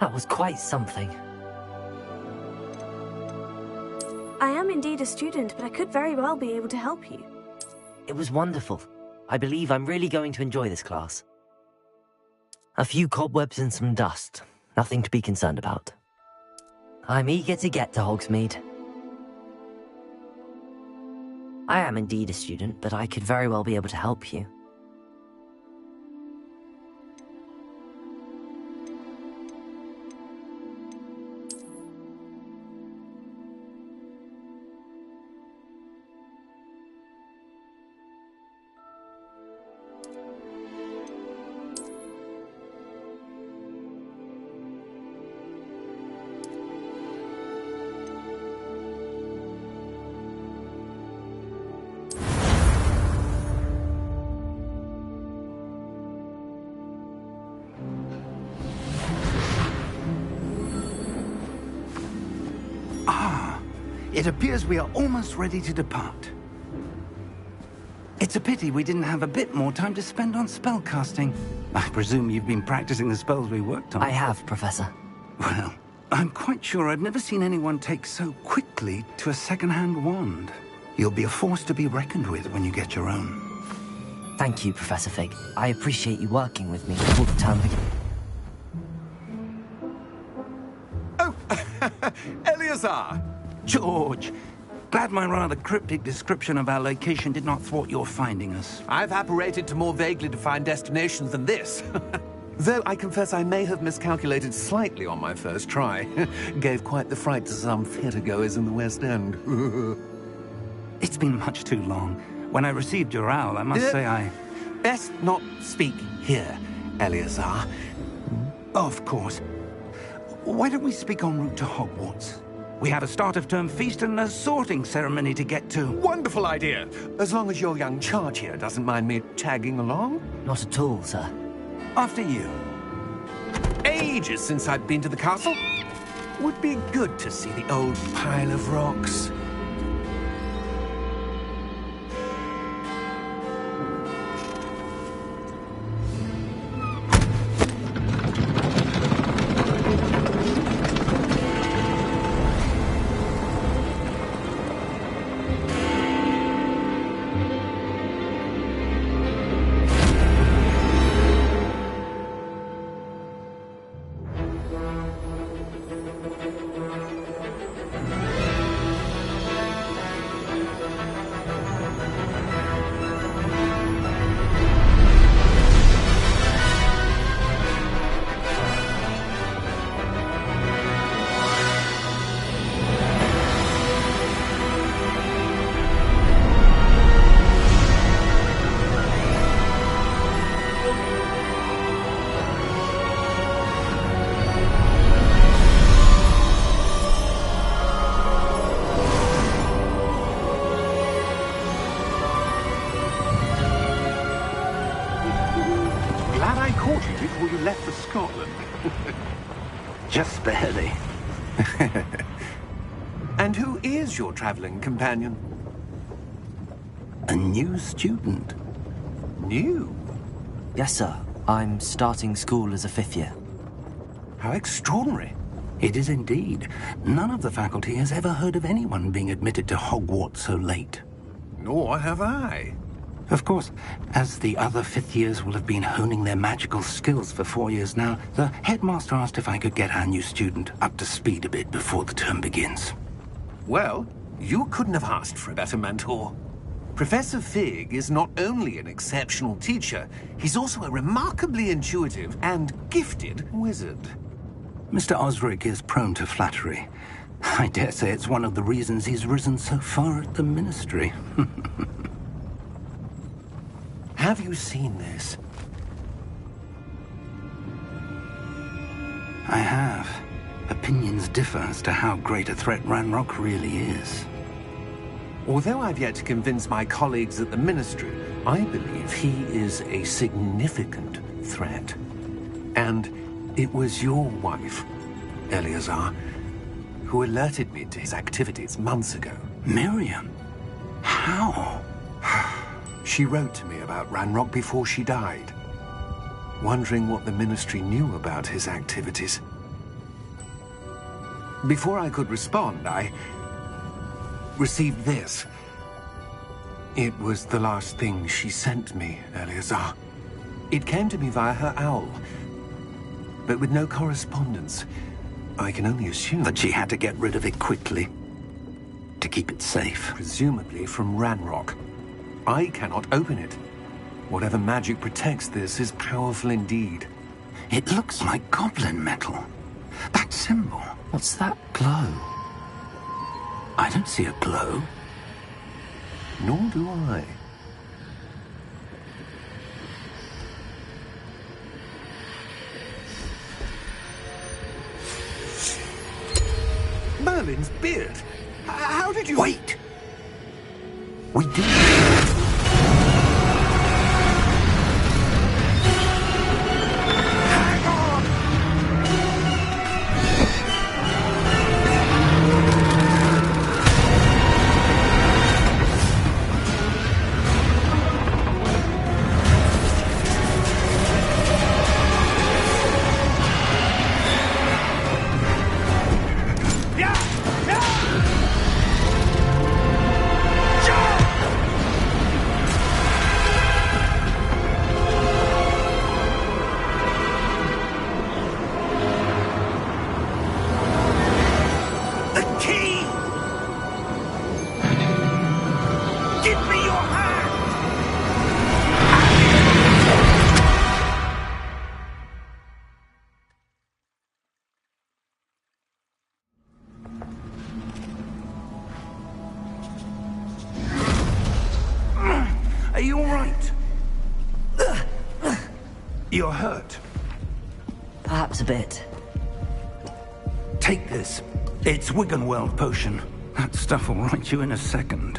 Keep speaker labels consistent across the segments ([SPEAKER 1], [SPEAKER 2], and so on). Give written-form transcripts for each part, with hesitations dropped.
[SPEAKER 1] That was quite something.
[SPEAKER 2] I am indeed a student, but I could very well be able to help you.
[SPEAKER 1] It was wonderful. I believe I'm really going to enjoy this class. A few cobwebs and some dust. Nothing to be concerned about. I'm eager to get to Hogsmeade. I am indeed a student, but I could very well be able to help you.
[SPEAKER 3] It appears we are almost ready to depart. It's a pity we didn't have a bit more time to spend on spellcasting. I presume you've been practicing the spells we worked on.
[SPEAKER 1] I have, Professor.
[SPEAKER 3] Well, I'm quite sure I've never seen anyone take so quickly to a second-hand wand. You'll be a force to be reckoned with when you get your own.
[SPEAKER 1] Thank you, Professor Fig. I appreciate you working with me before the term begins.
[SPEAKER 4] Oh, Eleazar!
[SPEAKER 3] George, glad my rather cryptic description of our location did not thwart your finding us.
[SPEAKER 4] I've apparated to more vaguely defined destinations than this. Though I confess I may have miscalculated slightly on my first try. Gave quite the fright to some theatre-goers in the West End.
[SPEAKER 3] It's been much too long. When I received your owl, I must say I...
[SPEAKER 4] Best not speak here, Eleazar.
[SPEAKER 3] Of course. Why don't we speak en route to Hogwarts? We have a start-of-term feast and a sorting ceremony to get to.
[SPEAKER 4] Wonderful idea! As long as your young charge here doesn't mind me tagging along.
[SPEAKER 1] Not at all, sir.
[SPEAKER 3] After you.
[SPEAKER 4] Ages since I've been to the castle. Would be good to see the old pile of rocks.
[SPEAKER 5] Before you left for Scotland.
[SPEAKER 3] Just barely.
[SPEAKER 4] And who is your traveling companion?
[SPEAKER 3] A new student.
[SPEAKER 4] New?
[SPEAKER 1] Yes, sir. I'm starting school as a 5th year.
[SPEAKER 4] How extraordinary.
[SPEAKER 3] It is indeed. None of the faculty has ever heard of anyone being admitted to Hogwarts so late.
[SPEAKER 4] Nor have I.
[SPEAKER 3] Of course, as the other 5th years will have been honing their magical skills for 4 years now, the headmaster asked if I could get our new student up to speed a bit before the term begins.
[SPEAKER 4] Well, you couldn't have asked for a better mentor. Professor Fig is not only an exceptional teacher, he's also a remarkably intuitive and gifted wizard.
[SPEAKER 3] Mr. Osric is prone to flattery. I dare say it's one of the reasons he's risen so far at the Ministry.
[SPEAKER 4] Have you seen this?
[SPEAKER 3] I have. Opinions differ as to how great a threat Ranrock really is.
[SPEAKER 4] Although I've yet to convince my colleagues at the Ministry, I believe he is a significant threat. And it was your wife, Eleazar, who alerted me to his activities months ago.
[SPEAKER 3] Miriam? How?
[SPEAKER 4] She wrote to me about Ranrock before she died, wondering what the Ministry knew about his activities. Before I could respond, I received this. It was the last thing she sent me, Eleazar. It came to me via her owl, but with no correspondence. I can only assume
[SPEAKER 3] That she had to get rid of it quickly to keep it safe.
[SPEAKER 4] presumably from Ranrock. I cannot open it. Whatever magic protects this is powerful indeed.
[SPEAKER 3] It looks like goblin metal. That symbol.
[SPEAKER 1] What's that glow?
[SPEAKER 3] I don't see a glow.
[SPEAKER 4] Nor do I. Merlin's beard. How did you...
[SPEAKER 3] Wait! We do.
[SPEAKER 4] Hang on! The key! Give me your hand!
[SPEAKER 3] Are you all right? You're hurt.
[SPEAKER 1] Perhaps a bit.
[SPEAKER 3] Take this. It's Wiggenweld potion. That stuff will right you in a second.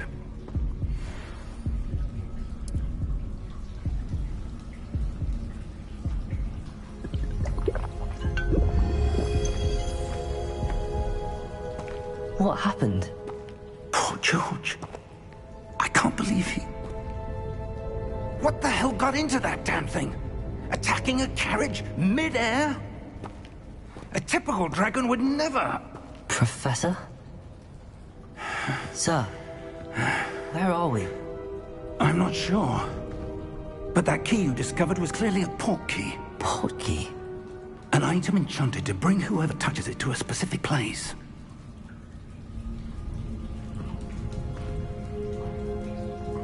[SPEAKER 1] What happened?
[SPEAKER 3] Poor George. I can't believe he... What the hell got into that damn thing? Attacking a carriage mid-air? A typical dragon would never...
[SPEAKER 1] Professor? Sir, where are we?
[SPEAKER 3] I'm not sure. But that key you discovered was clearly a port key.
[SPEAKER 1] Port key?
[SPEAKER 3] An item enchanted to bring whoever touches it to a specific place.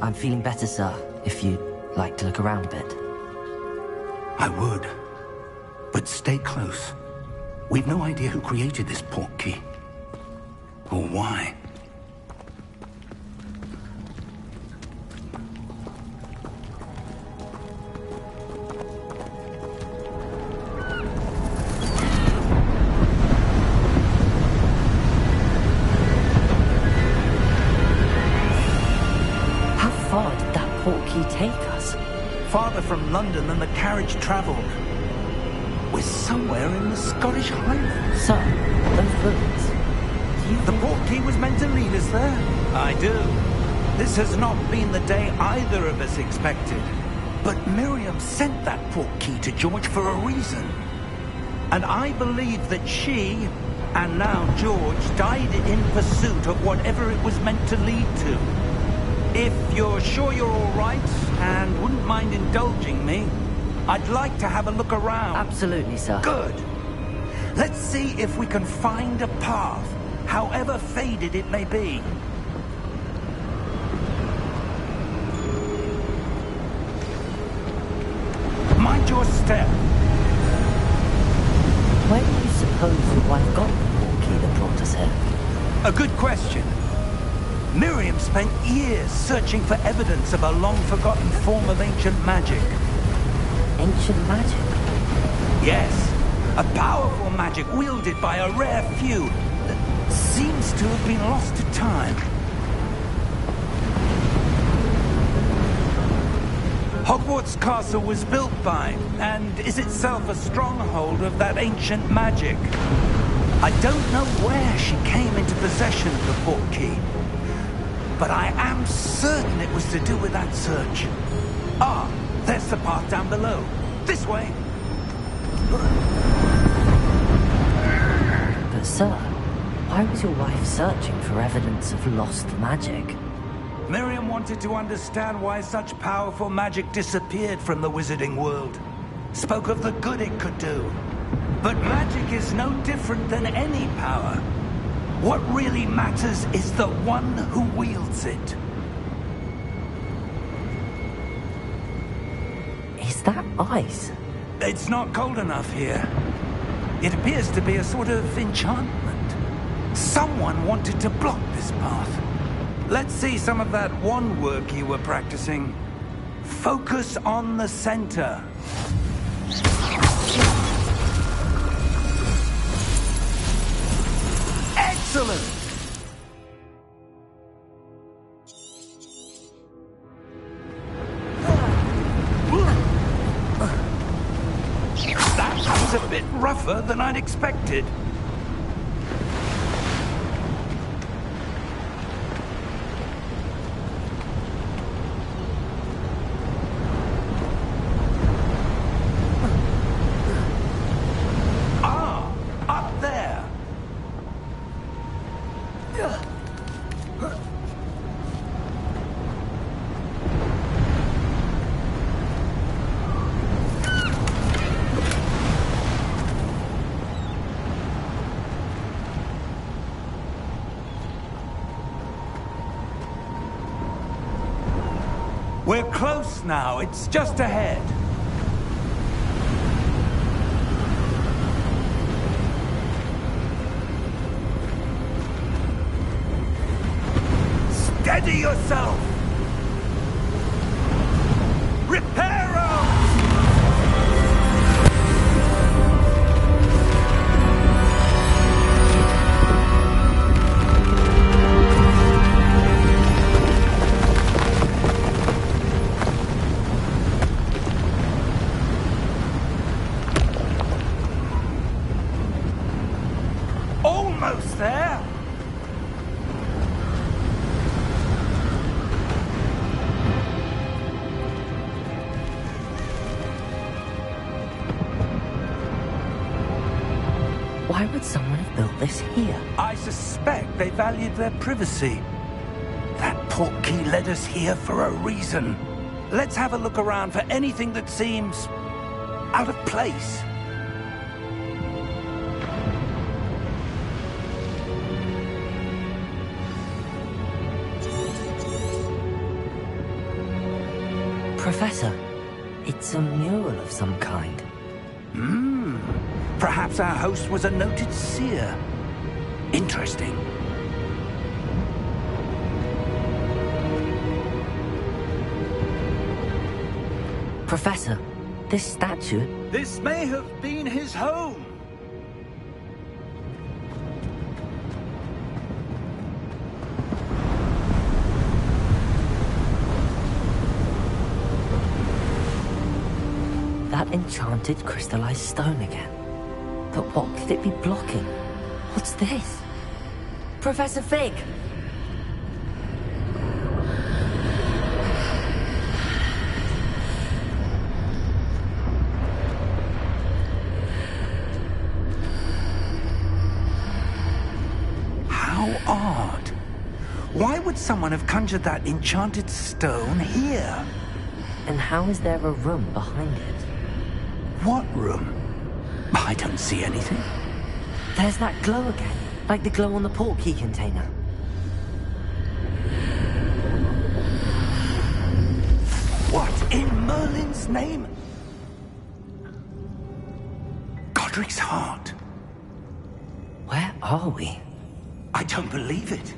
[SPEAKER 1] I'm feeling better, sir, if you'd like to look around a bit.
[SPEAKER 3] I would. But stay close. We've no idea who created this port key. Or why.
[SPEAKER 1] How far did that port key take us?
[SPEAKER 3] Farther from London than the carriage travelled. We're somewhere in the Scottish Highlands.
[SPEAKER 1] Sir, those ruins. Do you
[SPEAKER 3] The port key was meant to lead us there. I do. This has not been the day either of us expected. But Miriam sent that port key to George for a reason. And I believe that she, and now George, died in pursuit of whatever it was meant to lead to. If you're sure you're all right, and wouldn't mind indulging me, I'd like to have a look around.
[SPEAKER 1] Absolutely, sir.
[SPEAKER 3] Good. Let's see if we can find a path, however faded it may be. Mind your step.
[SPEAKER 1] Where do you suppose your wife got the port key that brought us here?
[SPEAKER 3] A good question. Miriam spent years searching for evidence of a long-forgotten form of ancient magic.
[SPEAKER 1] Ancient magic?
[SPEAKER 3] Yes, a powerful magic wielded by a rare few that seems to have been lost to time. Hogwarts Castle was built by, and is itself a stronghold of that ancient magic. I don't know where she came into possession of the port key, but I am certain it was to do with that search. Ah, there's the path down below. This way.
[SPEAKER 1] But sir, Why was your wife searching for evidence of lost magic?
[SPEAKER 3] Miriam wanted to understand why such powerful magic disappeared from the wizarding world. Spoke of the good it could do. But magic is no different than any power. What really matters is the one who wields it.
[SPEAKER 1] Is that ice?
[SPEAKER 3] It's not cold enough here. It appears to be a sort of enchantment. Someone wanted to block this path. Let's see some of that wand work you were practicing. Focus on the center. Excellent! That was a bit rougher than I'd expected. We're close now. It's just ahead. Steady yourself! Reparo! Almost there!
[SPEAKER 1] Why would someone have built this here?
[SPEAKER 3] I suspect they valued their privacy. That portkey led us here for a reason. Let's have a look around for anything that seems out of place.
[SPEAKER 1] Professor, it's a mural of some kind.
[SPEAKER 3] Perhaps our host was a noted seer. Interesting.
[SPEAKER 1] Professor, this statue...
[SPEAKER 3] This may have been his home.
[SPEAKER 1] That enchanted crystallized stone again. But what could it be blocking? What's this? Professor Fig!
[SPEAKER 3] How odd. Why would someone have conjured that enchanted stone here?
[SPEAKER 1] And how is there a room behind it?
[SPEAKER 3] What room? I don't see anything.
[SPEAKER 1] There's that glow again, like the glow on the portkey container.
[SPEAKER 3] What in Merlin's name? Godric's heart.
[SPEAKER 1] Where are we?
[SPEAKER 3] I don't believe it.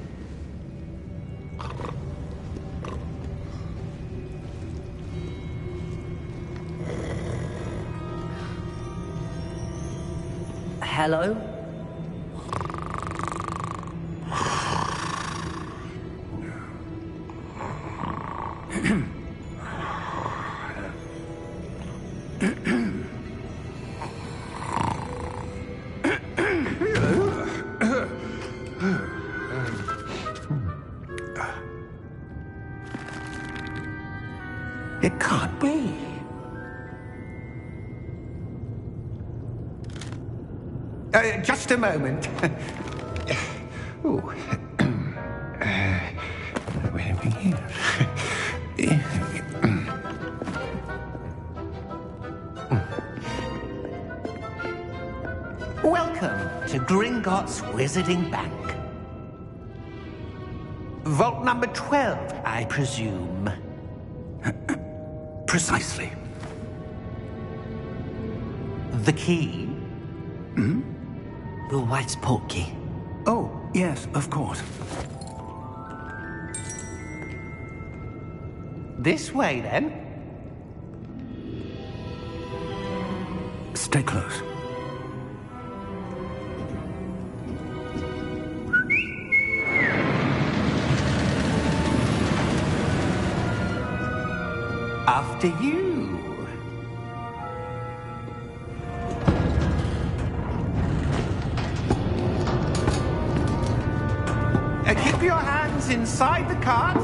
[SPEAKER 1] Hello?
[SPEAKER 3] It can't be.
[SPEAKER 5] Just a moment.
[SPEAKER 4] Oh. Where are we here?
[SPEAKER 5] Welcome to Gringotts Wizarding Bank. Vault number 12, I presume.
[SPEAKER 3] Precisely.
[SPEAKER 5] The key?
[SPEAKER 1] Your wife's portkey.
[SPEAKER 3] Oh, yes, of course.
[SPEAKER 5] This way, then.
[SPEAKER 3] Stay close.
[SPEAKER 5] After you. Keep your hands inside the cart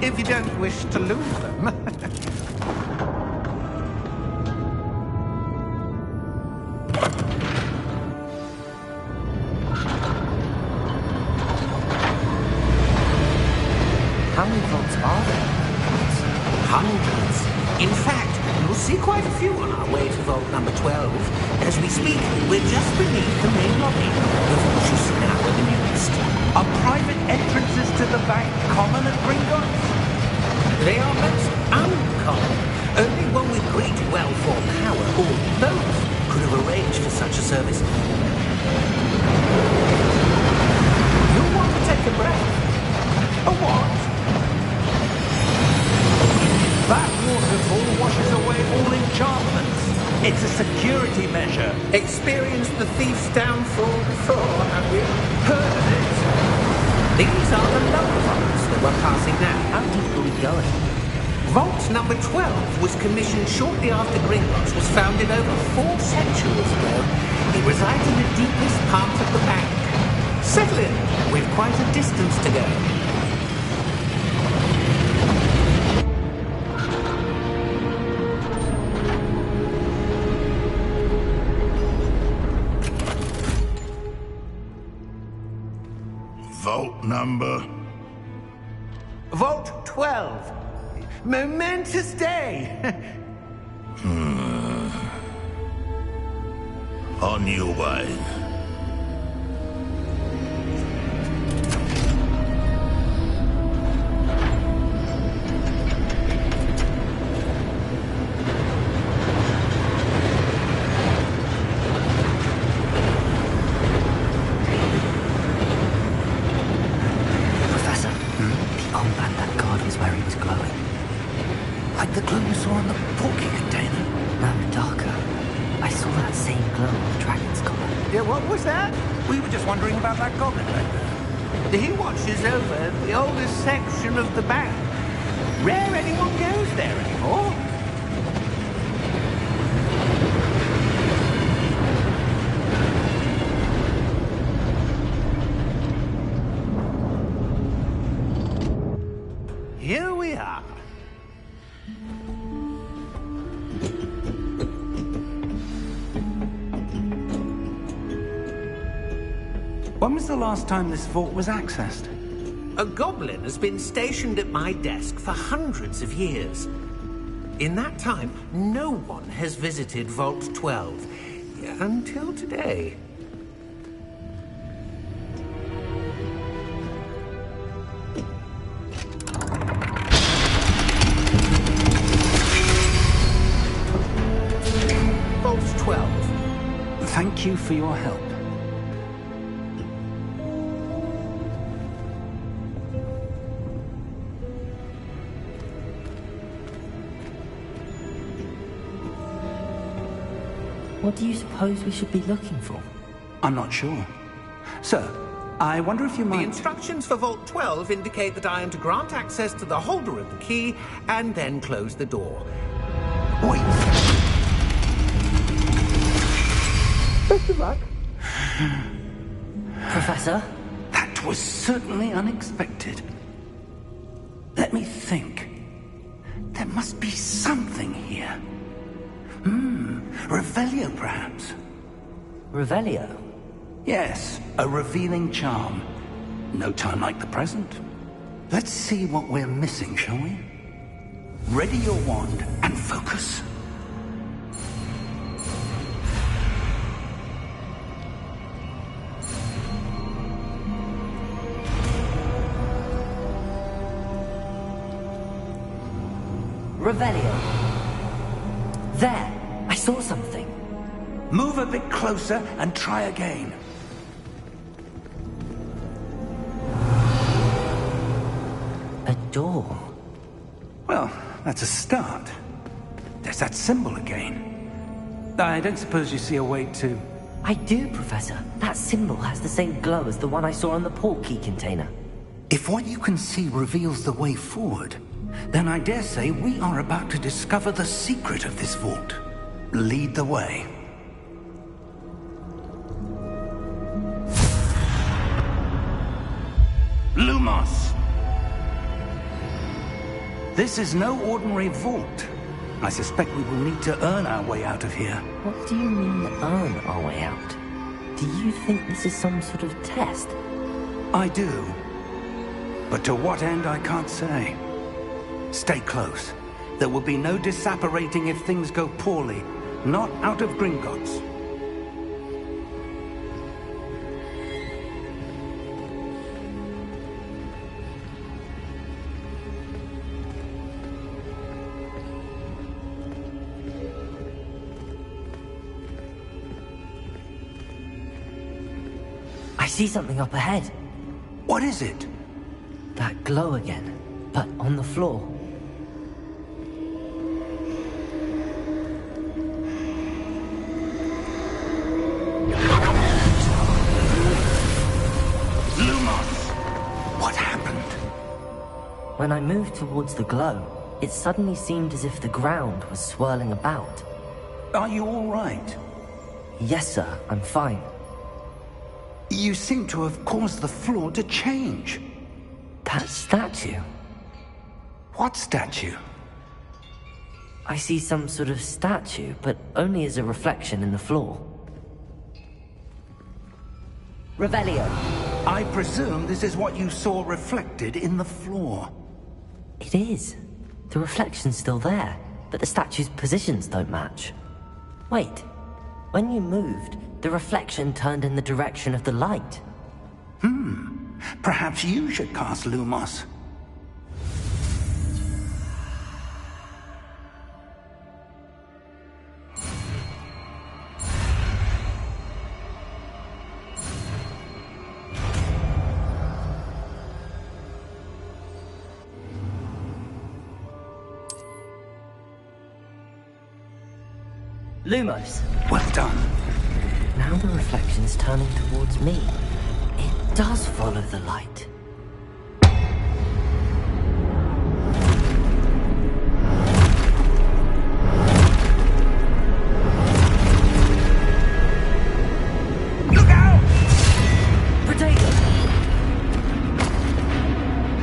[SPEAKER 5] if you don't wish to lose them.
[SPEAKER 1] How many vaults are there?
[SPEAKER 5] Hundreds. In fact, you'll see quite a few on our way to vault number 12. As we speak, we're just beneath the main lobby. The vault you see now are the newest.
[SPEAKER 3] Are private entrances to the bank common at Gringotts?
[SPEAKER 5] They are most uncommon. Only one with great wealth or power, or both, could have arranged for such a service. You'll want to take a breath. A what?
[SPEAKER 3] That waterfall washes away all enchantments. It's a security measure.
[SPEAKER 5] Experienced the thief's downfall before, have you? Heard of it? These are the lower vaults that we're passing now.
[SPEAKER 1] How deep are we going?
[SPEAKER 5] Vault number 12 was commissioned shortly after Gringotts was founded over 4 centuries ago. It resides in the deepest part of the bank. Settle in. We've quite a distance to go.
[SPEAKER 6] Vault number?
[SPEAKER 5] Vault 12. Momentous day.
[SPEAKER 6] On your way.
[SPEAKER 1] Professor, the armband that guard was wearing was glowing.
[SPEAKER 3] Like the glow you saw on the portkey container.
[SPEAKER 1] No, darker. I saw that same glow on the dragon's collar.
[SPEAKER 5] Yeah, what was that?
[SPEAKER 3] We were just wondering about that goblin back there.
[SPEAKER 5] He watches over the oldest section of the bank. Rare anyone goes there anymore. Here we are.
[SPEAKER 3] When was the last time this vault was accessed?
[SPEAKER 5] A goblin has been stationed at my desk for hundreds of years. In that time, no one has visited Vault 12. Until today. Vault 12.
[SPEAKER 3] Thank you for your help.
[SPEAKER 1] What do you suppose we should be looking for?
[SPEAKER 3] I'm not sure. Sir, I wonder if you
[SPEAKER 5] The
[SPEAKER 3] might...
[SPEAKER 5] instructions for Vault 12 indicate that I am to grant access to the holder of the key and then close the door.
[SPEAKER 3] Wait.
[SPEAKER 5] Best of luck.
[SPEAKER 1] Professor?
[SPEAKER 3] That was certainly unexpected. Let me think. There must be something here. Revelio, perhaps?
[SPEAKER 1] Revelio?
[SPEAKER 3] Yes, a revealing charm. No time like the present. Let's see what we're missing, shall we? Ready your wand and focus.
[SPEAKER 1] Revelio. There! I saw something.
[SPEAKER 3] Move a bit closer and try again.
[SPEAKER 1] A door.
[SPEAKER 3] Well, that's a start. There's that symbol again. I don't suppose you see a way to...
[SPEAKER 1] I do, Professor. That symbol has the same glow as the one I saw on the port key container.
[SPEAKER 3] If what you can see reveals the way forward, then I dare say we are about to discover the secret of this vault. Lead the way. Lumos! This is no ordinary vault. I suspect we will need to earn our way out of here.
[SPEAKER 1] What do you mean, earn our way out? Do you think this is some sort of test?
[SPEAKER 3] I do. But to what end, I can't say. Stay close. There will be no disapparating if things go poorly. Not out of Gringotts.
[SPEAKER 1] I see something up ahead.
[SPEAKER 3] What is it?
[SPEAKER 1] That glow again, but on the floor.
[SPEAKER 3] Lumos! What happened?
[SPEAKER 1] When I moved towards the glow, it suddenly seemed as if the ground was swirling about.
[SPEAKER 3] Are you all right?
[SPEAKER 1] Yes, sir, I'm fine.
[SPEAKER 3] You seem to have caused the floor to change.
[SPEAKER 1] That statue?
[SPEAKER 3] What statue?
[SPEAKER 1] I see some sort of statue, but only as a reflection in the floor. Revelio.
[SPEAKER 3] I presume this is what you saw reflected in the floor.
[SPEAKER 1] It is. The reflection's still there, but the statue's positions don't match. Wait. When you moved, the reflection turned in the direction of the light.
[SPEAKER 3] Perhaps you should cast Lumos.
[SPEAKER 1] Lumos.
[SPEAKER 3] Well done.
[SPEAKER 1] Now the reflection's turning towards me. It does follow the light.
[SPEAKER 3] Look out!
[SPEAKER 1] Potato!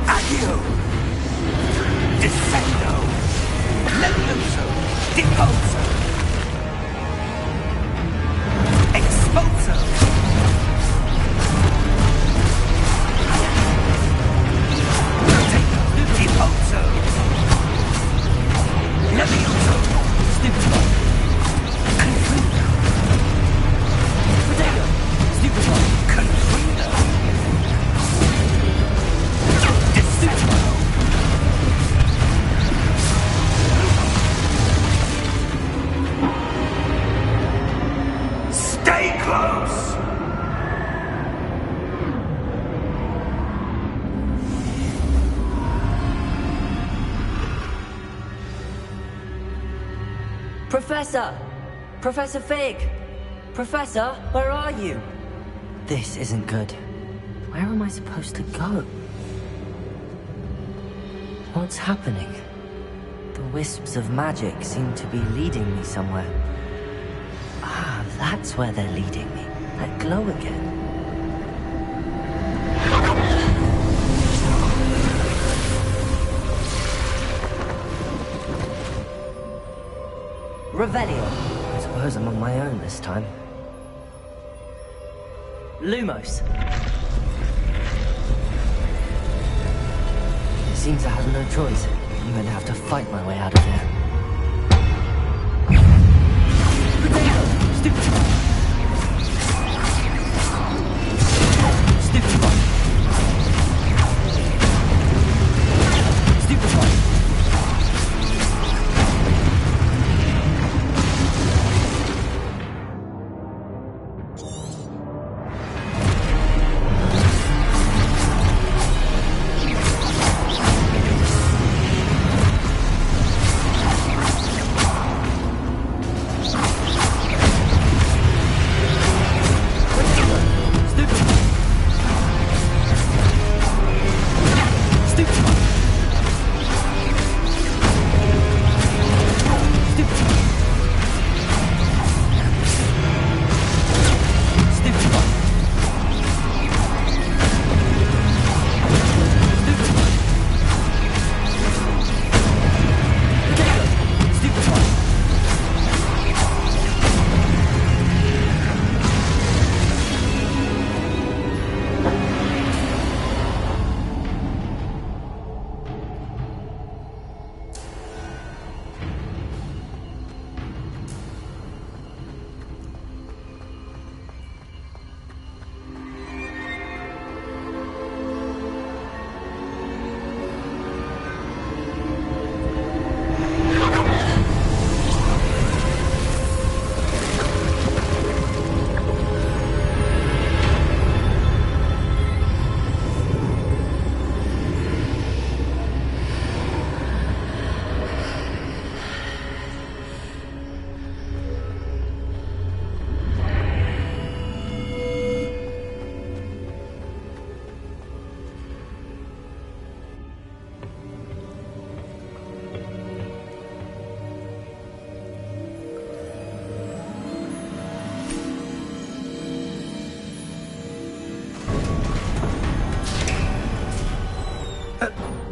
[SPEAKER 3] Accio! Descendo! Levioso! Deposo! Expulso! Deposo! Levioso!
[SPEAKER 1] Stupefy!
[SPEAKER 3] Confundo!
[SPEAKER 1] Potato! Stupefy!
[SPEAKER 3] Confundo! Descendo! Stay close!
[SPEAKER 1] Professor! Professor Fig! Professor, where are you? This isn't good. Where am I supposed to go? What's happening? The wisps of magic seem to be leading me somewhere. Ah, that's where they're leading me. That glow again. Revelio. I suppose I'm on my own this time. Lumos. Seems I have no choice. I'm going to have to fight my way out of here. Potato! Stupid one! Stupid one! Stupid one!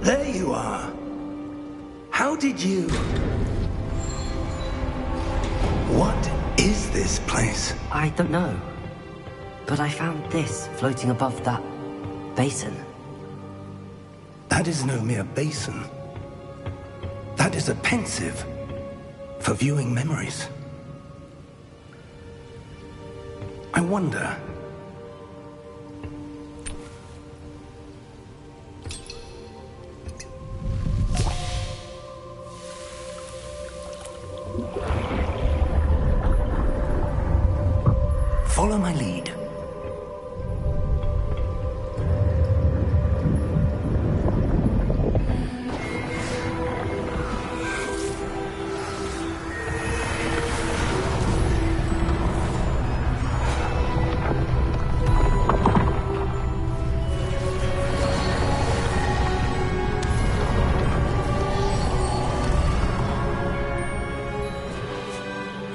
[SPEAKER 3] There you are. How did you... What is this place?
[SPEAKER 1] I don't know. But I found this floating above that basin.
[SPEAKER 3] That is no mere basin. That is a pensive for viewing memories. I wonder... Follow my lead.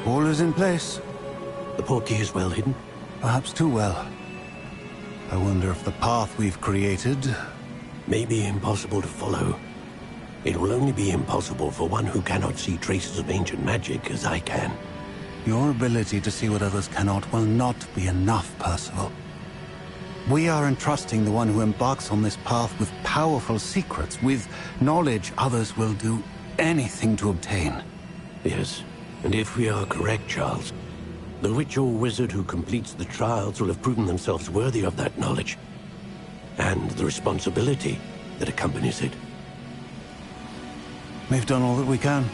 [SPEAKER 7] All is in place.
[SPEAKER 4] The portkey is well hidden.
[SPEAKER 7] Perhaps too well. I wonder if the path we've created...
[SPEAKER 4] May be impossible to follow. It will only be impossible for one who cannot see traces of ancient magic as I can.
[SPEAKER 7] Your ability to see what others cannot will not be enough, Percival. We are entrusting the one who embarks on this path with powerful secrets, with knowledge others will do anything to obtain.
[SPEAKER 4] Yes, and if we are correct, Charles, the witch or wizard who completes the trials will have proven themselves worthy of that knowledge, and the responsibility that accompanies it.
[SPEAKER 7] We've done all that we can.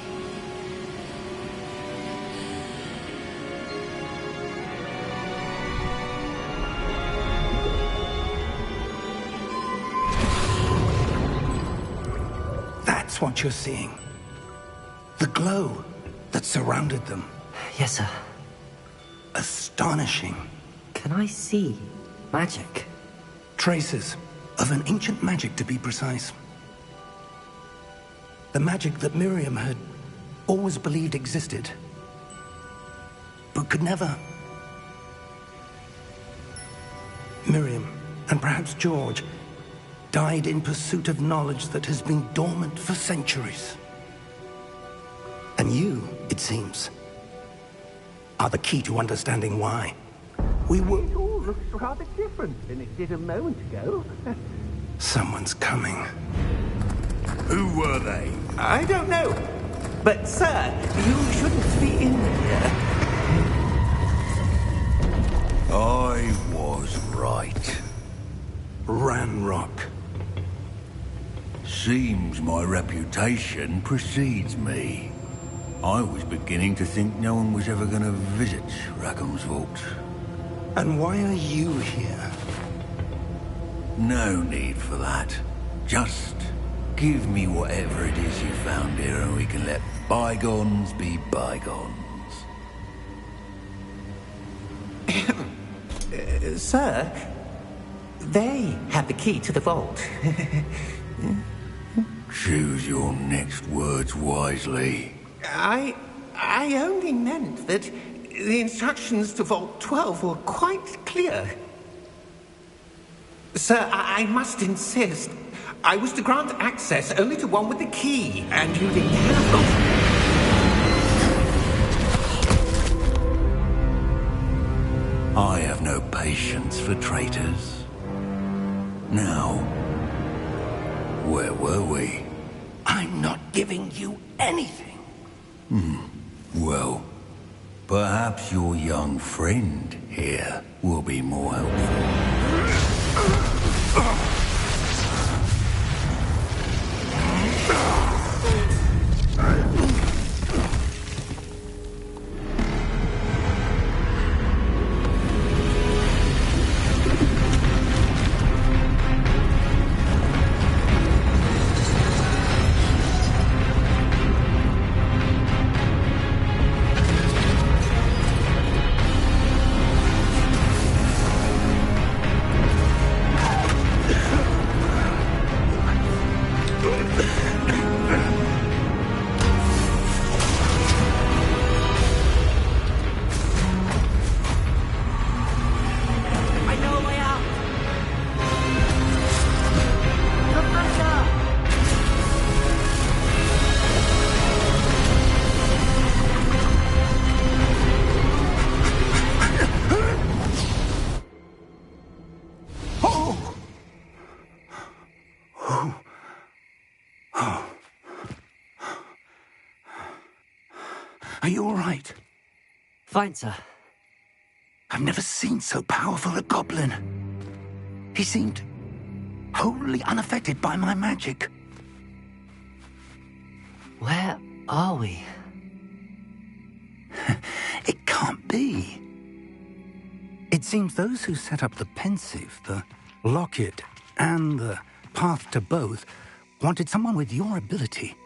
[SPEAKER 3] That's what you're seeing. The glow that surrounded them.
[SPEAKER 1] Yes, sir.
[SPEAKER 3] Astonishing.
[SPEAKER 1] Can I see magic?
[SPEAKER 3] Traces of an ancient magic, to be precise. The magic that Miriam had always believed existed, but could never. Miriam, and perhaps George, died in pursuit of knowledge that has been dormant for centuries. And you, it seems, are the key to understanding why. We were...
[SPEAKER 5] It all looks rather different than it did a moment ago.
[SPEAKER 3] Someone's coming.
[SPEAKER 6] Who were they?
[SPEAKER 5] I don't know. But, sir, you shouldn't be in here.
[SPEAKER 6] I was right.
[SPEAKER 3] Ranrock.
[SPEAKER 6] Seems my reputation precedes me. I was beginning to think no one was ever going to visit Rackham's vault.
[SPEAKER 3] And why are you here?
[SPEAKER 6] No need for that. Just give me whatever it is you found here and we can let bygones be bygones.
[SPEAKER 5] Sir, they have the key to the vault.
[SPEAKER 6] Choose your next words wisely.
[SPEAKER 5] I only meant that the instructions to Vault 12 were quite clear. Sir, I must insist. I was to grant access only to one with the key, and you didn't have them.
[SPEAKER 6] I have no patience for traitors. Now, where were we?
[SPEAKER 3] I'm not giving you anything.
[SPEAKER 6] Well, perhaps your young friend here will be more helpful.
[SPEAKER 3] Are you all right?
[SPEAKER 1] Fine, sir.
[SPEAKER 3] I've never seen so powerful a goblin. He seemed wholly unaffected by my magic.
[SPEAKER 1] Where are we?
[SPEAKER 3] It can't be. It seems those who set up the pensive, the locket, and the path to both wanted someone with your ability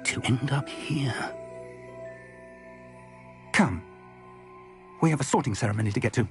[SPEAKER 3] to end up here. Come. We have a sorting ceremony to get to.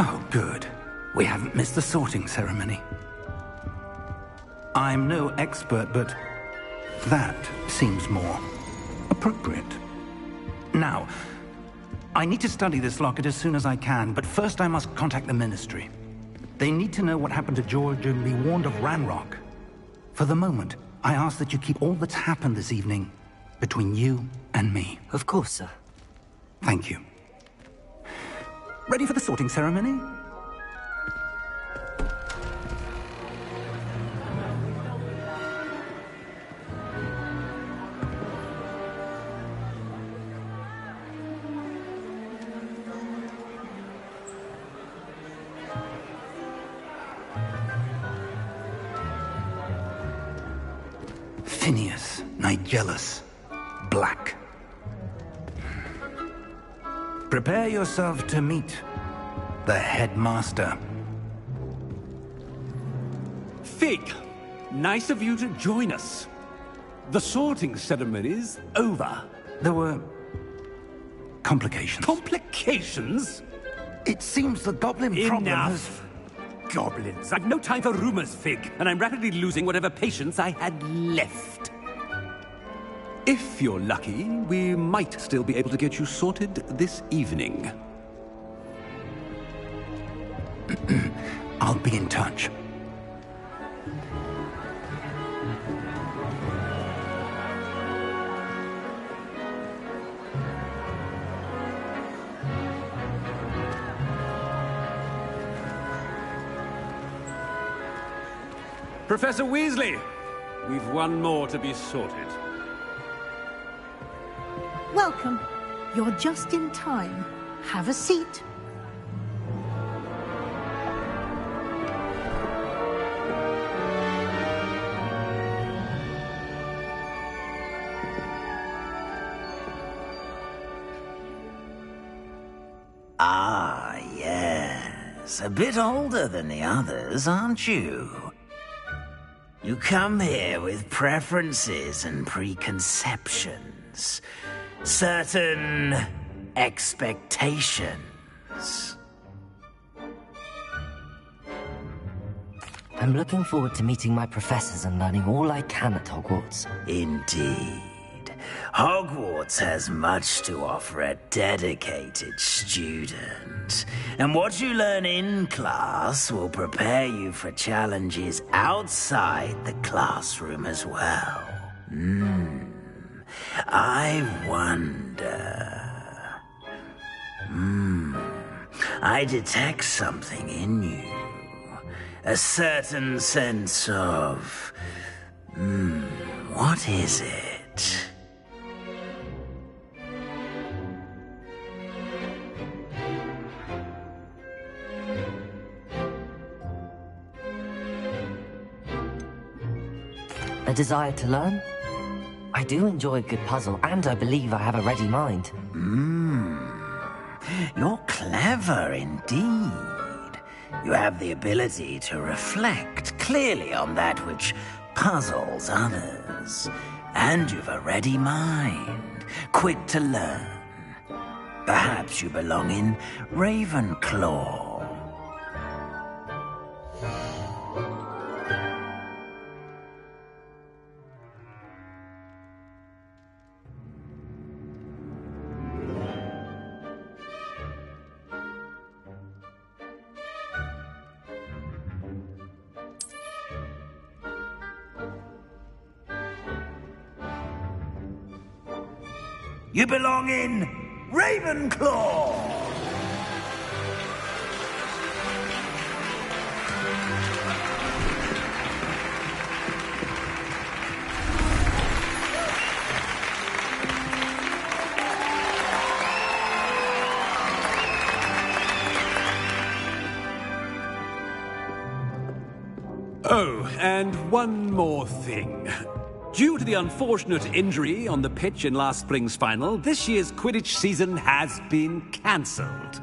[SPEAKER 3] Oh, good. We haven't missed the sorting ceremony. I'm no expert, but that seems more appropriate. Now, I need to study this locket as soon as I can, but first I must contact the Ministry. They need to know what happened to George and be warned of Ranrock. For the moment, I ask that you keep all that's happened this evening between you and me.
[SPEAKER 1] Of course, sir.
[SPEAKER 3] Thank you. Ready for the sorting ceremony? Phineas, Nigellus, Black. Prepare yourself to meet the headmaster.
[SPEAKER 8] Fig, nice of you to join us. The sorting ceremony's over.
[SPEAKER 3] There were complications.
[SPEAKER 8] Complications?
[SPEAKER 3] It seems the goblin problem has...
[SPEAKER 8] Enough! Goblins. I've no time for rumors, Fig, and I'm rapidly losing whatever patience I had left. If you're lucky, we might still be able to get you sorted this evening.
[SPEAKER 3] I'll be in touch.
[SPEAKER 8] Professor Weasley, we've one more to be sorted.
[SPEAKER 9] Welcome. You're just in time. Have a seat.
[SPEAKER 6] Ah, yes. A bit older than the others, aren't you? You come here with preferences and preconceptions. Certain expectations.
[SPEAKER 1] I'm looking forward to meeting my professors and learning all I can at Hogwarts.
[SPEAKER 6] Indeed. Hogwarts has much to offer a dedicated student. And what you learn in class will prepare you for challenges outside the classroom as well. I wonder... I detect something in you. A certain sense of... what is it?
[SPEAKER 1] A desire to learn? I do enjoy a good puzzle, and I believe I have a ready mind.
[SPEAKER 6] You're clever indeed. You have the ability to reflect clearly on that which puzzles others. And you've a ready mind, quick to learn. Perhaps you belong in Ravenclaw. You belong in Ravenclaw!
[SPEAKER 8] Oh, and one more thing. Due to the unfortunate injury on the pitch in last spring's final, this year's Quidditch season has been cancelled.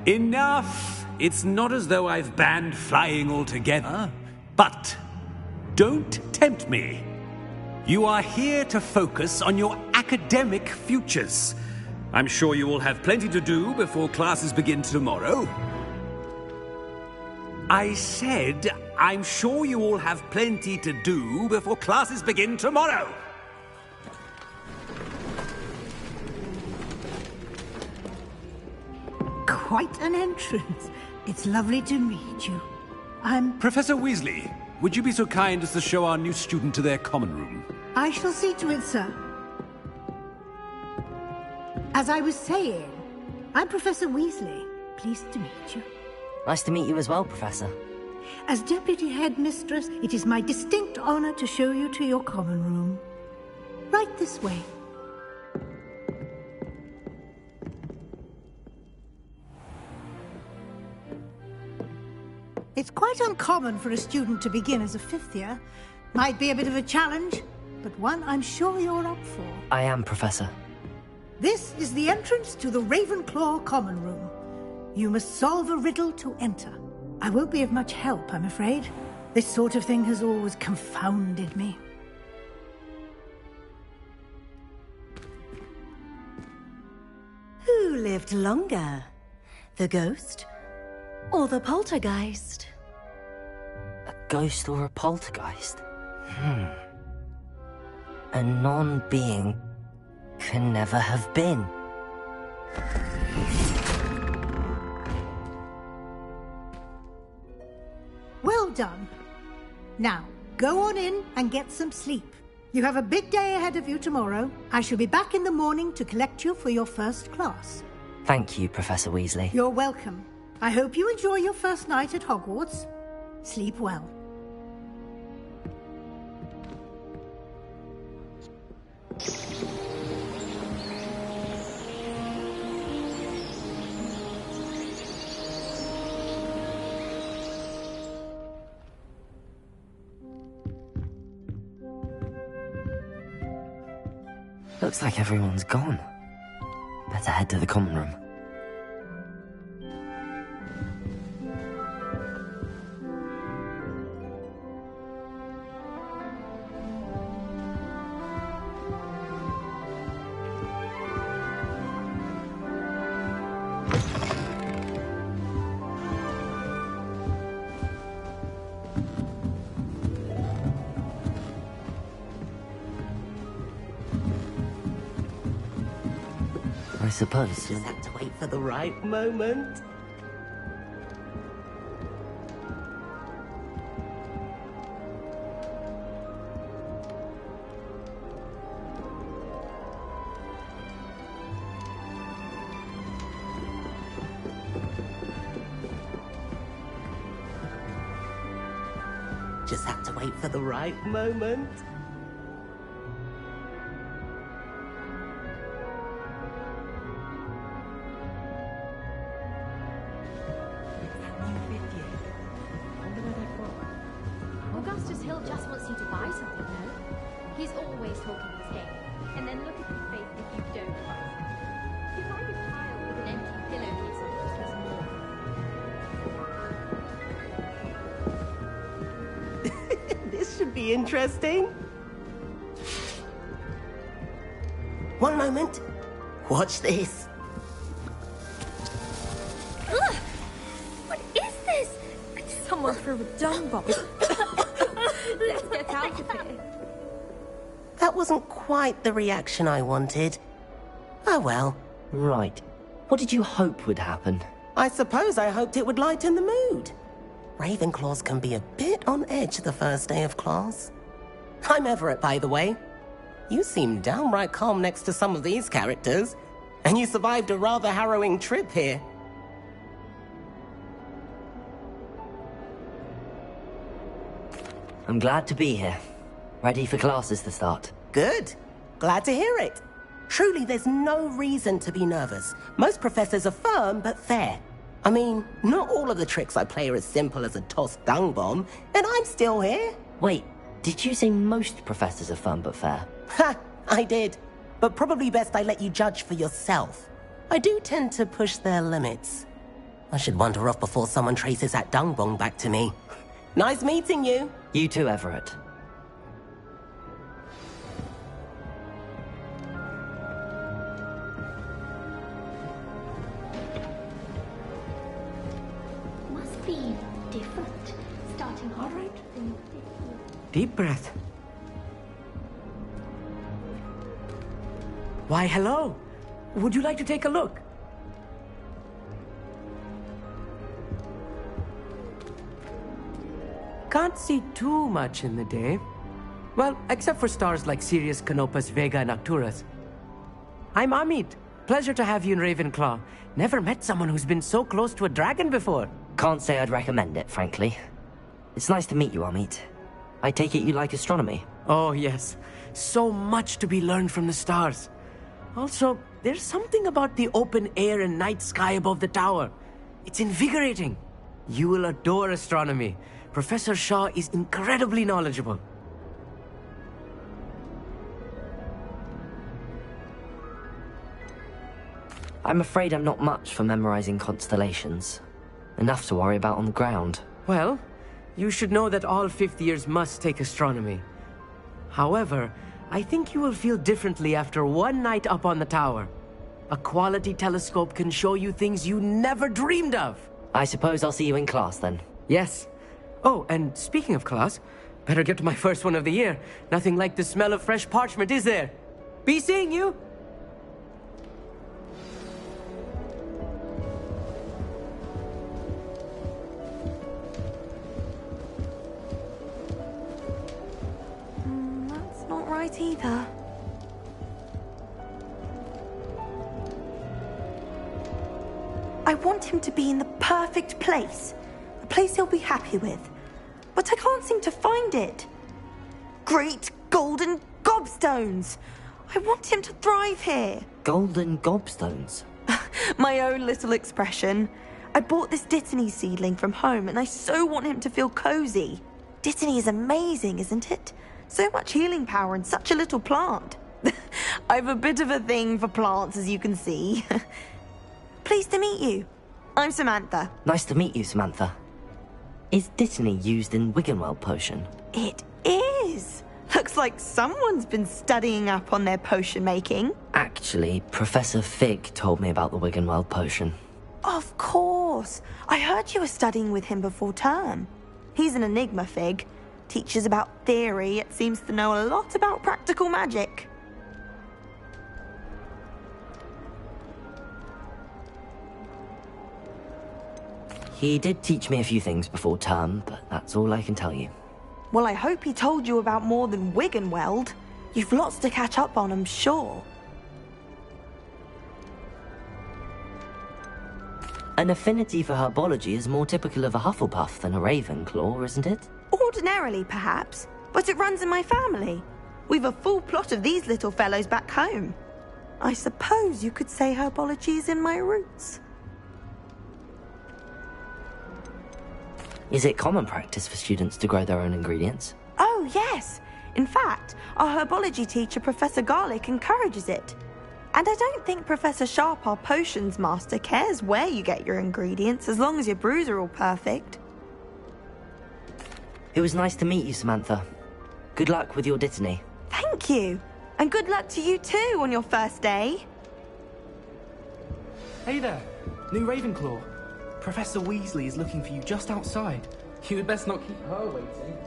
[SPEAKER 8] Enough! It's not as though I've banned flying altogether, but don't tempt me. You are here to focus on your academic futures. I'm sure you will have plenty to do before classes begin tomorrow. I said, I'm sure you all have plenty to do before classes begin tomorrow.
[SPEAKER 9] Quite an entrance. It's lovely to meet you. I'm...
[SPEAKER 8] Professor Weasley, would you be so kind as to show our new student to their common room?
[SPEAKER 9] I shall see to it, sir. As I was saying, I'm Professor Weasley. Pleased to meet you.
[SPEAKER 1] Nice to meet you as well, Professor.
[SPEAKER 9] As Deputy Headmistress, it is my distinct honor to show you to your common room. Right this way. It's quite uncommon for a student to begin as a fifth year. Might be a bit of a challenge, but one I'm sure you're up for.
[SPEAKER 1] I am, Professor.
[SPEAKER 9] This is the entrance to the Ravenclaw common room. You must solve a riddle to enter. I won't be of much help, I'm afraid. This sort of thing has always confounded me.
[SPEAKER 10] Who lived longer? The ghost or the poltergeist?
[SPEAKER 1] A ghost or a poltergeist? A non-being can never have been.
[SPEAKER 9] Well done. Now, go on in and get some sleep. You have a big day ahead of you tomorrow. I shall be back in the morning to collect you for your first class.
[SPEAKER 1] Thank you, Professor Weasley.
[SPEAKER 9] You're welcome. I hope you enjoy your first night at Hogwarts. Sleep well.
[SPEAKER 1] Looks like everyone's gone. Better head to the common room. I suppose.
[SPEAKER 10] Just have to wait for the right moment. Just have to wait for the right moment. Interesting. One moment. Watch this.
[SPEAKER 2] Ugh! What is this? Someone threw a dung bomb. Let's get out of here.
[SPEAKER 10] That wasn't quite the reaction I wanted. Oh well.
[SPEAKER 1] Right. What did you hope would happen?
[SPEAKER 10] I suppose I hoped it would lighten the mood. Ravenclaws can be a bit on edge the first day of class. I'm Everett, by the way. You seem downright calm next to some of these characters, and you survived a rather harrowing trip here.
[SPEAKER 1] I'm glad to be here. Ready for classes to start.
[SPEAKER 10] Good. Glad to hear it. Truly, there's no reason to be nervous. Most professors are firm but fair. I mean, not all of the tricks I play are as simple as a tossed dung bomb, and I'm still here.
[SPEAKER 1] Wait, did you say most professors are fun but fair?
[SPEAKER 10] Ha! I did. But probably best I let you judge for yourself. I do tend to push their limits. I should wander off before someone traces that dung bomb back to me. Nice meeting you.
[SPEAKER 1] You too, Everett.
[SPEAKER 11] Must be different. Starting all right.
[SPEAKER 12] Deep breath. Why, hello. Would you like to take a look? Can't see too much in the day. Well, except for stars like Sirius, Canopus, Vega, and Arcturus. I'm Amit. Pleasure to have you in Ravenclaw. Never met someone who's been so close to a dragon before.
[SPEAKER 1] Can't say I'd recommend it, frankly. It's nice to meet you, Amit. I take it you like astronomy?
[SPEAKER 12] Oh, yes. So much to be learned from the stars. Also, there's something about the open air and night sky above the tower. It's invigorating. You will adore astronomy. Professor Shaw is incredibly knowledgeable.
[SPEAKER 1] I'm afraid I'm not much for memorizing constellations. Enough to worry about on the ground.
[SPEAKER 12] Well, you should know that all fifth years must take astronomy. However, I think you will feel differently after one night up on the tower. A quality telescope can show you things you never dreamed of.
[SPEAKER 1] I suppose I'll see you in class then.
[SPEAKER 12] Yes. Oh, and speaking of class, better get to my first one of the year. Nothing like the smell of fresh parchment, is there? Be seeing you!
[SPEAKER 2] That's not right either. I want him to be in the perfect place. A place he'll be happy with. But I can't seem to find it. Great golden gobstones! I want him to thrive here.
[SPEAKER 1] Golden gobstones?
[SPEAKER 2] My own little expression. I bought this Dittany seedling from home and I so want him to feel cozy. Dittany is amazing, isn't it? So much healing power in such a little plant. I've a bit of a thing for plants, as you can see. Pleased to meet you. I'm Samantha.
[SPEAKER 1] Nice to meet you, Samantha. Is Dittany used in Wiggenweld potion?
[SPEAKER 2] It is. Looks like someone's been studying up on their potion making.
[SPEAKER 1] Actually, Professor Fig told me about the Wiggenweld potion.
[SPEAKER 2] Of course. I heard you were studying with him before term. He's an enigma, Fig. Teaches about theory, yet seems to know a lot about practical magic.
[SPEAKER 1] He did teach me a few things before term, but that's all I can tell you.
[SPEAKER 2] Well, I hope he told you about more than Wiggenweld. You've lots to catch up on, I'm sure.
[SPEAKER 1] An affinity for herbology is more typical of a Hufflepuff than a Ravenclaw, isn't it?
[SPEAKER 2] Ordinarily, perhaps, but it runs in my family. We've a full plot of these little fellows back home. I suppose you could say herbology is in my roots.
[SPEAKER 1] Is it common practice for students to grow their own ingredients?
[SPEAKER 2] Oh, yes. In fact, our herbology teacher, Professor Garlick, encourages it. And I don't think Professor Sharp, our potions master, cares where you get your ingredients, as long as your brews are all perfect.
[SPEAKER 1] It was nice to meet you, Samantha. Good luck with your Dittany.
[SPEAKER 2] Thank you. And good luck to you too on your first day.
[SPEAKER 13] Hey there, new Ravenclaw. Professor Weasley is looking for you just outside. You had best not keep her waiting.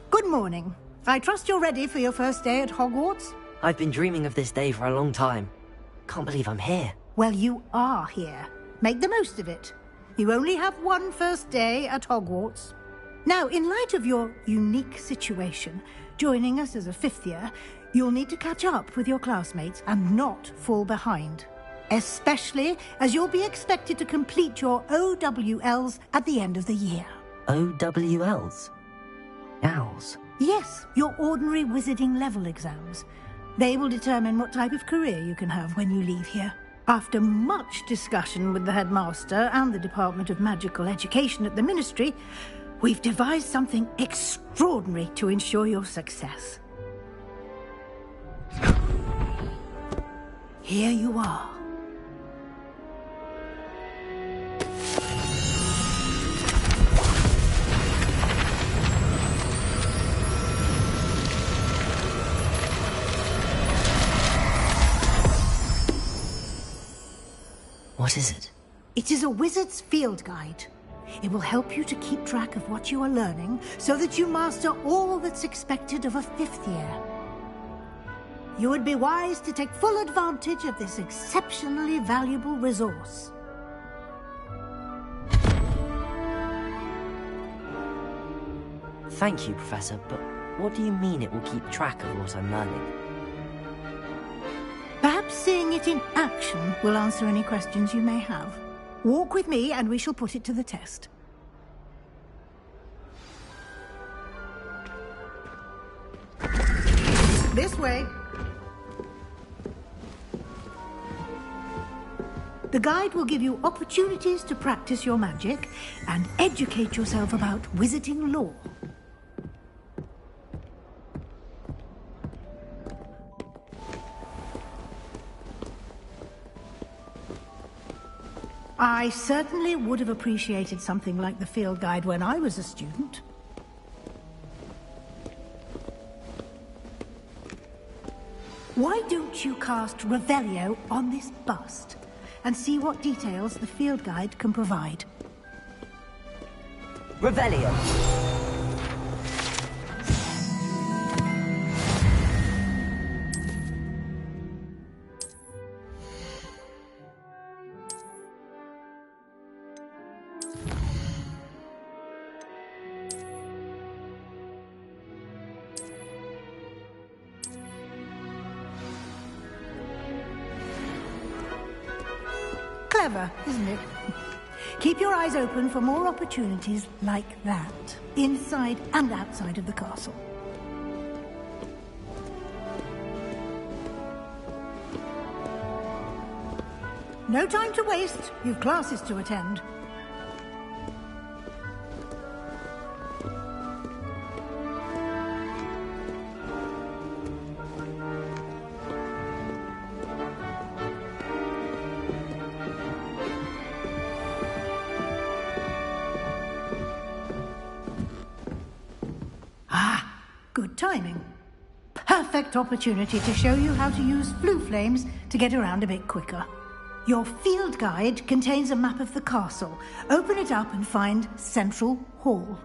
[SPEAKER 9] Good morning. I trust you're ready for your first day at Hogwarts?
[SPEAKER 1] I've been dreaming of this day for a long time. Can't believe I'm here.
[SPEAKER 9] Well, you are here. Make the most of it. You only have one first day at Hogwarts. Now, in light of your unique situation, joining us as a fifth year, you'll need to catch up with your classmates and not fall behind. Especially as you'll be expected to complete your OWLs at the end of the year.
[SPEAKER 1] OWLs? Owls?
[SPEAKER 9] Yes, your ordinary wizarding level exams. They will determine what type of career you can have when you leave here. After much discussion with the headmaster and the Department of Magical Education at the Ministry, we've devised something extraordinary to ensure your success. Here you are.
[SPEAKER 1] What is it?
[SPEAKER 9] It is a wizard's field guide. It will help you to keep track of what you are learning so that you master all that's expected of a fifth year. You would be wise to take full advantage of this exceptionally valuable resource.
[SPEAKER 1] Thank you, Professor, but what do you mean it will keep track of what I'm learning?
[SPEAKER 9] Perhaps seeing it in action will answer any questions you may have. Walk with me and we shall put it to the test. This way. The guide will give you opportunities to practice your magic and educate yourself about wizarding lore. I certainly would have appreciated something like the field guide when I was a student. Why don't you cast Revelio on this bust and see what details the field guide can provide?
[SPEAKER 1] Revelio!
[SPEAKER 9] Clever, isn't it? Keep your eyes open for more opportunities like that, inside and outside of the castle. No time to waste. You've classes to attend. Good timing. Perfect opportunity to show you how to use flue flames to get around a bit quicker. Your field guide contains a map of the castle. Open it up and find Central Hall.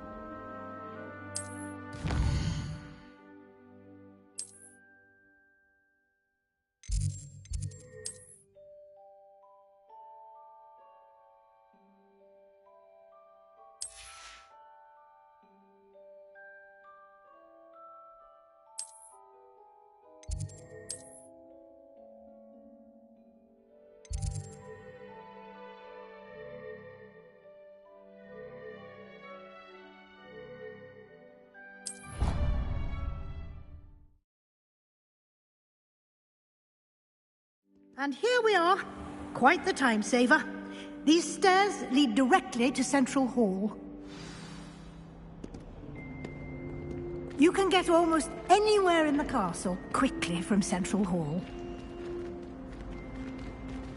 [SPEAKER 9] And here we are. Quite the time saver. These stairs lead directly to Central Hall. You can get almost anywhere in the castle quickly from Central Hall.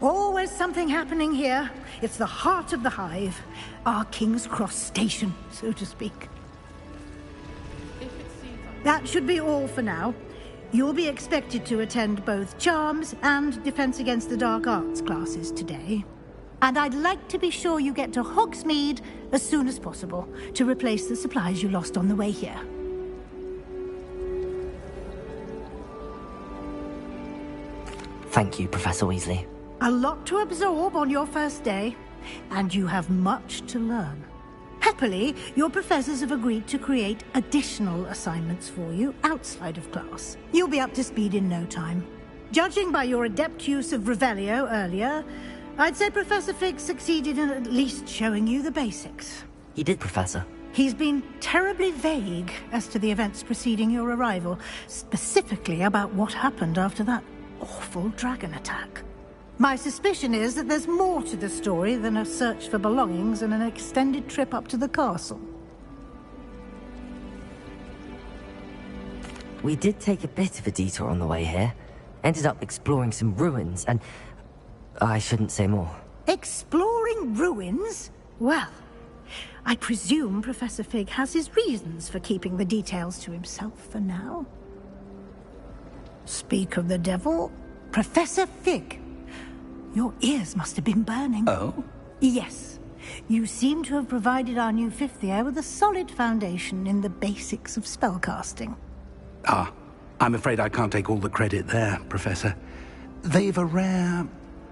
[SPEAKER 9] Always something happening here. It's the heart of the hive. Our King's Cross station, so to speak. That should be all for now. You'll be expected to attend both Charms and Defense Against the Dark Arts classes today. And I'd like to be sure you get to Hogsmeade as soon as possible to replace the supplies you lost on the way here.
[SPEAKER 1] Thank you, Professor Weasley.
[SPEAKER 9] A lot to absorb on your first day, and you have much to learn. Happily, your professors have agreed to create additional assignments for you outside of class. You'll be up to speed in no time. Judging by your adept use of Revelio earlier, I'd say Professor Fig succeeded in at least showing you the basics.
[SPEAKER 1] He did, Professor.
[SPEAKER 9] He's been terribly vague as to the events preceding your arrival, specifically about what happened after that awful dragon attack. My suspicion is that there's more to the story than a search for belongings and an extended trip up to the castle.
[SPEAKER 1] We did take a bit of a detour on the way here. Ended up exploring some ruins and... I shouldn't say more.
[SPEAKER 9] Exploring ruins? Well, I presume Professor Fig has his reasons for keeping the details to himself for now. Speak of the devil, Professor Fig. Your ears must have been burning.
[SPEAKER 3] Oh?
[SPEAKER 9] Yes. You seem to have provided our new fifth year with a solid foundation in the basics of spellcasting.
[SPEAKER 3] Ah, I'm afraid I can't take all the credit there, Professor. They've a rare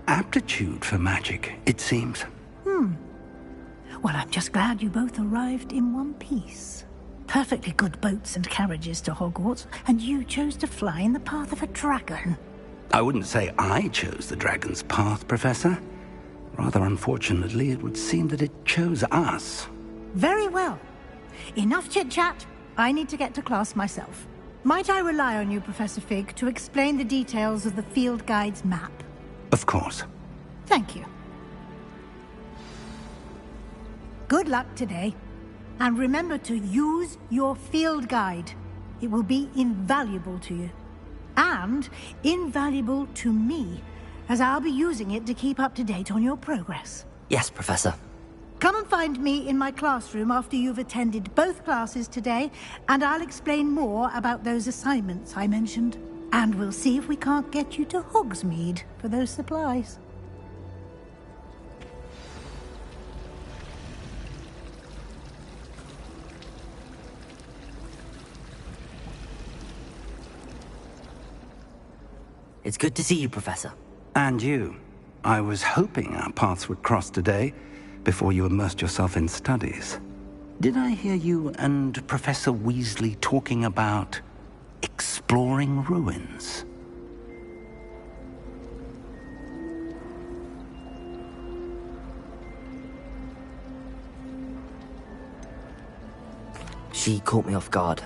[SPEAKER 3] aptitude for magic, it seems.
[SPEAKER 9] Well, I'm just glad you both arrived in one piece. Perfectly good boats and carriages to Hogwarts, and you chose to fly in the path of a dragon.
[SPEAKER 3] I wouldn't say I chose the dragon's path, Professor. Rather unfortunately, it would seem that it chose us.
[SPEAKER 9] Very well. Enough chit-chat. I need to get to class myself. Might I rely on you, Professor Fig, to explain the details of the field guide's map?
[SPEAKER 3] Of course.
[SPEAKER 9] Thank you. Good luck today. And remember to use your field guide. It will be invaluable to you. And invaluable to me, as I'll be using it to keep up to date on your progress.
[SPEAKER 1] Yes, Professor.
[SPEAKER 9] Come and find me in my classroom after you've attended both classes today, and I'll explain more about those assignments I mentioned. And we'll see if we can't get you to Hogsmeade for those supplies.
[SPEAKER 1] It's good to see you, Professor.
[SPEAKER 3] And you. I was hoping our paths would cross today, before you immersed yourself in studies. Did I hear you and Professor Weasley talking about exploring ruins?
[SPEAKER 1] She caught me off guard.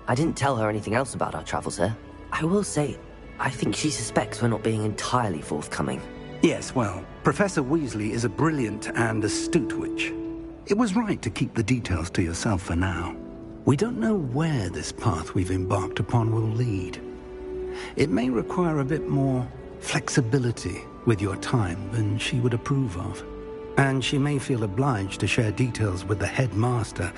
[SPEAKER 1] I didn't tell her anything else about our travels here. I will say, I think she suspects we're not being entirely forthcoming.
[SPEAKER 3] Yes, well, Professor Weasley is a brilliant and astute witch. It was right to keep the details to yourself for now. We don't know where this path we've embarked upon will lead. It may require a bit more flexibility with your time than she would approve of. And she may feel obliged to share details with the headmaster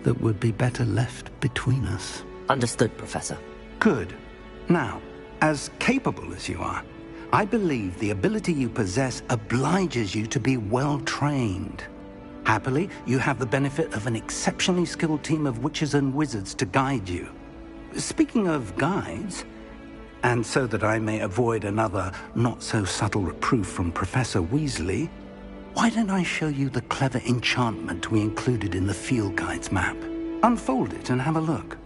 [SPEAKER 3] that would be better left between us.
[SPEAKER 1] Understood, Professor.
[SPEAKER 3] Good. Now, as capable as you are, I believe the ability you possess obliges you to be well-trained. Happily, you have the benefit of an exceptionally skilled team of witches and wizards to guide you. Speaking of guides, and so that I may avoid another not-so-subtle reproof from Professor Weasley, why don't I show you the clever enchantment we included in the field guide's map? Unfold it and have a look.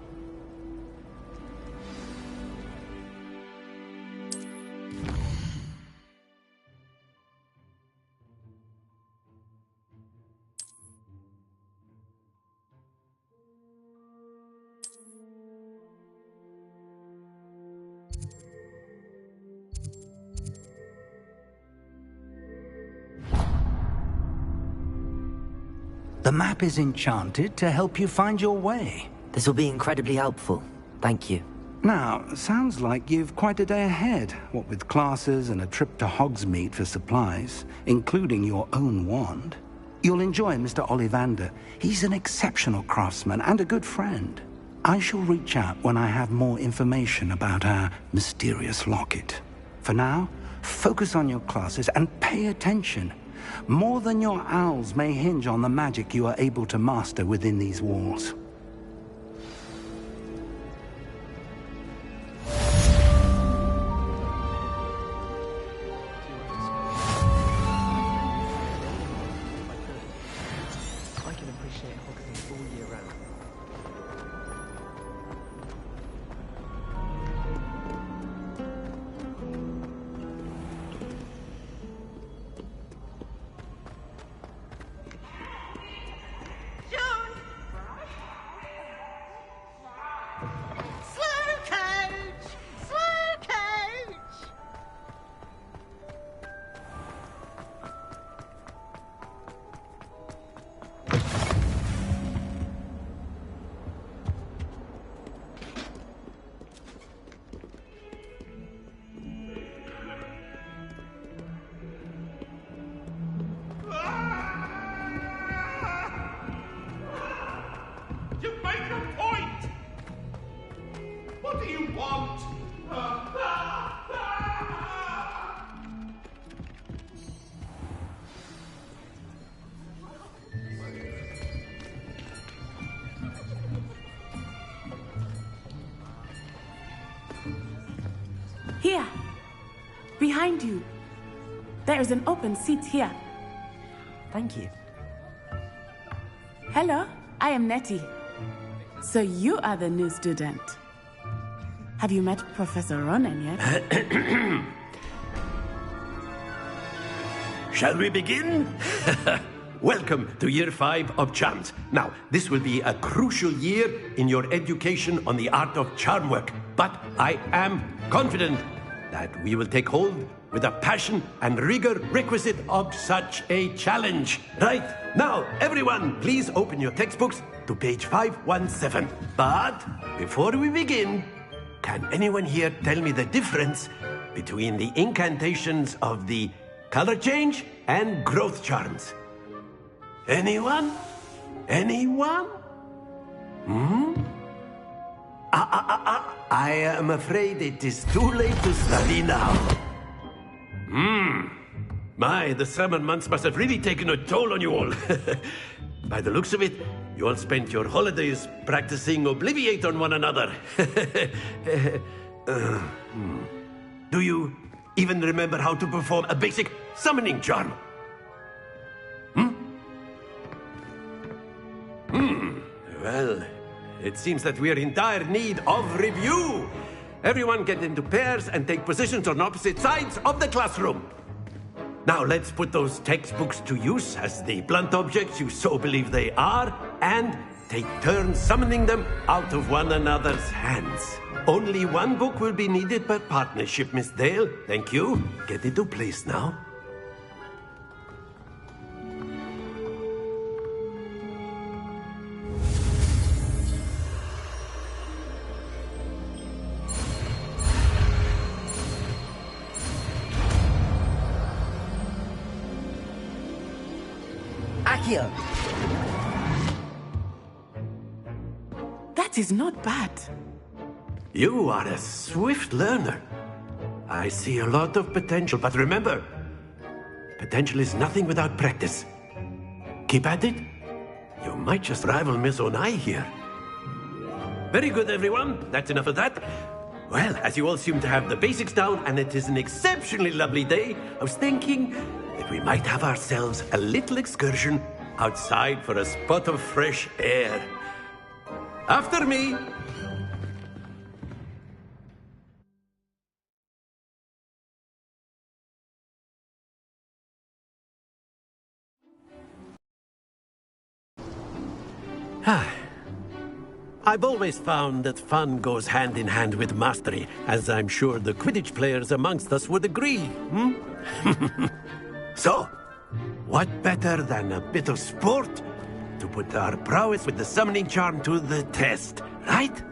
[SPEAKER 3] The map is enchanted to help you find your way.
[SPEAKER 1] This will be incredibly helpful. Thank you.
[SPEAKER 3] Now, sounds like you've quite a day ahead, what with classes and a trip to Hogsmeade for supplies, including your own wand. You'll enjoy Mr. Ollivander. He's an exceptional craftsman and a good friend. I shall reach out when I have more information about our mysterious locket. For now, focus on your classes and pay attention. More than your owls may hinge on the magic you are able to master within these walls.
[SPEAKER 13] I can appreciate Hogsmeade all year round.
[SPEAKER 14] Here. Behind you. There is an open seat here.
[SPEAKER 1] Thank you.
[SPEAKER 14] Hello, I am Nettie. So you are the new student. Have you met Professor Ronan yet?
[SPEAKER 15] Shall we begin? Welcome to Year 5 of Charms. Now, this will be a crucial year in your education on the art of charm work. But I am confident that we will take hold with the passion and rigor requisite of such a challenge. Right, now, everyone, please open your textbooks to page 517. But before we begin, can anyone here tell me the difference between the incantations of the color change and growth charms? Anyone? Anyone? I am afraid it is too late to study now. My, the summer months must have really taken a toll on you all. By the looks of it, you all spent your holidays practicing Obliviate on one another. Do you even remember how to perform a basic summoning charm? Well, it seems that we are in dire need of review. Everyone get into pairs and take positions on opposite sides of the classroom. Now let's put those textbooks to use as the blunt objects you so believe they are, and take turns summoning them out of one another's hands. Only one book will be needed per partnership, Miss Dale. Thank you. Get into place now.
[SPEAKER 10] Here.
[SPEAKER 14] That is not bad.
[SPEAKER 15] You are a swift learner. I see a lot of potential, but remember, potential is nothing without practice. Keep at it. You might just rival Miss Onai here. Very good, everyone. That's enough of that. Well, as you all seem to have the basics down, and it is an exceptionally lovely day, I was thinking that we might have ourselves a little excursion outside for a spot of fresh air. After me. I've always found that fun goes hand in hand with mastery, as I'm sure the Quidditch players amongst us would agree. So, what better than a bit of sport to put our prowess with the summoning charm to the test, right?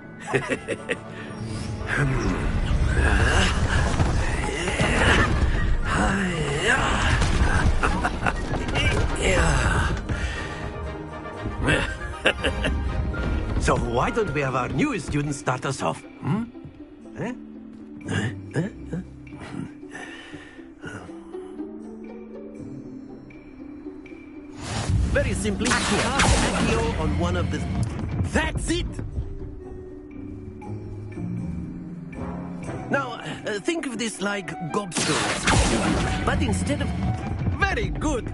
[SPEAKER 15] So why don't we have our newest student start us off? Very simply, cast Accio on one of the... That's it! Now, think of this like gobstones, but instead of... Very good!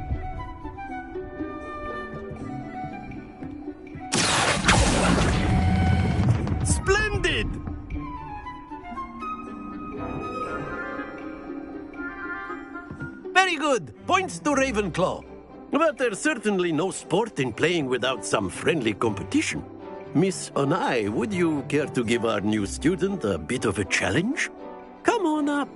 [SPEAKER 15] Splendid! Very good! Points to Ravenclaw. But there's certainly no sport in playing without some friendly competition. Miss Onai, would you care to give our new student a bit of a challenge? Come on up.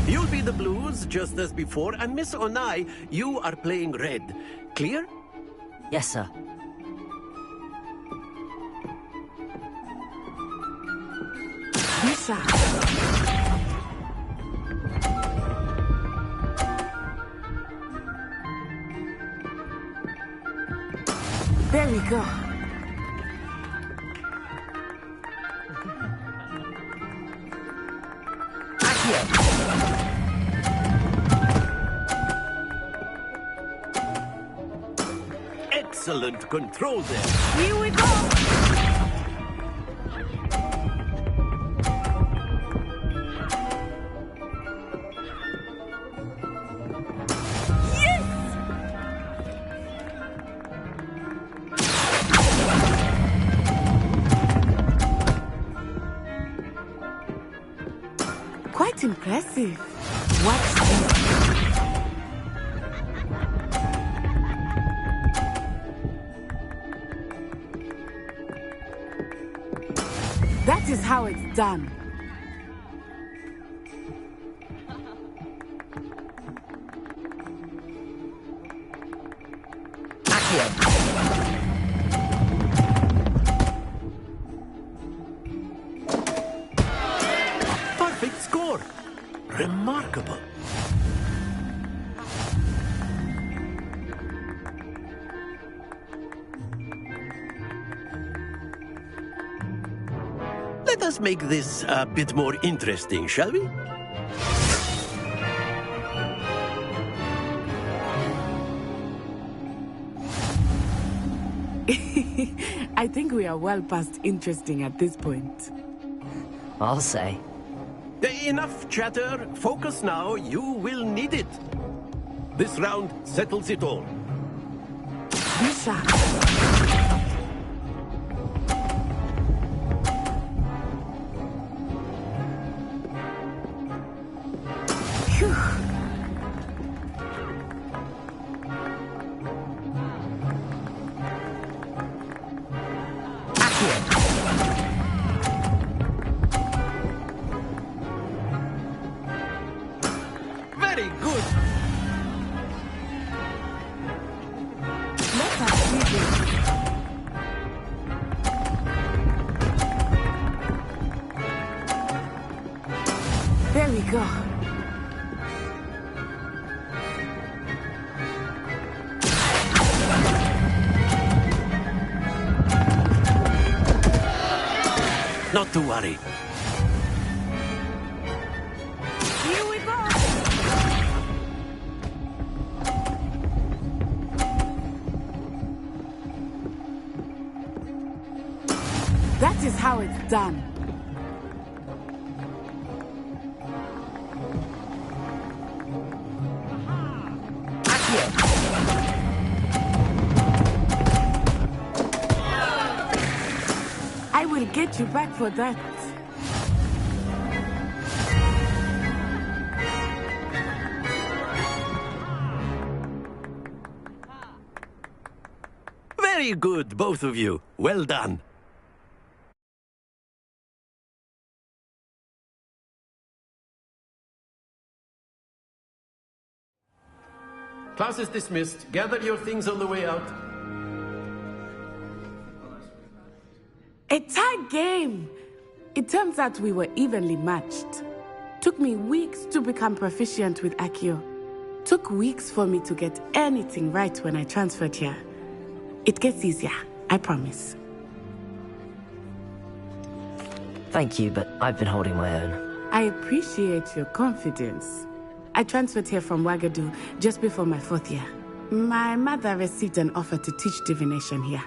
[SPEAKER 15] You'll be the blues, just as before, and Miss Onai, you are playing red. Clear?
[SPEAKER 1] Yes, sir.
[SPEAKER 14] Yes, sir. There we go.
[SPEAKER 15] Excellent control there.
[SPEAKER 14] Here we go. Quite impressive. What's this? That is how it's done.
[SPEAKER 15] Perfect score. Remarkable. Let us make this a bit more interesting, shall we?
[SPEAKER 14] I think we are well past interesting at this point.
[SPEAKER 1] I'll say.
[SPEAKER 15] Enough chatter. Focus now. You will need it. This round settles it all.
[SPEAKER 14] Misha.
[SPEAKER 15] Very good.
[SPEAKER 14] Let us see this. There we go.
[SPEAKER 15] Not to worry.
[SPEAKER 14] Here we go. That is how it's done. I will get you back for that.
[SPEAKER 15] Very good, both of you. Well done. Class is dismissed. Gather your things on the way out.
[SPEAKER 14] A tight game. It turns out we were evenly matched. Took me weeks to become proficient with Accio. Took weeks for me to get anything right when I transferred here. It gets easier, I promise.
[SPEAKER 1] Thank you, but I've been holding my own.
[SPEAKER 14] I appreciate your confidence. I transferred here from Wagadu just before my 4th year. My mother received an offer to teach divination here.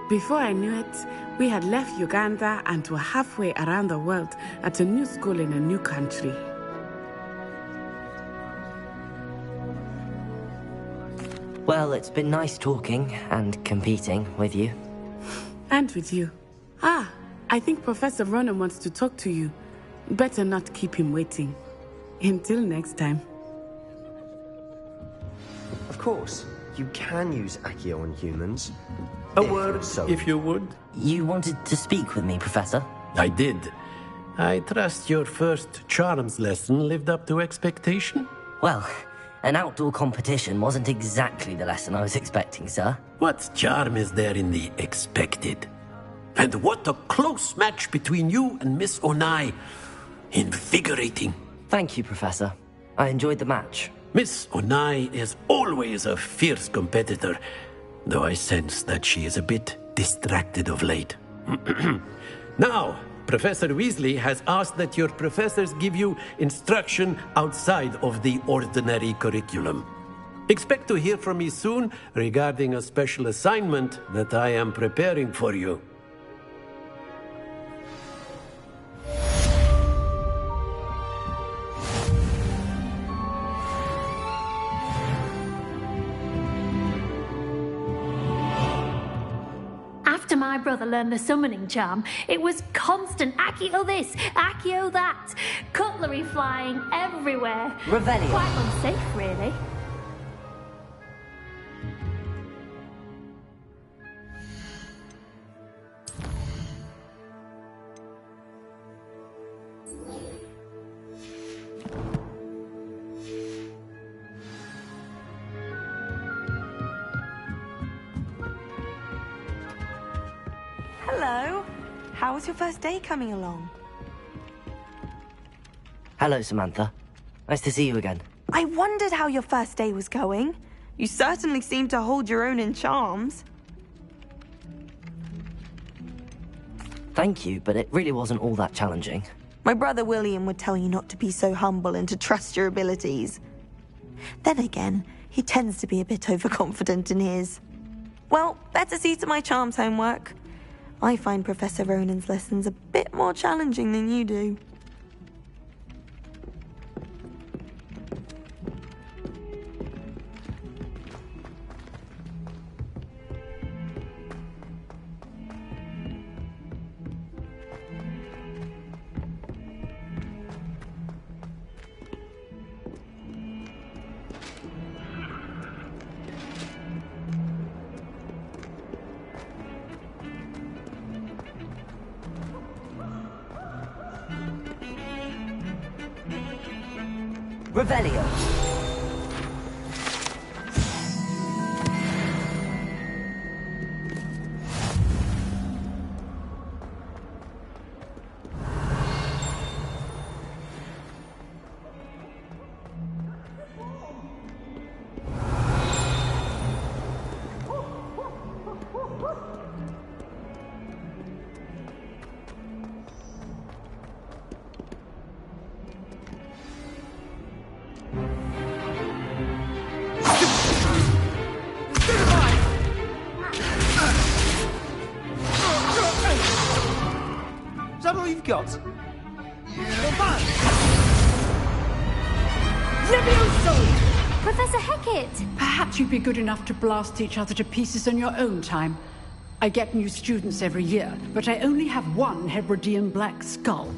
[SPEAKER 14] Before I knew it, we had left Uganda and were halfway around the world at a new school in a new country.
[SPEAKER 1] Well, it's been nice talking and competing with you.
[SPEAKER 14] And with you. I think Professor Ronan wants to talk to you. Better not keep him waiting. Until next time.
[SPEAKER 16] Of course, you can use Accio on humans.
[SPEAKER 15] A word, if you would.
[SPEAKER 1] You wanted to speak with me, Professor?
[SPEAKER 15] I did. I trust your first charms lesson lived up to expectation?
[SPEAKER 1] Well, an outdoor competition wasn't exactly the lesson I was expecting, sir.
[SPEAKER 15] What charm is there in the expected? And what a close match between you and Miss Onai. Invigorating.
[SPEAKER 1] Thank you, Professor. I enjoyed the match.
[SPEAKER 15] Miss Onai is always a fierce competitor, though I sense that she is a bit distracted of late. Now, Professor Weasley has asked that your professors give you instruction outside of the ordinary curriculum. Expect to hear from me soon regarding a special assignment that I am preparing for you.
[SPEAKER 11] After my my brother learned the summoning charm, it was constant Accio this, Accio that, cutlery flying everywhere.
[SPEAKER 1] Revelio.
[SPEAKER 11] Quite unsafe, really.
[SPEAKER 2] Hello. How was your first day coming along?
[SPEAKER 1] Hello, Samantha. Nice to see you again.
[SPEAKER 2] I wondered how your first day was going. You certainly seem to hold your own in charms.
[SPEAKER 1] Thank you, but it really wasn't all that challenging.
[SPEAKER 2] My brother William would tell you not to be so humble and to trust your abilities. Then again, he tends to be a bit overconfident in his. Well, better see to my charms homework. I find Professor Ronan's lessons a bit more challenging than you do.
[SPEAKER 1] Revelio.
[SPEAKER 13] Is that all you've got?
[SPEAKER 17] Levioso!
[SPEAKER 11] Professor Hecat!
[SPEAKER 17] Perhaps you'd be good enough to blast each other to pieces on your own time. I get new students every year, but I only have one Hebridean black skull.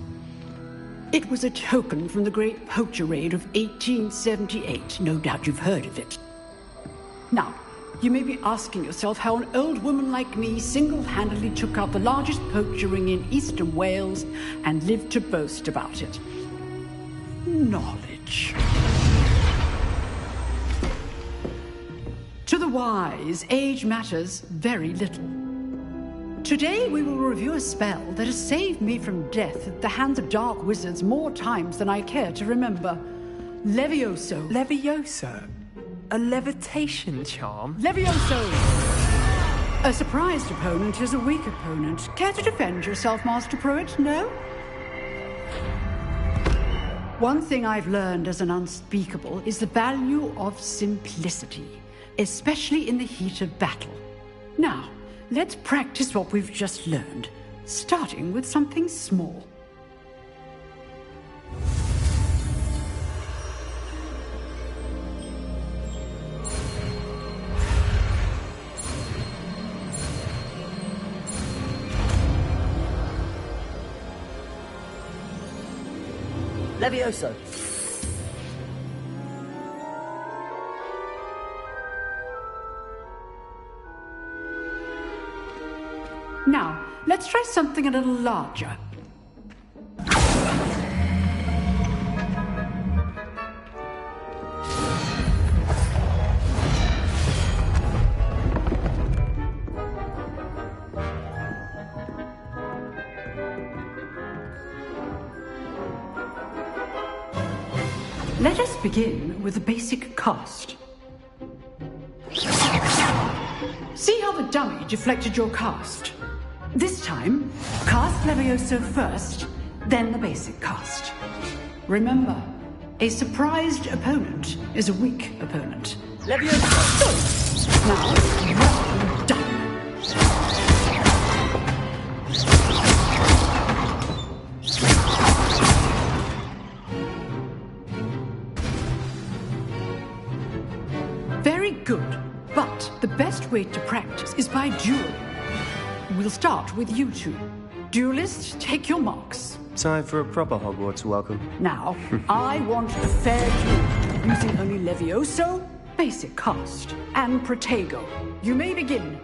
[SPEAKER 17] It was a token from the Great Poacher Raid of 1878. No doubt you've heard of it. Now, you may be asking yourself how an old woman like me single-handedly took out the largest poacher ring in eastern Wales and lived to boast about it. Knowledge. To the wise, age matters very little. Today we will review a spell that has saved me from death at the hands of dark wizards more times than I care to remember. Levioso.
[SPEAKER 12] Levioso? A levitation charm?
[SPEAKER 17] Levioso! A surprised opponent is a weak opponent. Care to defend yourself, Master Pruitt? No? One thing I've learned as an unspeakable is the value of simplicity, especially in the heat of battle. Now, let's practice what we've just learned, starting with something small.
[SPEAKER 1] Levioso.
[SPEAKER 17] Now, let's try something a little larger. Let us begin with the basic cast. See how the dummy deflected your cast? This time, cast Levioso first, then the basic cast. Remember, a surprised opponent is a weak opponent.
[SPEAKER 1] Levioso!
[SPEAKER 17] Now, well done. Very good, but the best way to practice is by dueling. we'll start with you two. Duelists, take your marks.
[SPEAKER 16] Time for a proper Hogwarts welcome.
[SPEAKER 17] Now, I want a fair duel, using only Levioso, basic cast, and Protego. You may begin.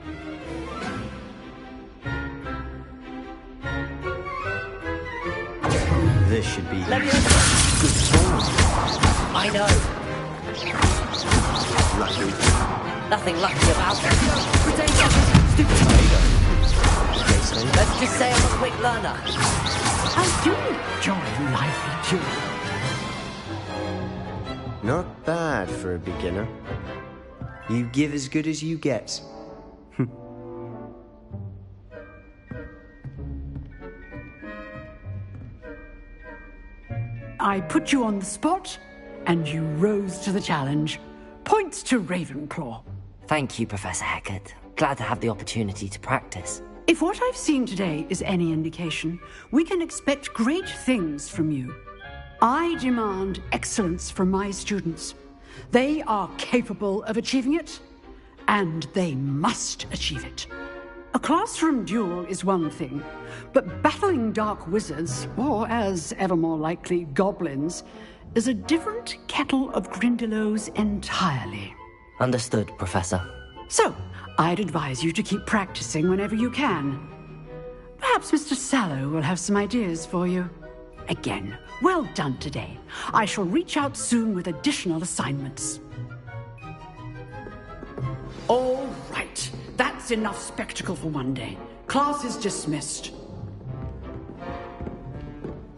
[SPEAKER 16] This should be
[SPEAKER 10] Levioso.
[SPEAKER 16] good form.
[SPEAKER 10] I know.
[SPEAKER 16] Lucky.
[SPEAKER 10] Nothing lucky about it. Protego. Let's just say I'm a quick learner.
[SPEAKER 17] I do enjoy lively duel.
[SPEAKER 16] Not bad for a beginner. You give as good as you get.
[SPEAKER 17] I put you on the spot, and you rose to the challenge. Points to Ravenclaw.
[SPEAKER 1] Thank you, Professor Hecat. Glad to have the opportunity to practice.
[SPEAKER 17] If what I've seen today is any indication, we can expect great things from you. I demand excellence from my students. They are capable of achieving it, and they must achieve it. A classroom duel is one thing, but battling dark wizards, or as ever more likely, goblins, is a different kettle of Grindylows entirely.
[SPEAKER 1] Understood, Professor.
[SPEAKER 17] So, I'd advise you to keep practicing whenever you can. Perhaps Mr. Sallow will have some ideas for you. Again, well done today. I shall reach out soon with additional assignments. All right. That's enough spectacle for one day. Class is dismissed.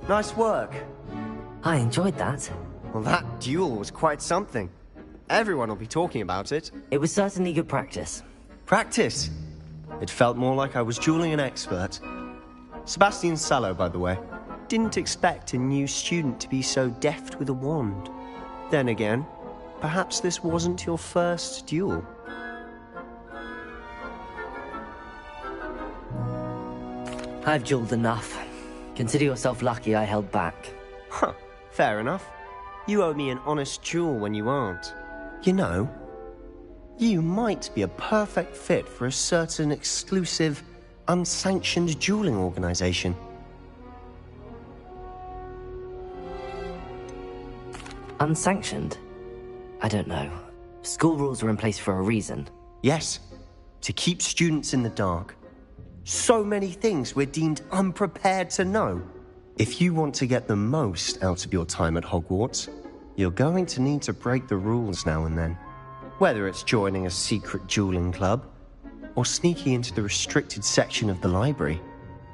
[SPEAKER 16] Nice work.
[SPEAKER 1] I enjoyed that.
[SPEAKER 16] Well, that duel was quite something. Everyone will be talking about it.
[SPEAKER 1] It was certainly good practice.
[SPEAKER 16] Practice? It felt more like I was dueling an expert. Sebastian Sallow, by the way. Didn't expect a new student to be so deft with a wand. Then again, perhaps this wasn't your first duel.
[SPEAKER 1] I've dueled enough. Consider yourself lucky I held back.
[SPEAKER 16] Huh, fair enough. You owe me an honest duel when you aren't. You know, you might be a perfect fit for a certain exclusive, unsanctioned dueling organization.
[SPEAKER 1] Unsanctioned? I don't know. School rules are in place for a reason.
[SPEAKER 16] Yes, to keep students in the dark. So many things we're deemed unprepared to know. If you want to get the most out of your time at Hogwarts, you're going to need to break the rules now and then. Whether it's joining a secret dueling club, or sneaking into the restricted section of the library,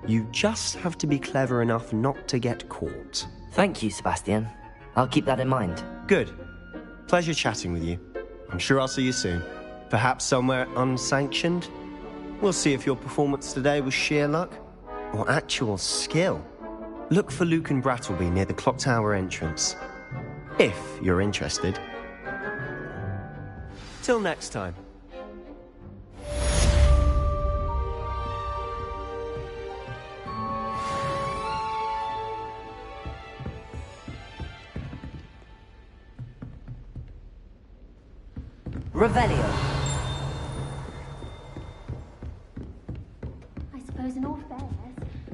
[SPEAKER 16] you just have to be clever enough not to get caught.
[SPEAKER 1] Thank you, Sebastian. I'll keep that in mind.
[SPEAKER 16] Good. Pleasure chatting with you. I'm sure I'll see you soon. Perhaps somewhere unsanctioned? We'll see if your performance today was sheer luck or actual skill. Look for Luke and Brattleby near the clock tower entrance. If you're interested. Till next time.
[SPEAKER 1] Revelio.
[SPEAKER 11] I suppose in all fairness,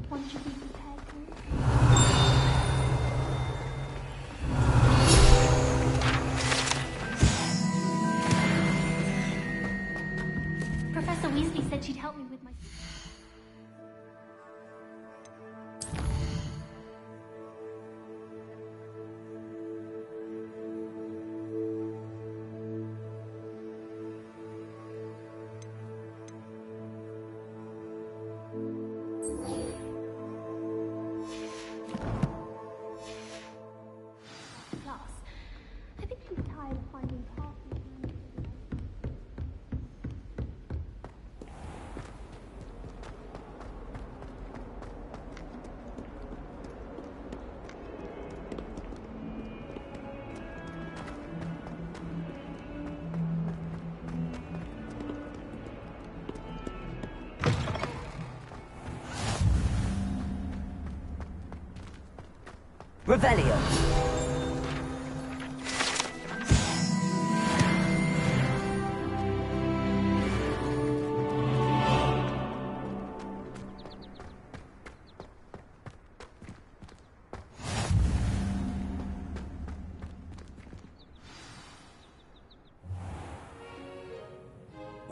[SPEAKER 11] one should be prepared to... Professor Weasley said she'd help me with my... I think she's tired of finding partners.
[SPEAKER 1] Revelio.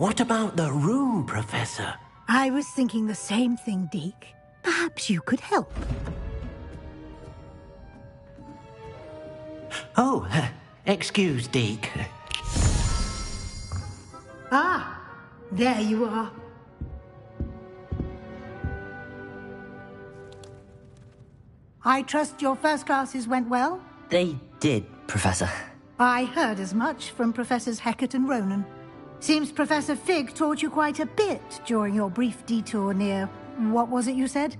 [SPEAKER 15] What about the room, Professor?
[SPEAKER 9] I was thinking the same thing, Deke. Perhaps you could help.
[SPEAKER 15] Oh, excuse, Deke.
[SPEAKER 9] Ah, there you are. I trust your first classes went well?
[SPEAKER 1] They did, Professor.
[SPEAKER 9] I heard as much from Professors Hecat and Ronan. Seems Professor Fig taught you quite a bit during your brief detour near... what was it you said?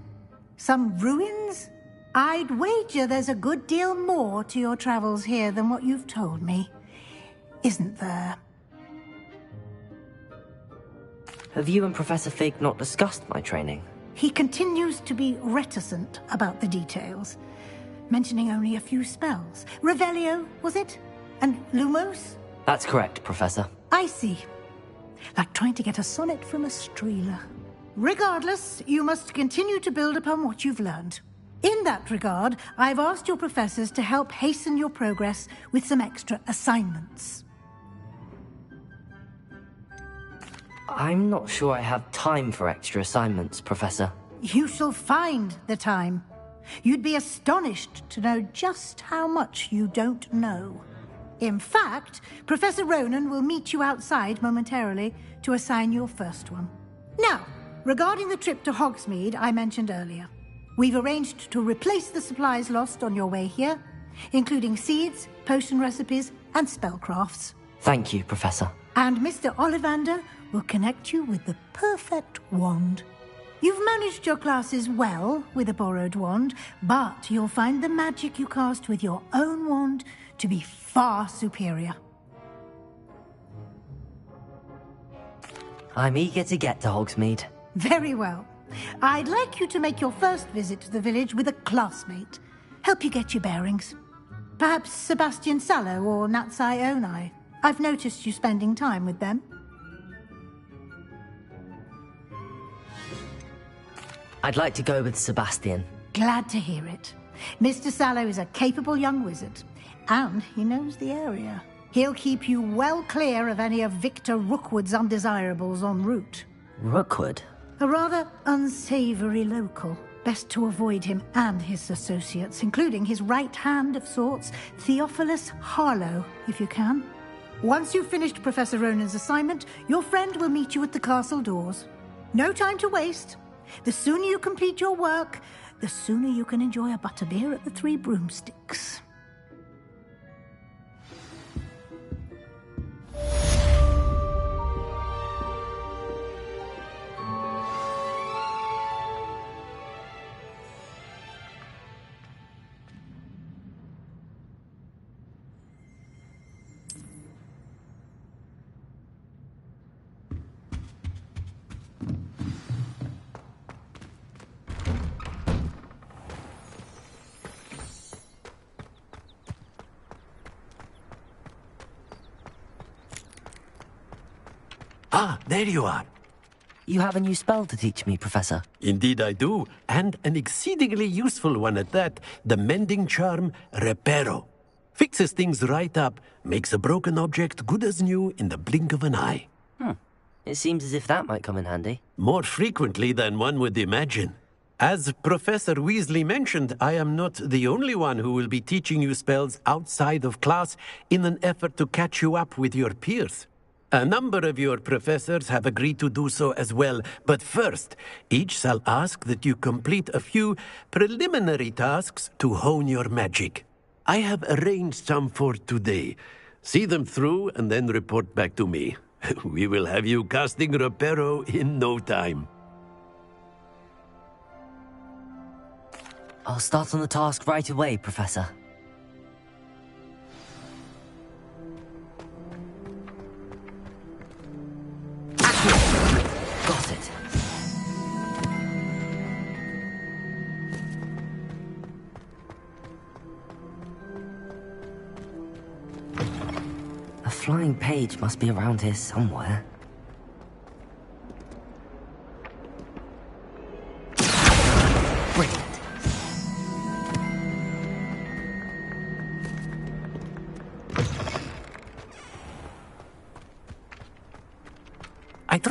[SPEAKER 9] Some ruins? I'd wager there's a good deal more to your travels here than what you've told me. Isn't there?
[SPEAKER 1] Have you and Professor Fig not discussed my training?
[SPEAKER 9] He continues to be reticent about the details, mentioning only a few spells. Revelio, was it? And Lumos?
[SPEAKER 1] That's correct, Professor.
[SPEAKER 9] I see. Like trying to get a sonnet from a streeler. Regardless, you must continue to build upon what you've learned. In that regard, I've asked your professors to help hasten your progress with some extra assignments.
[SPEAKER 1] I'm not sure I have time for extra assignments, Professor.
[SPEAKER 9] You shall find the time. You'd be astonished to know just how much you don't know. In fact, Professor Ronan will meet you outside momentarily to assign your first one. Now, regarding the trip to Hogsmeade I mentioned earlier, we've arranged to replace the supplies lost on your way here, including seeds, potion recipes, and spellcrafts.
[SPEAKER 1] Thank you, Professor.
[SPEAKER 9] And Mr. Ollivander will connect you with the perfect wand. You've managed your classes well with a borrowed wand, but you'll find the magic you cast with your own wand to be far superior.
[SPEAKER 1] I'm eager to get to Hogsmeade.
[SPEAKER 9] Very well. I'd like you to make your first visit to the village with a classmate. Help you get your bearings. Perhaps Sebastian Sallow or Natsai Onai. I've noticed you spending time with them.
[SPEAKER 1] I'd like to go with Sebastian.
[SPEAKER 9] Glad to hear it. Mr. Sallow is a capable young wizard, and he knows the area. He'll keep you well clear of any of Victor Rookwood's undesirables en route.
[SPEAKER 1] Rookwood?
[SPEAKER 9] A rather unsavory local. Best to avoid him and his associates, including his right hand of sorts, Theophilus Harlow, if you can. Once you've finished Professor Ronan's assignment, your friend will meet you at the castle doors. No time to waste. The sooner you complete your work, the sooner you can enjoy a butterbeer at the Three Broomsticks.
[SPEAKER 15] Ah, there you are.
[SPEAKER 1] You have a new spell to teach me, Professor.
[SPEAKER 15] Indeed I do, and an exceedingly useful one at that. The mending charm, Reparo. Fixes things right up, makes a broken object good as new in the blink of an eye.
[SPEAKER 1] It seems as if that might come in handy.
[SPEAKER 15] More frequently than one would imagine. As Professor Weasley mentioned, I am not the only one who will be teaching you spells outside of class in an effort to catch you up with your peers. A number of your professors have agreed to do so as well, but first, each shall ask that you complete a few preliminary tasks to hone your magic. I have arranged some for today. See them through and then report back to me. We will have you casting Reparo in no time.
[SPEAKER 1] I'll start on the task right away, Professor. Got it. A flying page must be around here somewhere. Brilliant.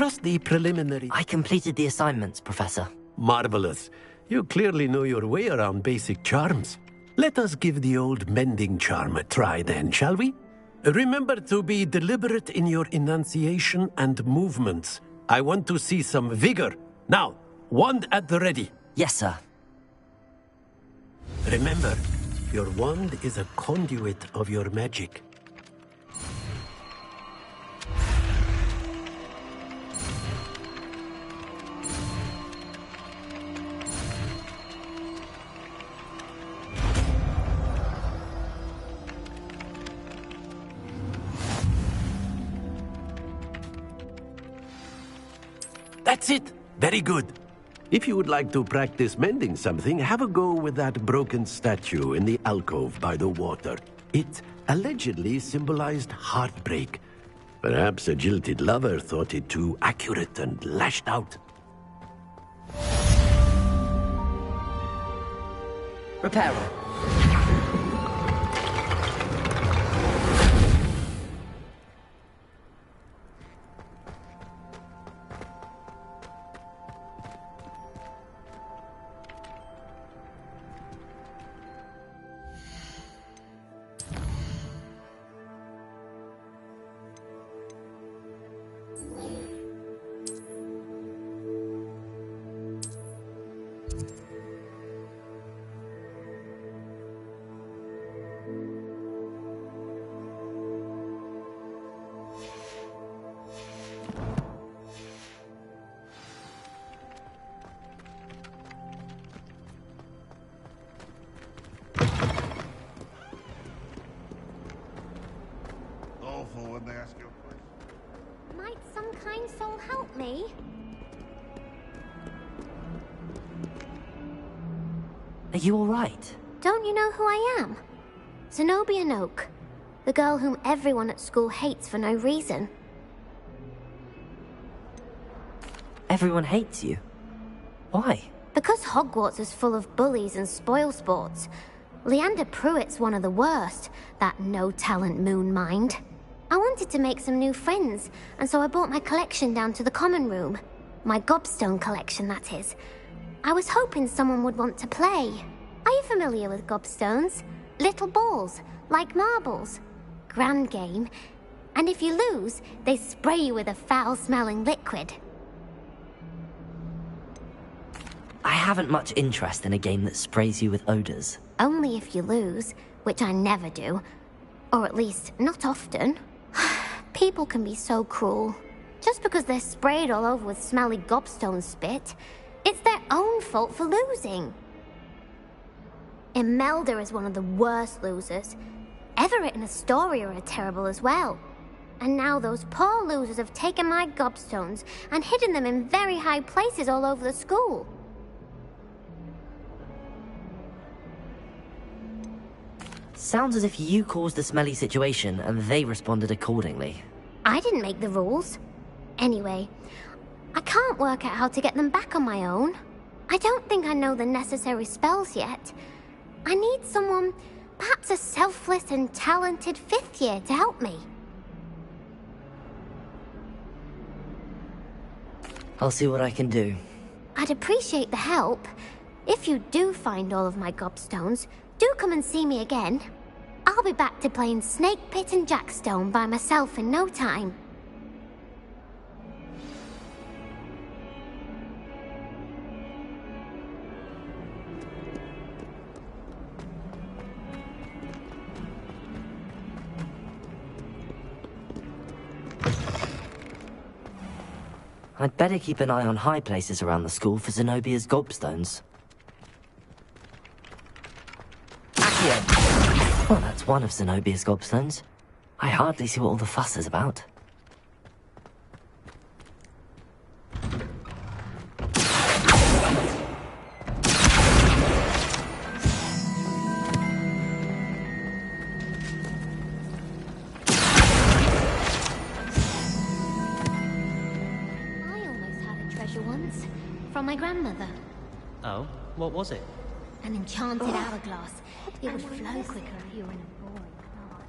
[SPEAKER 15] trust the preliminary...
[SPEAKER 1] I completed the assignments, Professor.
[SPEAKER 15] Marvelous. You clearly know your way around basic charms. Let us give the old mending charm a try then, shall we? Remember to be deliberate in your enunciation and movements. I want to see some vigor. Now, wand at the ready.
[SPEAKER 1] Yes, sir.
[SPEAKER 15] Remember, your wand is a conduit of your magic. That's it! Very good. If you would like to practice mending something, have a go with that broken statue in the alcove by the water. It allegedly symbolized heartbreak. Perhaps a jilted lover thought it too accurate and lashed out.
[SPEAKER 12] Reparo.
[SPEAKER 18] Awful when they ask you a question.
[SPEAKER 11] Might some kind soul help me?
[SPEAKER 1] Are you all right?
[SPEAKER 11] Don't you know who I am? Zenobia Noak, the girl whom everyone at school hates for no reason.
[SPEAKER 1] Everyone hates you. Why?
[SPEAKER 11] Because Hogwarts is full of bullies and spoilsports. Leander Pruitt's one of the worst, that no-talent moon mind. I wanted to make some new friends, and so I brought my collection down to the common room. My gobstone collection, that is. I was hoping someone would want to play. Are you familiar with gobstones? Little balls, like marbles. Grand game. And if you lose, they spray you with a foul-smelling liquid.
[SPEAKER 1] I haven't much interest in a game that sprays you with odors.
[SPEAKER 11] Only if you lose, which I never do. Or at least, not often. People can be so cruel. Just because they're sprayed all over with smelly gobstone spit, it's their own fault for losing. Imelda is one of the worst losers. Everett and Astoria are terrible as well. And now those poor losers have taken my gobstones and hidden them in very high places all over the school.
[SPEAKER 1] Sounds as if you caused the smelly situation and they responded accordingly.
[SPEAKER 11] I didn't make the rules. Anyway, I can't work out how to get them back on my own. I don't think I know the necessary spells yet. I need someone, perhaps a selfless and talented fifth year to help me.
[SPEAKER 1] I'll see what I can do.
[SPEAKER 11] I'd appreciate the help. If you do find all of my gobstones, do come and see me again. I'll be back to playing Snake Pit and Jackstone by myself in no time.
[SPEAKER 1] I'd better keep an eye on high places around the school for Zenobia's gobstones. Accio! Well, that's one of Zenobia's gobstones. I hardly see what all the fuss is about.
[SPEAKER 11] From my grandmother.
[SPEAKER 19] Oh, what was it?
[SPEAKER 11] An enchanted hourglass. It would flow quicker if you were in a boring car.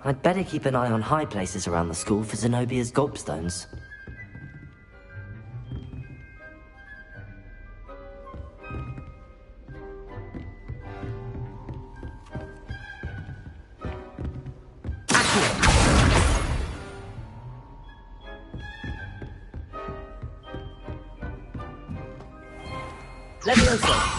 [SPEAKER 1] I'd better keep an eye on high places around the school for Zenobia's gobstones.
[SPEAKER 12] Levioso!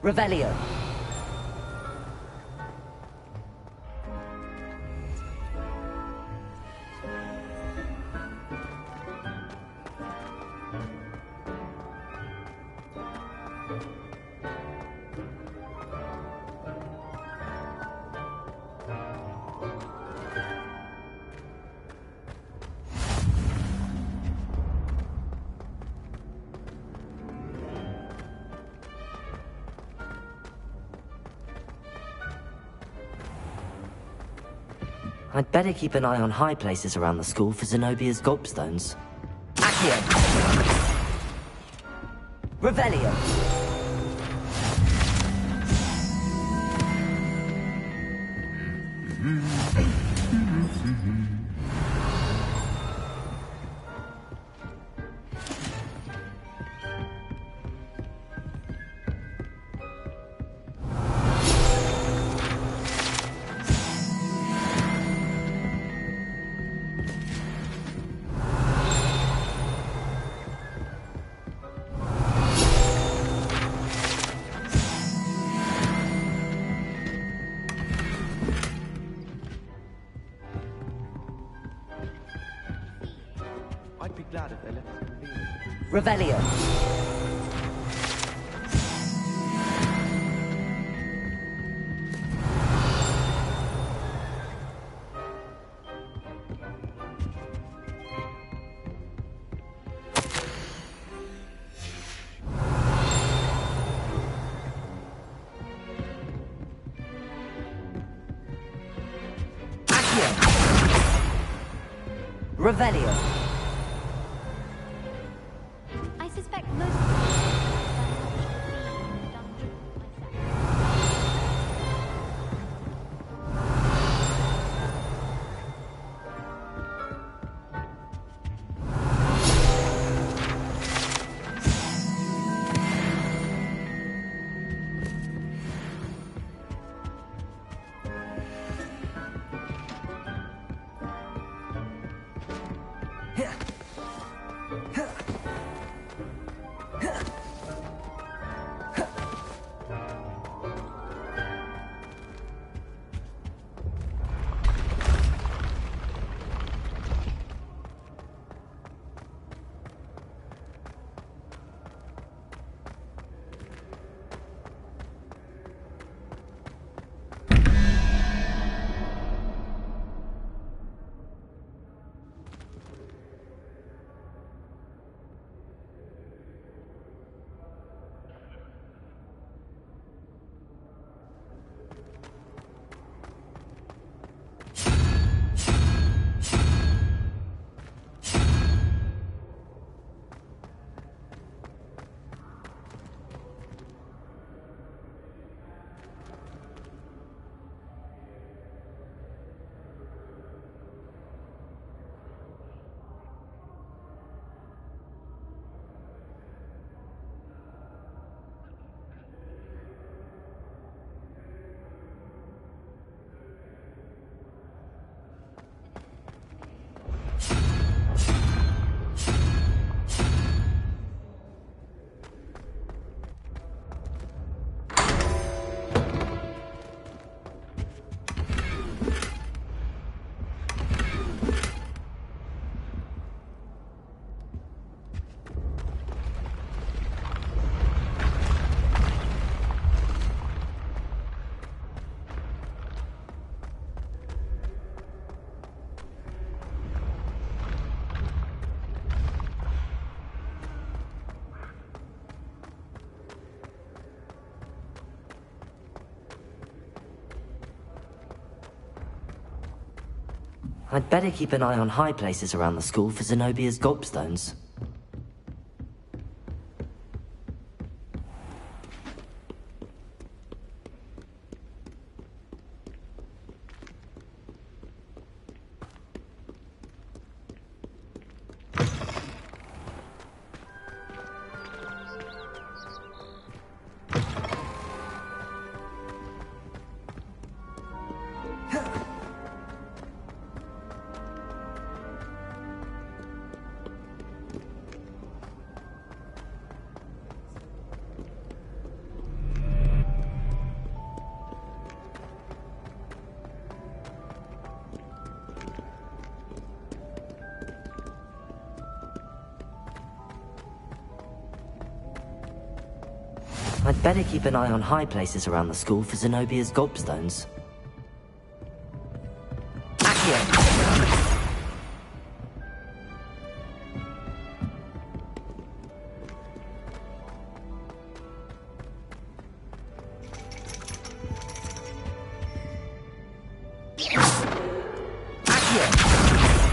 [SPEAKER 1] Revelio. I'd better keep an eye on high places around the school for Zenobia's gobstones. Accio! Revelio!
[SPEAKER 13] I'd be glad if they let us convene.
[SPEAKER 1] Revelio. Revelio.
[SPEAKER 11] I suspect most of the
[SPEAKER 1] I'd better keep an eye on high places around the school for Zenobia's gobstones. I'd better keep an eye on high places around the school for Zenobia's gobstones.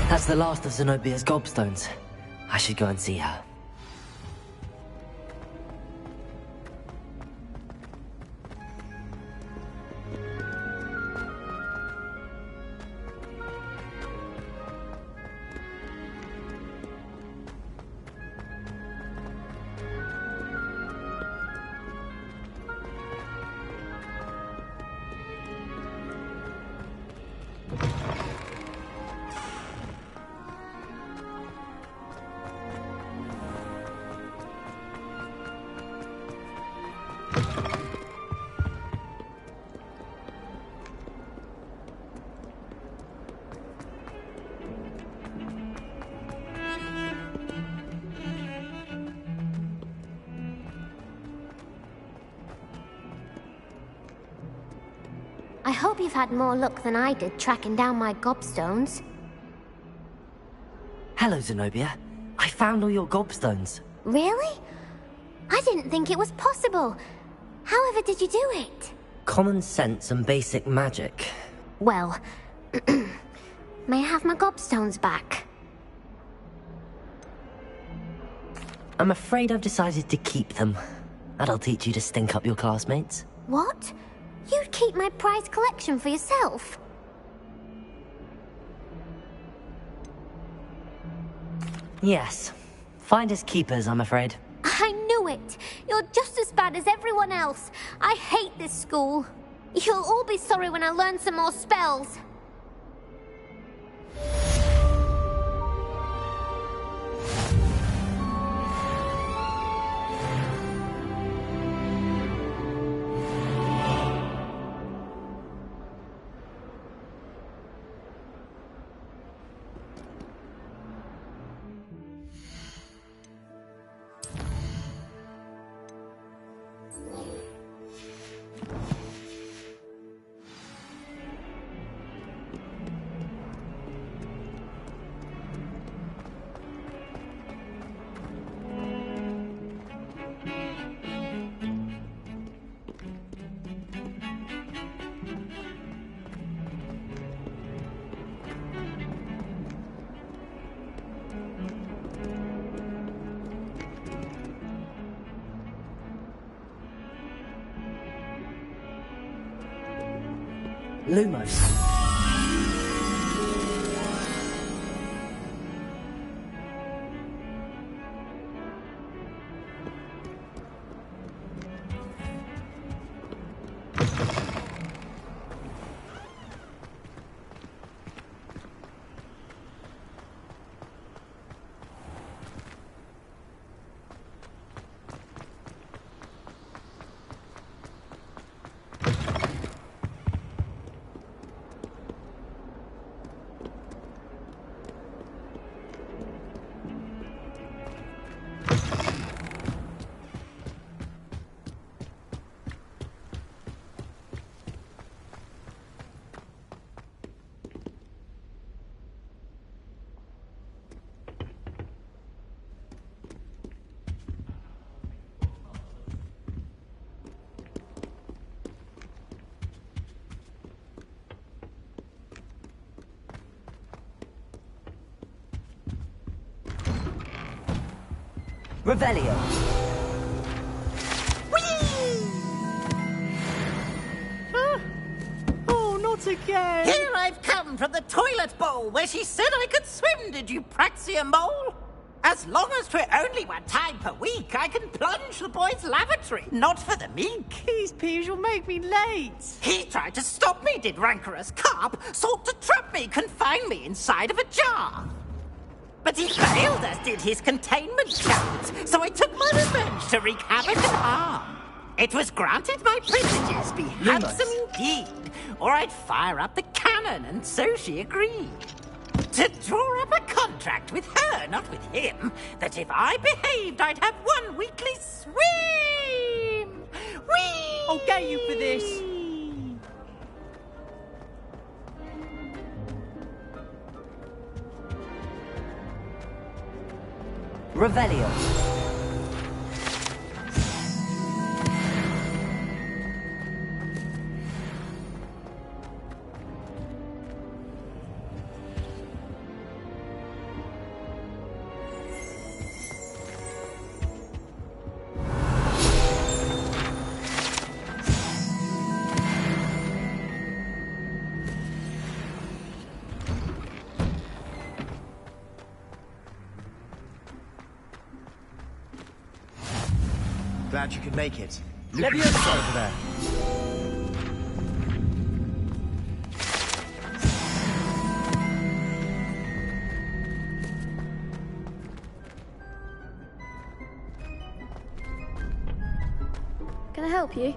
[SPEAKER 1] That's the last of Zenobia's gobstones. I should go and see her.
[SPEAKER 11] I hope you've had more luck than I did tracking down my gobstones.
[SPEAKER 1] Hello, Zenobia. I found all your gobstones.
[SPEAKER 11] Really? I didn't think it was possible. However did you do it?
[SPEAKER 1] Common sense and basic magic.
[SPEAKER 11] Well, may I have my gobstones back?
[SPEAKER 1] I'm afraid I've decided to keep them. That'll teach you to stink up your classmates.
[SPEAKER 11] What? You'd keep my prized collection for yourself?
[SPEAKER 1] Yes. Finders keepers, I'm afraid.
[SPEAKER 11] I knew it! You're just as bad as everyone else. I hate this school. You'll all be sorry when I learn some more spells.
[SPEAKER 1] Lumos. Revelio.
[SPEAKER 5] Oh, not again!
[SPEAKER 20] Here I've come from the toilet bowl where she said I could swim, did you praxia mole? As long as 'twere only one time per week, I can plunge the boy's lavatory, not for the meek.
[SPEAKER 5] These peeves will make me late.
[SPEAKER 20] He tried to stop me, did rancorous carp, sought to trap me, confine me inside of a jar. But he failed, as did his containment charms, so I took my revenge to wreak havoc and harm. It was granted my privileges be handsome indeed, or I'd fire up the cannon, and so she agreed. To draw up a contract with her, not with him, that if I behaved, I'd have one weekly swim! Whee!
[SPEAKER 5] I'll get you for this.
[SPEAKER 1] Revelio.
[SPEAKER 21] Glad you could make it. Leviosa over there.
[SPEAKER 22] Can I help you?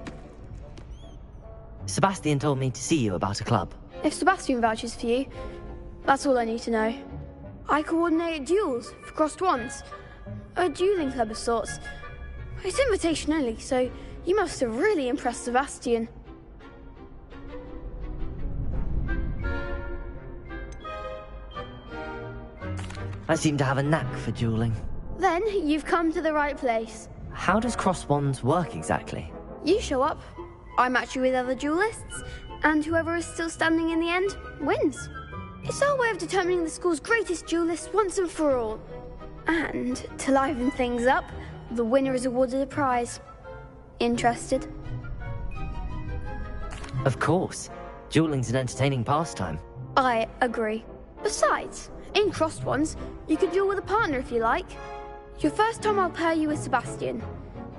[SPEAKER 1] Sebastian told me to see you about a club.
[SPEAKER 22] If Sebastian vouches for you, that's all I need to know. I coordinate duels for crossed wands. A dueling club of sorts. It's invitation only, so you must have really impressed Sebastian.
[SPEAKER 1] I seem to have a knack for dueling.
[SPEAKER 22] Then you've come to the right place.
[SPEAKER 1] How does cross wands work exactly?
[SPEAKER 22] You show up, I match you with other duelists, and whoever is still standing in the end wins. It's our way of determining the school's greatest duelist once and for all. And to liven things up, the winner is awarded a prize. Interested?
[SPEAKER 1] Of course. Dueling's an entertaining pastime.
[SPEAKER 22] I agree. Besides, in crossed ones, you can duel with a partner if you like. Your first time I'll pair you with Sebastian.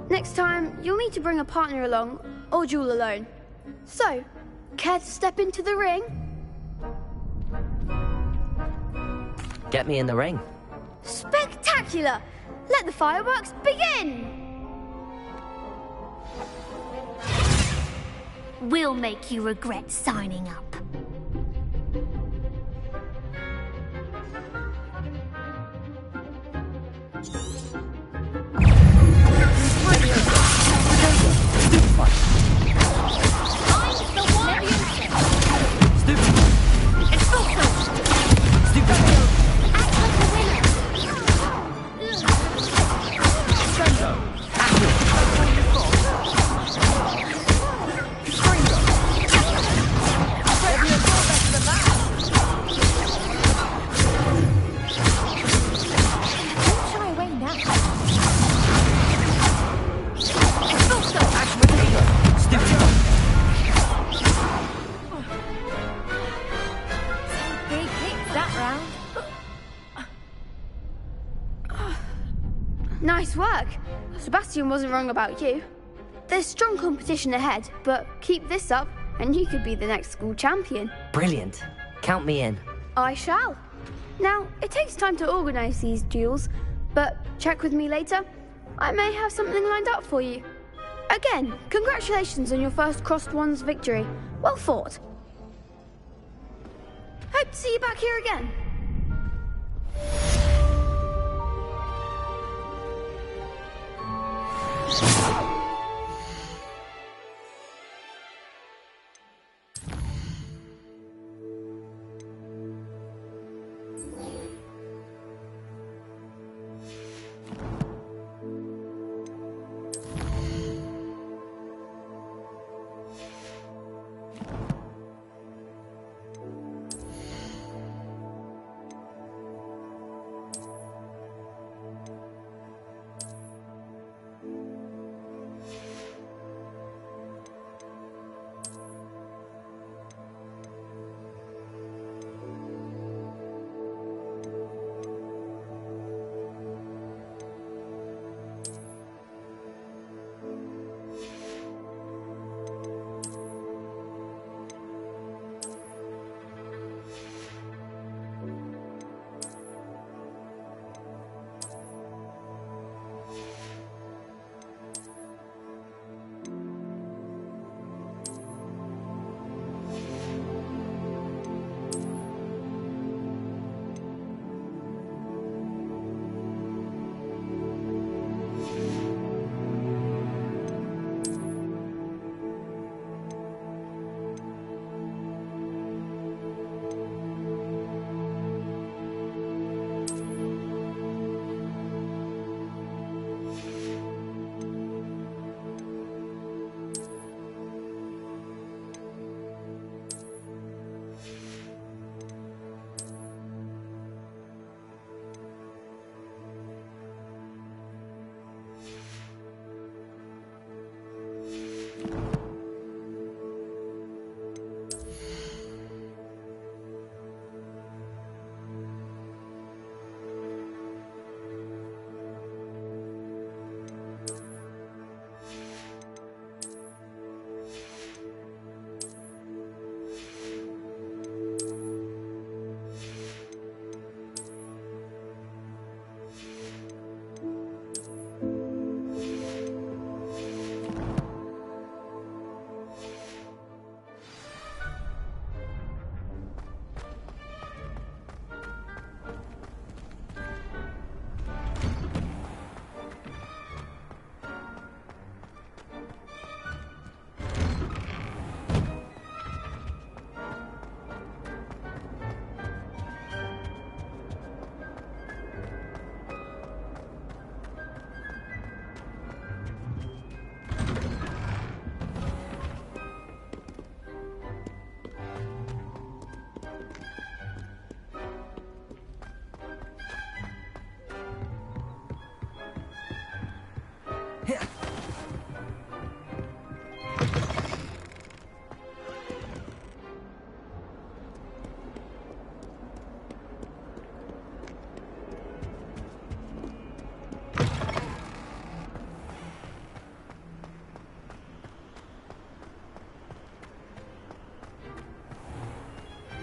[SPEAKER 22] Next time, you'll need to bring a partner along, or duel alone. So, care to step into the ring?
[SPEAKER 1] Get me in the ring.
[SPEAKER 22] Spectacular! Let the fireworks begin!
[SPEAKER 11] We'll make you regret signing up.
[SPEAKER 22] Nice work. Sebastian wasn't wrong about you. There's strong competition ahead, but keep this up and you could be the next school champion.
[SPEAKER 1] Brilliant. Count me in.
[SPEAKER 22] I shall. Now, it takes time to organise these duels, but check with me later. I may have something lined up for you. Again, congratulations on your first crossed wands victory. Well fought. Hope to see you back here again.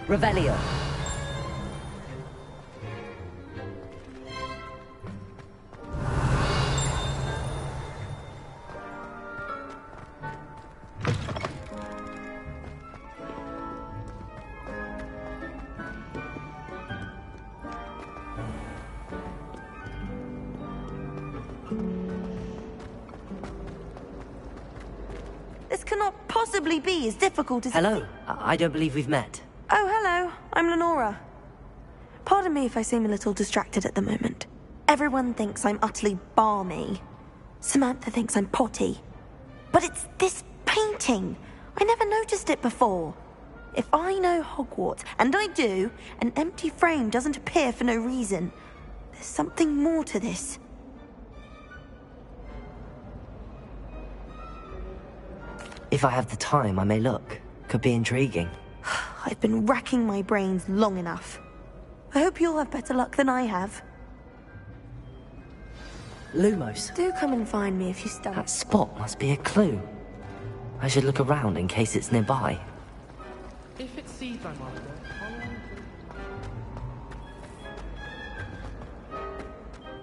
[SPEAKER 1] Revelio.
[SPEAKER 2] This cannot possibly be as difficult as...
[SPEAKER 1] Hello. I don't believe we've met.
[SPEAKER 2] Oh, hello. I'm Lenora. Pardon me if I seem a little distracted at the moment. Everyone thinks I'm utterly balmy. Samantha thinks I'm potty. But it's this painting. I never noticed it before. If I know Hogwarts, and I do, an empty frame doesn't appear for no reason. There's something more to this.
[SPEAKER 1] If I have the time, I may look. Could be intriguing.
[SPEAKER 2] I've been racking my brains long enough. I hope you'll have better luck than I have.
[SPEAKER 1] Lumos.
[SPEAKER 2] Do come and find me if you start.
[SPEAKER 1] That spot must be a clue. I should look around in case it's nearby.
[SPEAKER 13] If it's seeds I'm after,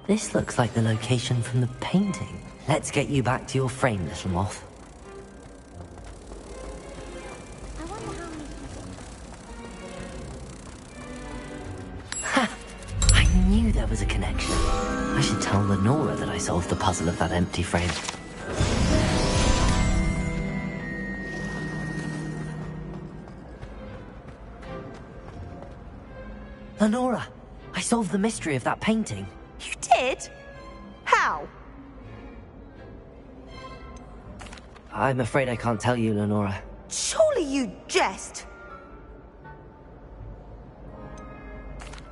[SPEAKER 1] This looks like the location from the painting. Let's get you back to your frame, little moth. I knew there was a connection. I should tell Lenora that I solved the puzzle of that empty frame. Lenora, I solved the mystery of that painting.
[SPEAKER 2] You did? How?
[SPEAKER 1] I'm afraid I can't tell you, Lenora.
[SPEAKER 2] Surely you jest.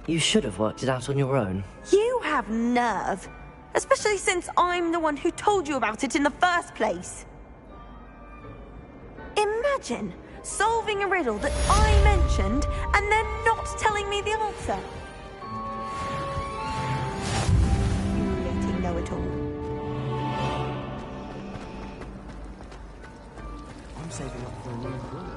[SPEAKER 1] You should have worked it out on your own.
[SPEAKER 2] You have nerve. Especially since I'm the one who told you about it in the first place. Imagine solving a riddle that I mentioned and then not telling me the answer. Infuriating know-it-all.
[SPEAKER 13] I'm saving up for a new book.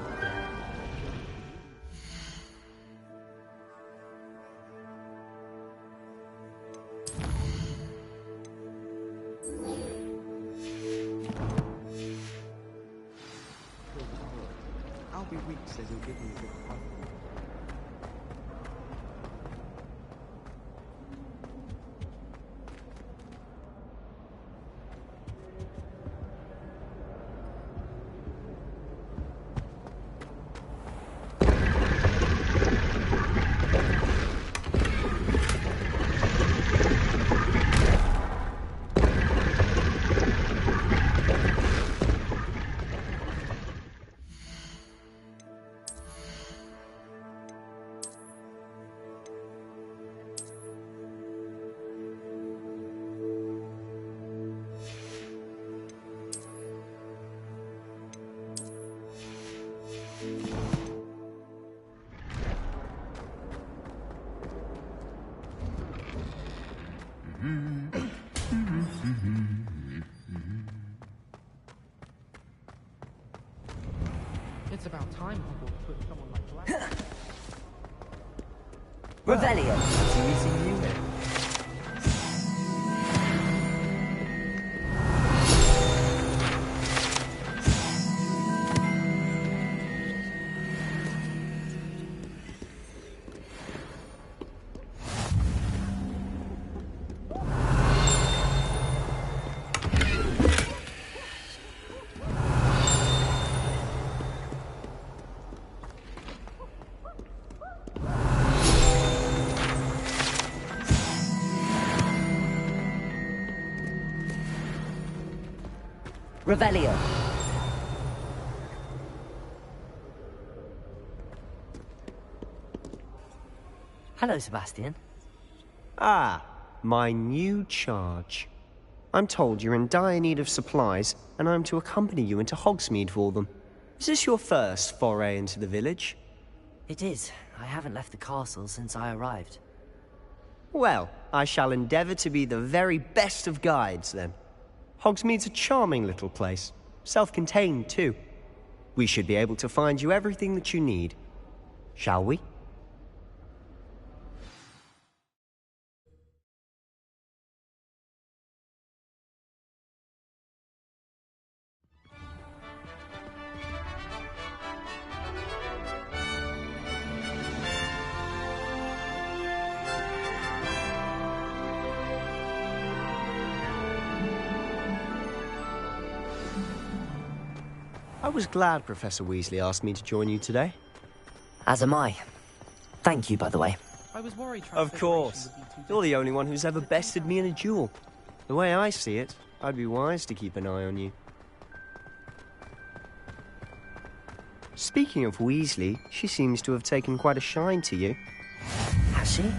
[SPEAKER 13] Albie Weeks says he'll give me a bit of fun. It's about time Hogwarts put someone like Black.
[SPEAKER 1] Revelio. Revelio. Hello, Sebastian.
[SPEAKER 16] Ah, my new charge. I'm told you're in dire need of supplies, and I'm to accompany you into Hogsmeade for them. Is this your first foray into the village?
[SPEAKER 1] It is. I haven't left the castle since I arrived.
[SPEAKER 16] Well, I shall endeavour to be the very best of guides, then. Hogsmeade's a charming little place. Self-contained, too. We should be able to find you everything that you need. Shall we? I was glad Professor Weasley asked me to join you today.
[SPEAKER 1] As am I. Thank you, by the way.
[SPEAKER 13] I was worried.
[SPEAKER 16] Of course. You're the only one who's ever bested me in a duel. The way I see it, I'd be wise to keep an eye on you. Speaking of Weasley, she seems to have taken quite a shine to you.
[SPEAKER 1] Has she?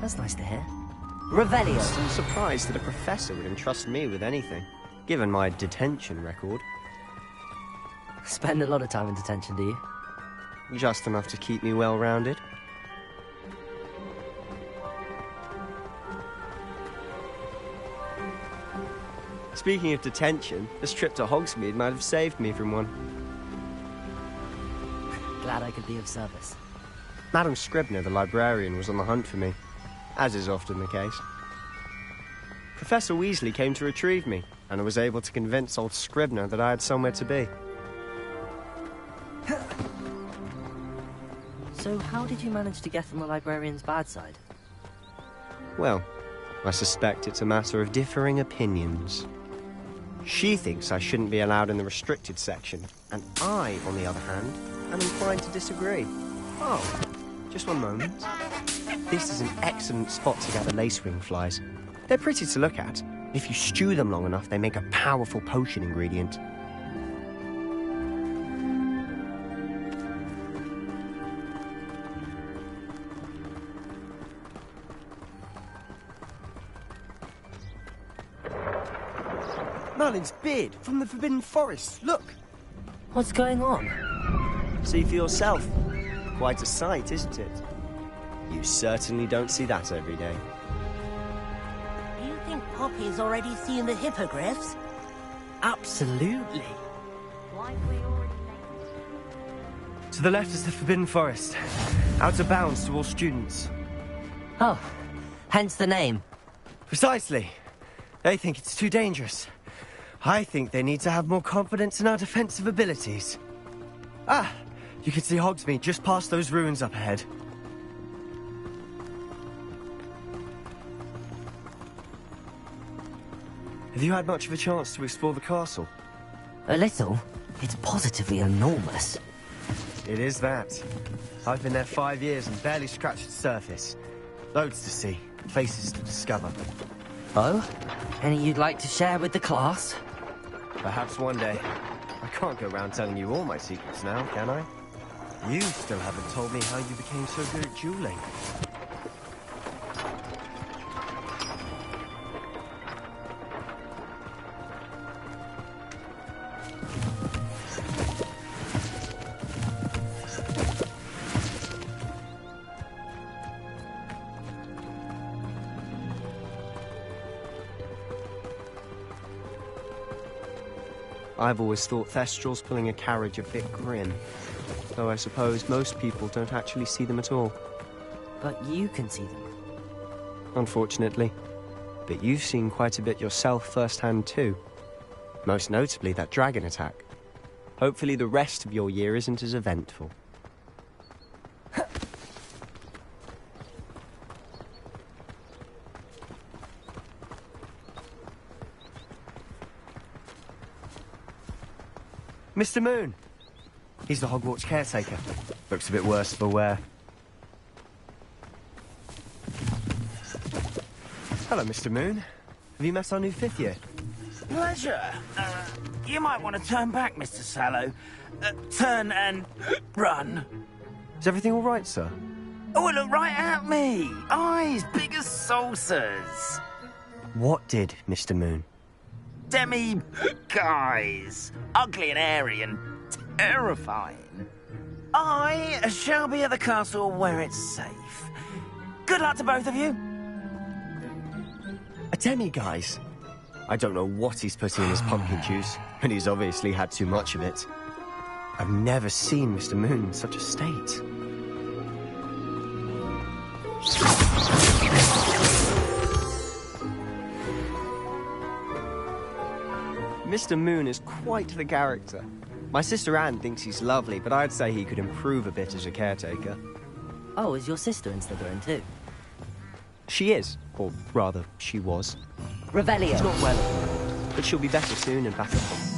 [SPEAKER 1] That's nice to hear. Revelio!
[SPEAKER 16] I'm still surprised that a professor would entrust me with anything, given my detention record.
[SPEAKER 1] Spend a lot of time in detention, do you?
[SPEAKER 16] Just enough to keep me well-rounded. Speaking of detention, this trip to Hogsmeade might have saved me from one.
[SPEAKER 1] Glad I could be of service.
[SPEAKER 16] Madam Scribner, the librarian, was on the hunt for me, as is often the case. Professor Weasley came to retrieve me, and I was able to convince old Scribner that I had somewhere to be.
[SPEAKER 1] So how did you manage to get on the librarian's bad side?
[SPEAKER 16] Well, I suspect it's a matter of differing opinions. She thinks I shouldn't be allowed in the restricted section, and I, on the other hand, am inclined to disagree. Oh, just one moment. This is an excellent spot to gather lacewing flies. They're pretty to look at. If you stew them long enough, they make a powerful potion ingredient. Merlin's beard from the Forbidden Forest. Look!
[SPEAKER 1] What's going on?
[SPEAKER 16] See for yourself. Quite a sight, isn't it? You certainly don't see that every day.
[SPEAKER 10] Do you think Poppy's already seen the hippogriffs?
[SPEAKER 1] Absolutely.
[SPEAKER 16] To the left is the Forbidden Forest. Out of bounds to all students.
[SPEAKER 1] Oh, hence the name.
[SPEAKER 16] Precisely. They think it's too dangerous. I think they need to have more confidence in our defensive abilities. Ah, you can see Hogsmeade just past those ruins up ahead. Have you had much of a chance to explore the castle?
[SPEAKER 1] A little. It's positively enormous.
[SPEAKER 16] It is that. I've been there 5 years and barely scratched the surface. Loads to see, places to discover.
[SPEAKER 1] Oh? Any you'd like to share with the class?
[SPEAKER 16] Perhaps one day. I can't go around telling you all my secrets now, can I? You still haven't told me how you became so good at dueling. I've always thought Thestrals pulling a carriage a bit grim, though I suppose most people don't actually see them at all.
[SPEAKER 1] But you can see them.
[SPEAKER 16] Unfortunately. But you've seen quite a bit yourself firsthand too. Most notably that dragon attack. Hopefully the rest of your year isn't as eventful. Mr. Moon! He's the Hogwarts caretaker. Looks a bit worse for wear. Hello, Mr. Moon. Have you met our new 5th year?
[SPEAKER 4] Pleasure. You might want to turn back, Mr. Sallow. Turn and run.
[SPEAKER 16] Is everything all right, sir?
[SPEAKER 4] Oh, look right at me. Eyes big as saucers.
[SPEAKER 16] What did, Mr. Moon?
[SPEAKER 4] Demi... guys. Ugly and airy and terrifying. I shall be at the castle where it's safe. Good luck to both of you.
[SPEAKER 16] A demi-guise? I don't know what he's putting in his pumpkin juice, and he's obviously had too much of it. I've never seen Mr. Moon in such a state. Mr. Moon is quite the character. My sister Anne thinks he's lovely, but I'd say he could improve a bit as a caretaker.
[SPEAKER 1] Oh, is your sister in Slytherin too?
[SPEAKER 16] She is, or rather, she was.
[SPEAKER 1] Revelio!
[SPEAKER 16] She's not well, but she'll be better soon and back at home.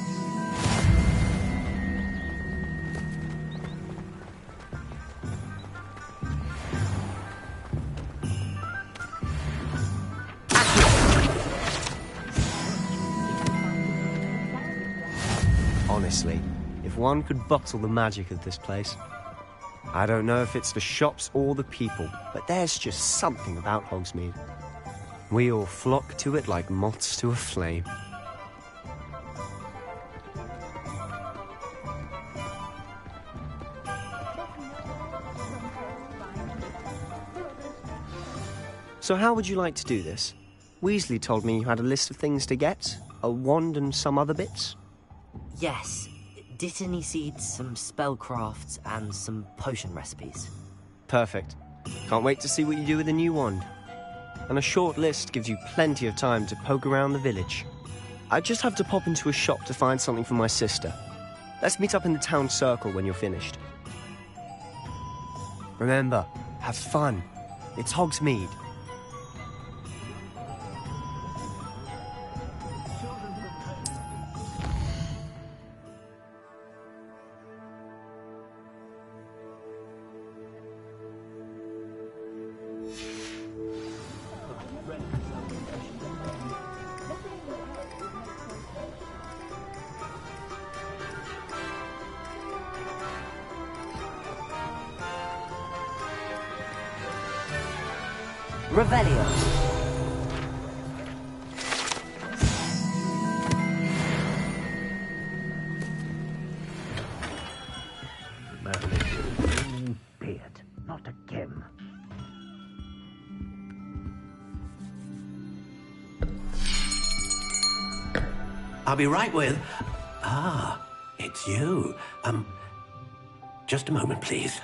[SPEAKER 16] Honestly, if one could bottle the magic of this place. I don't know if it's the shops or the people, but there's just something about Hogsmeade. We all flock to it like moths to a flame. So how would you like to do this? Weasley told me you had a list of things to get, a wand and some other bits.
[SPEAKER 1] Yes. Dittany seeds, some spellcrafts, and some potion recipes.
[SPEAKER 16] Perfect. Can't wait to see what you do with the new wand. And a short list gives you plenty of time to poke around the village. I just have to pop into a shop to find something for my sister. Let's meet up in the town circle when you're finished. Remember, have fun. It's Hogsmeade.
[SPEAKER 1] Revelio.
[SPEAKER 4] Beard, not again.
[SPEAKER 15] I'll be right with... Ah, it's you. Just a moment, please.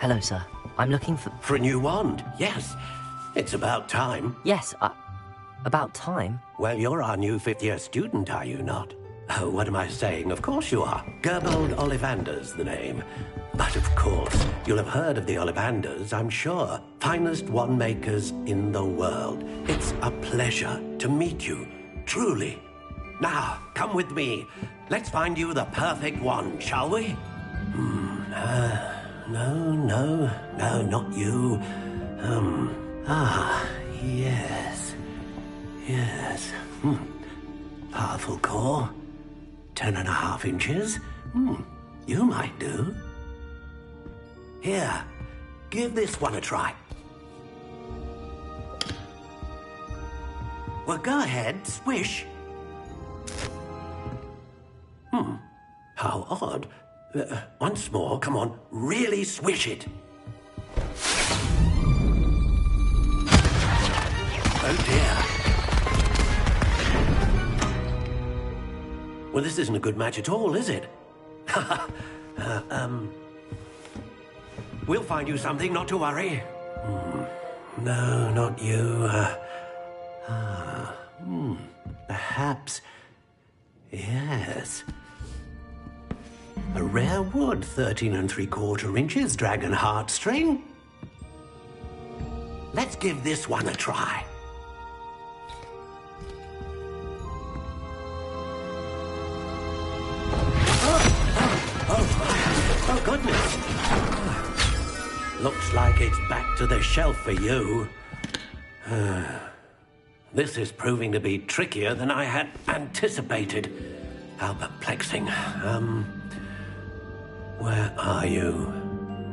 [SPEAKER 1] Hello, sir. I'm looking for...
[SPEAKER 15] For a new wand, yes. It's about time.
[SPEAKER 1] Yes, about time?
[SPEAKER 15] Well, you're our new fifth-year student, are you not? Oh, what am I saying? Of course you are. Gerbold Ollivander's the name. But of course, you'll have heard of the Ollivanders, I'm sure. Finest wand makers in the world. It's a pleasure to meet you, truly. Now, come with me. Let's find you the perfect wand, shall we? No, not you. Yes. Powerful core. 10.5 inches. You might do. Here, give this one a try. Well, go ahead, swish. How odd. Once more, come on, really swish it. Oh dear. Well, this isn't a good match at all, is it? We'll find you something, not to worry. No, not you. Perhaps. Yes. A rare wood, 13 3/4 inches, dragon heartstring. Let's give this one a try. Oh, goodness. Looks like it's back to the shelf for you. This is proving to be trickier than I had anticipated. How perplexing. Where are you?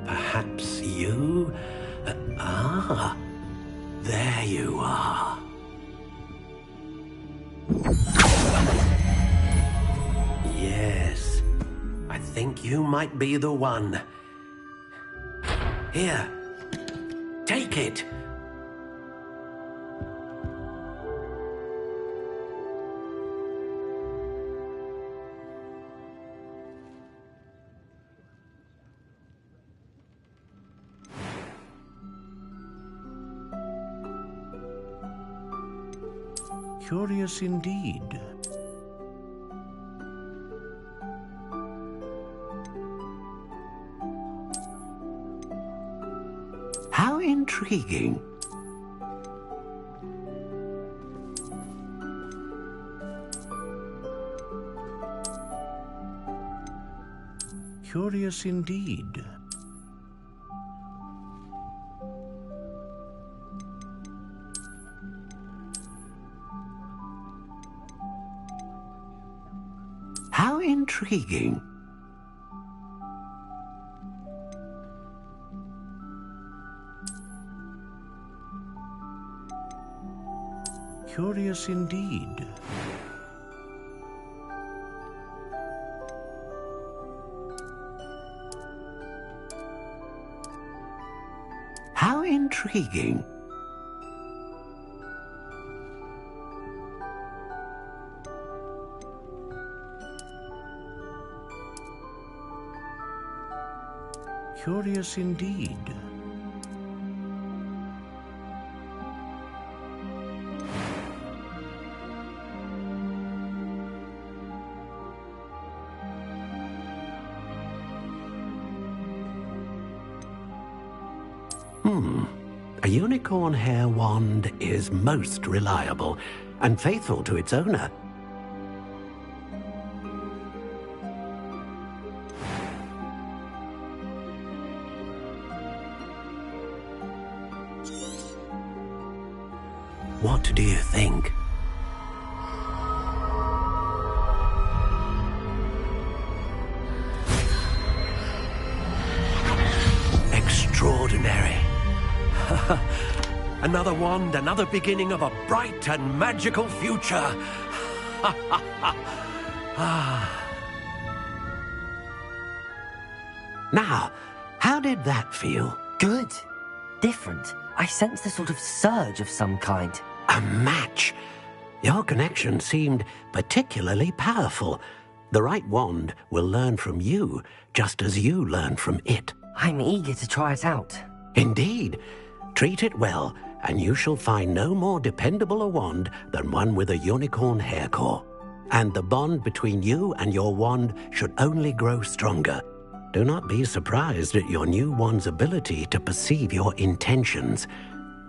[SPEAKER 15] Perhaps you? There you are. Yes, I think you might be the one. Here, take it. Curious indeed. How intriguing. Curious indeed. How intriguing. Curious indeed. How intriguing. Curious indeed. A unicorn hair wand is most reliable and faithful to its owner. What do you think? Extraordinary. Another wand, another beginning of a bright and magical future. Now, how did that feel?
[SPEAKER 1] Good. Different. I sensed a sort of surge of some kind.
[SPEAKER 15] A match. Your connection seemed particularly powerful. The right wand will learn from you, just as you learn from it.
[SPEAKER 1] I'm eager to try it out.
[SPEAKER 15] Indeed. Treat it well, and you shall find no more dependable a wand than one with a unicorn hair core. And the bond between you and your wand should only grow stronger. Do not be surprised at your new wand's ability to perceive your intentions,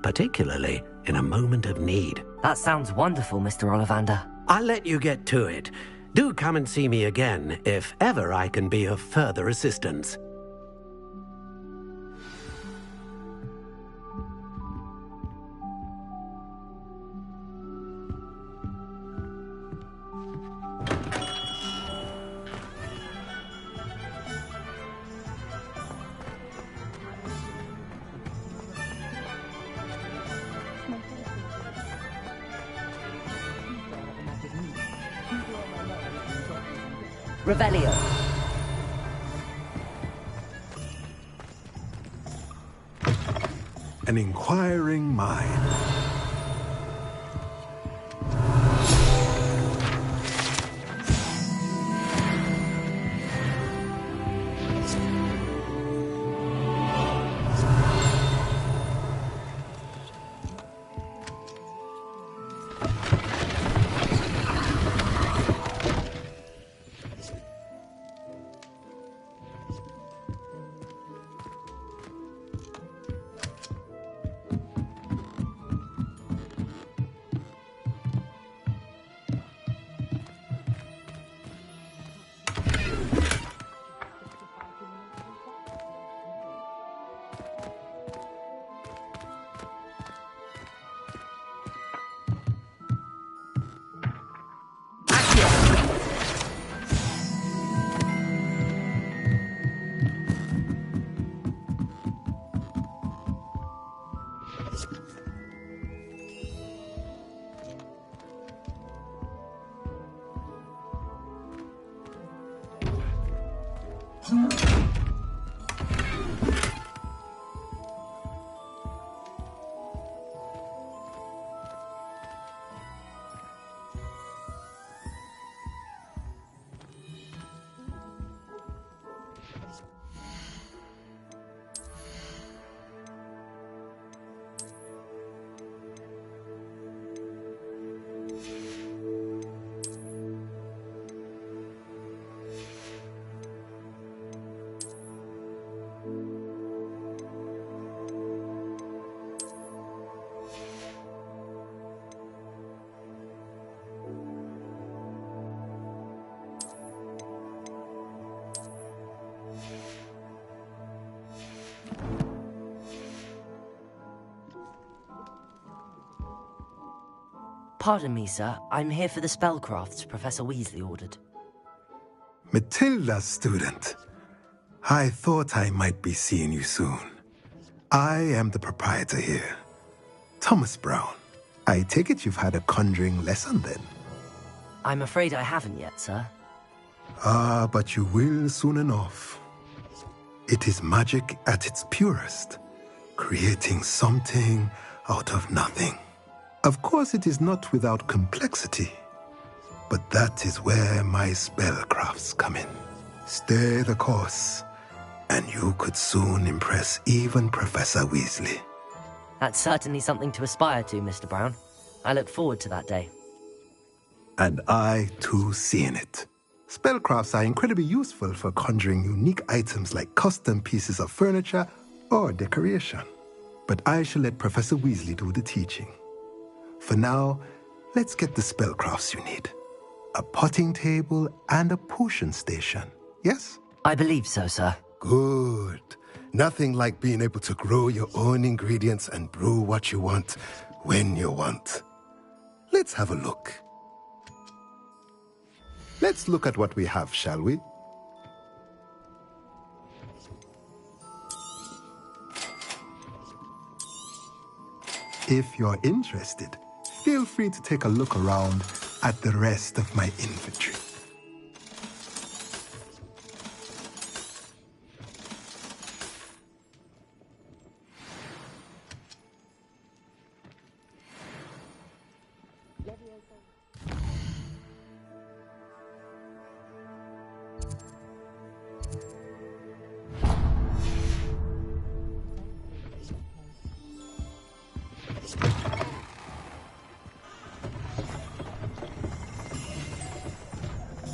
[SPEAKER 15] particularly in a moment of need.
[SPEAKER 1] That sounds wonderful, Mr. Ollivander.
[SPEAKER 15] I'll let you get to it. Do come and see me again if ever I can be of further assistance.
[SPEAKER 1] Revelio.
[SPEAKER 6] An inquiring mind.
[SPEAKER 1] Pardon me, sir. I'm here for the spellcrafts Professor Weasley ordered.
[SPEAKER 6] Matilda, student. I thought I might be seeing you soon. I am the proprietor here, Thomas Brown. I take it you've had a conjuring lesson then?
[SPEAKER 1] I'm afraid I haven't yet, sir.
[SPEAKER 6] Ah, but you will soon enough. It is magic at its purest, creating something out of nothing. Of course, it is not without complexity, but that is where my spellcrafts come in. Stay the course, and you could soon impress even Professor Weasley.
[SPEAKER 1] That's certainly something to aspire to, Mr. Brown. I look forward to that day.
[SPEAKER 6] And I, too, seeing it. Spellcrafts are incredibly useful for conjuring unique items like custom pieces of furniture or decoration. But I shall let Professor Weasley do the teaching. For now, let's get the spellcrafts you need. A potting table and a potion station, yes?
[SPEAKER 1] I believe so, sir.
[SPEAKER 6] Good. Nothing like being able to grow your own ingredients and brew what you want, when you want. Let's have a look. Let's look at what we have, shall we? If you're interested, feel free to take a look around at the rest of my inventory.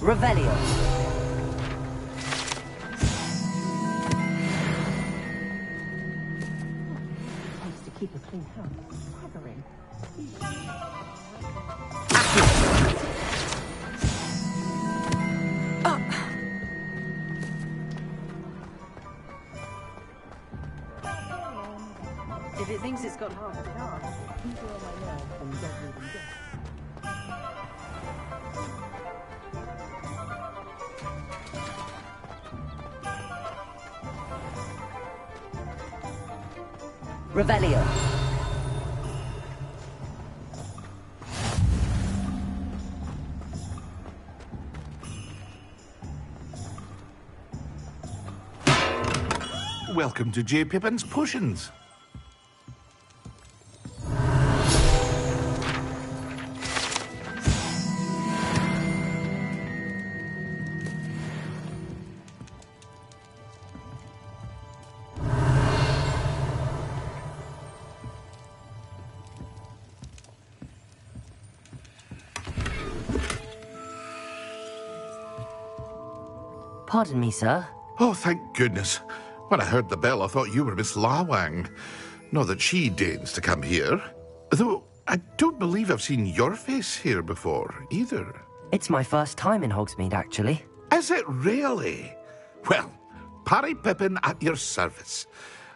[SPEAKER 1] Revelio.
[SPEAKER 10] Supposed to keep a clean house. Staggering.
[SPEAKER 7] If it thinks it's got half a chance, keep it on my nerves and don't even guess.
[SPEAKER 1] Revelio.
[SPEAKER 8] Welcome to J. Pippin's Potions.
[SPEAKER 1] Pardon me, sir.
[SPEAKER 8] Oh, thank goodness. When I heard the bell, I thought you were Miss Lawang. Not that she deigns to come here. Though, I don't believe I've seen your face here before, either.
[SPEAKER 1] It's my first time in Hogsmeade, actually.
[SPEAKER 8] Is it really? Well, Parry Pippin at your service.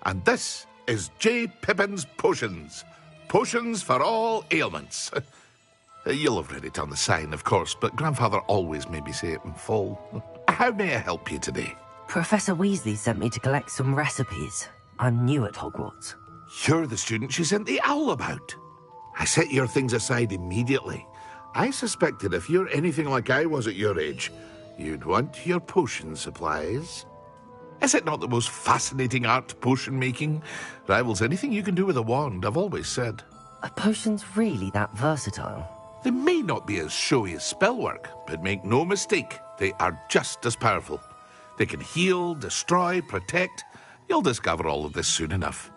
[SPEAKER 8] And this is J. Pippin's Potions. Potions for all ailments. You'll have read it on the sign, of course, but Grandfather always made me say it in full. How may I help you today?
[SPEAKER 1] Professor Weasley sent me to collect some recipes. I'm new at Hogwarts.
[SPEAKER 8] You're the student she sent the owl about. I set your things aside immediately. I suspected if you're anything like I was at your age, you'd want your potion supplies. Is it not the most fascinating art, potion making? Rivals anything you can do with a wand, I've always said.
[SPEAKER 1] Are potions really that versatile?
[SPEAKER 8] They may not be as showy as spellwork, but make no mistake, they are just as powerful. They can heal, destroy, protect. You'll discover all of this soon enough.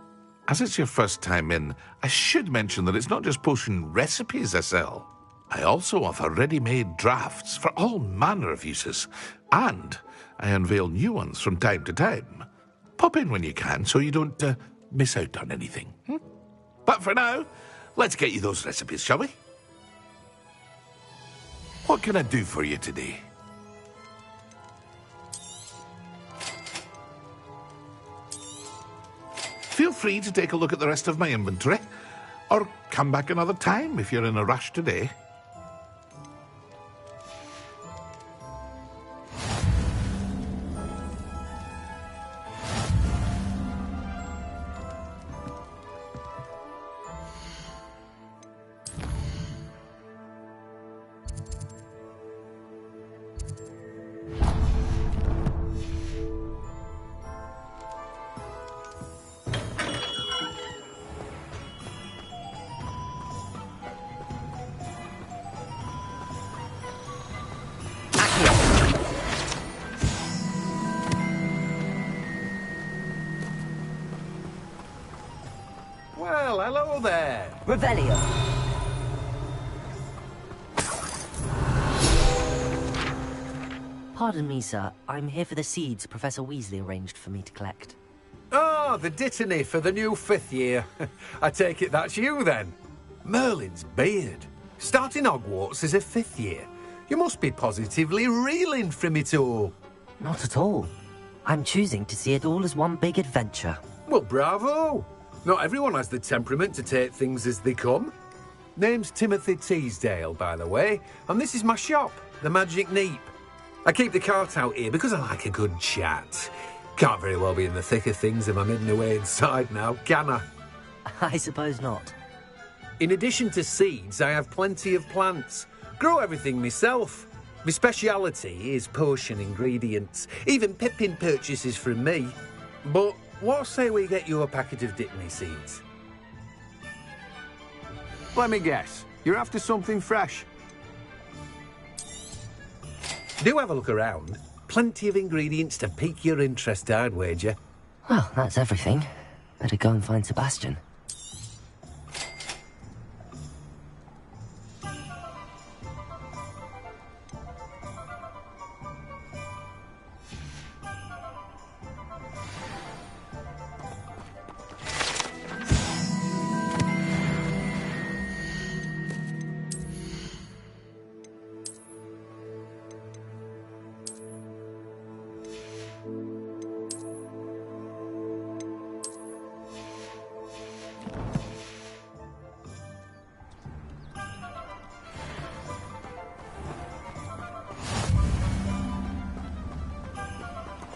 [SPEAKER 8] As it's your first time in, I should mention that it's not just potion recipes I sell. I also offer ready-made drafts for all manner of uses, and I unveil new ones from time to time. Pop in when you can so you don't miss out on anything. But for now, let's get you those recipes, shall we? What can I do for you today? Feel free to take a look at the rest of my inventory, or come back another time if you're in a rush today.
[SPEAKER 3] Well, hello there.
[SPEAKER 1] Revelio. Pardon me, sir. I'm here for the seeds Professor Weasley arranged for me to collect.
[SPEAKER 3] Oh, the dittany for the new 5th year. I take it that's you, then. Merlin's beard. Starting Hogwarts as a 5th year. You must be positively reeling from it all.
[SPEAKER 1] Not at all. I'm choosing to see it all as one big adventure.
[SPEAKER 3] Well, bravo. Not everyone has the temperament to take things as they come. Name's Timothy Teasdale, by the way, and this is my shop, the Magic Neep. I keep the cart out here because I like a good chat. Can't very well be in the thick of things if I'm hidden away inside now, can I?
[SPEAKER 1] I suppose not.
[SPEAKER 3] In addition to seeds, I have plenty of plants. Grow everything myself. My speciality is potion ingredients. Even Pippin purchases from me. But what say we get you a packet of Dittany seeds?
[SPEAKER 14] Let me guess. You're after something fresh.
[SPEAKER 3] Do have a look around. Plenty of ingredients to pique your interest, I'd wager.
[SPEAKER 1] Well, that's everything. Better go and find Sebastian.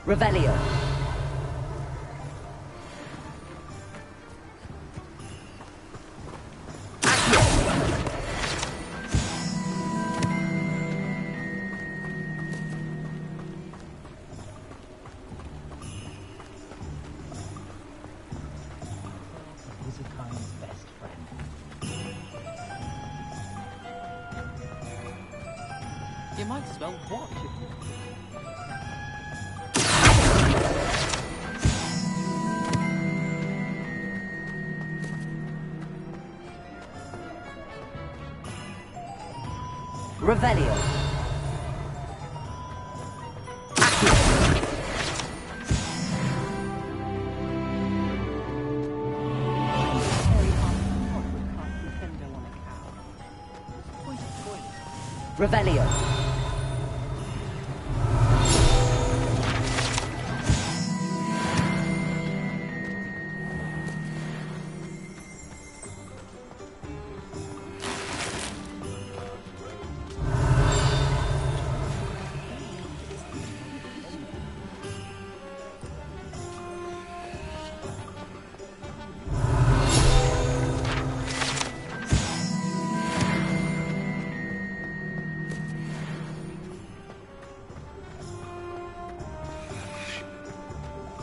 [SPEAKER 1] Revelio.
[SPEAKER 19] You might as well watch it.
[SPEAKER 1] Revelio. Revelio.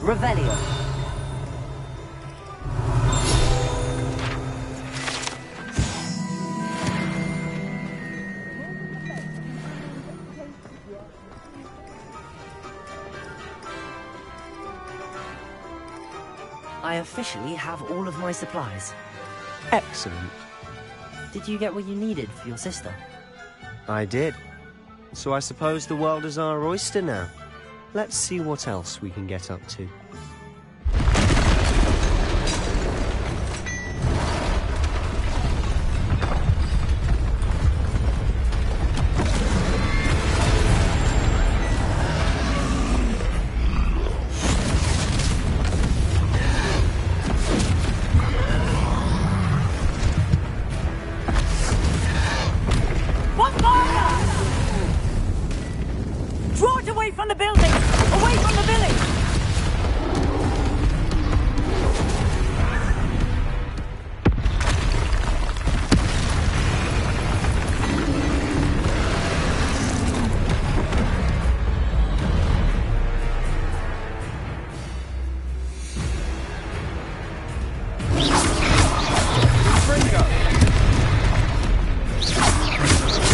[SPEAKER 1] Revelio. I officially have all of my supplies.
[SPEAKER 16] Excellent.
[SPEAKER 1] Did you get what you needed for your sister?
[SPEAKER 16] I did. So I suppose the world is our oyster now. Let's see what else we can get up to.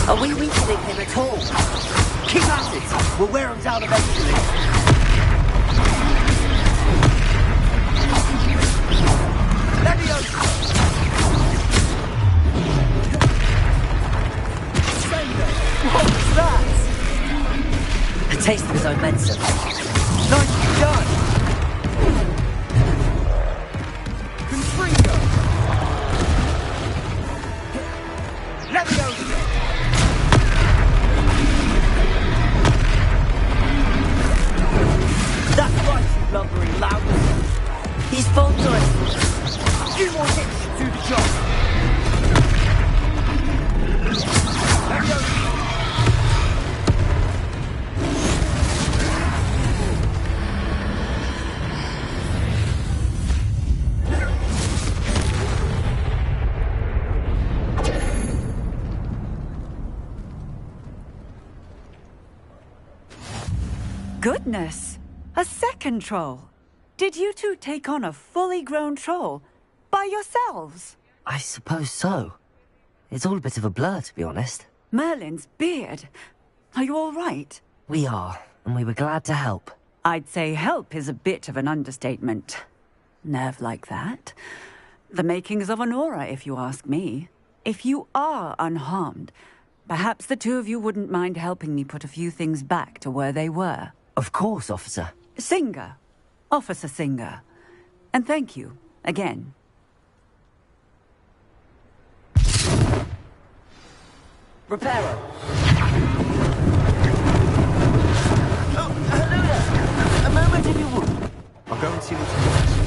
[SPEAKER 1] Are we weakening him at all? Keep at it! We'll wear him down eventually. Leviosa! What was that? A taste of his own medicine. Nicely done! Confringo! Leviosa! That's right, you lumbering lout. He's full to it. Few more hits to do the job. Leviosa!
[SPEAKER 9] Goodness! A second troll! Did you two take on a fully grown troll? By yourselves?
[SPEAKER 1] I suppose so. It's all a bit of a blur, to be honest.
[SPEAKER 9] Merlin's beard. Are you all right?
[SPEAKER 1] We are, and we were glad to help.
[SPEAKER 9] I'd say help is a bit of an understatement. Nerve like that. The makings of an aura, if you ask me. If you are unharmed, perhaps the two of you wouldn't mind helping me put a few things back to where they were.
[SPEAKER 1] Of course, officer.
[SPEAKER 9] Singer. Officer Singer. And thank you, again.
[SPEAKER 1] Reparo! Oh, hello there! A moment if you would.
[SPEAKER 16] I'll go and see what he wants.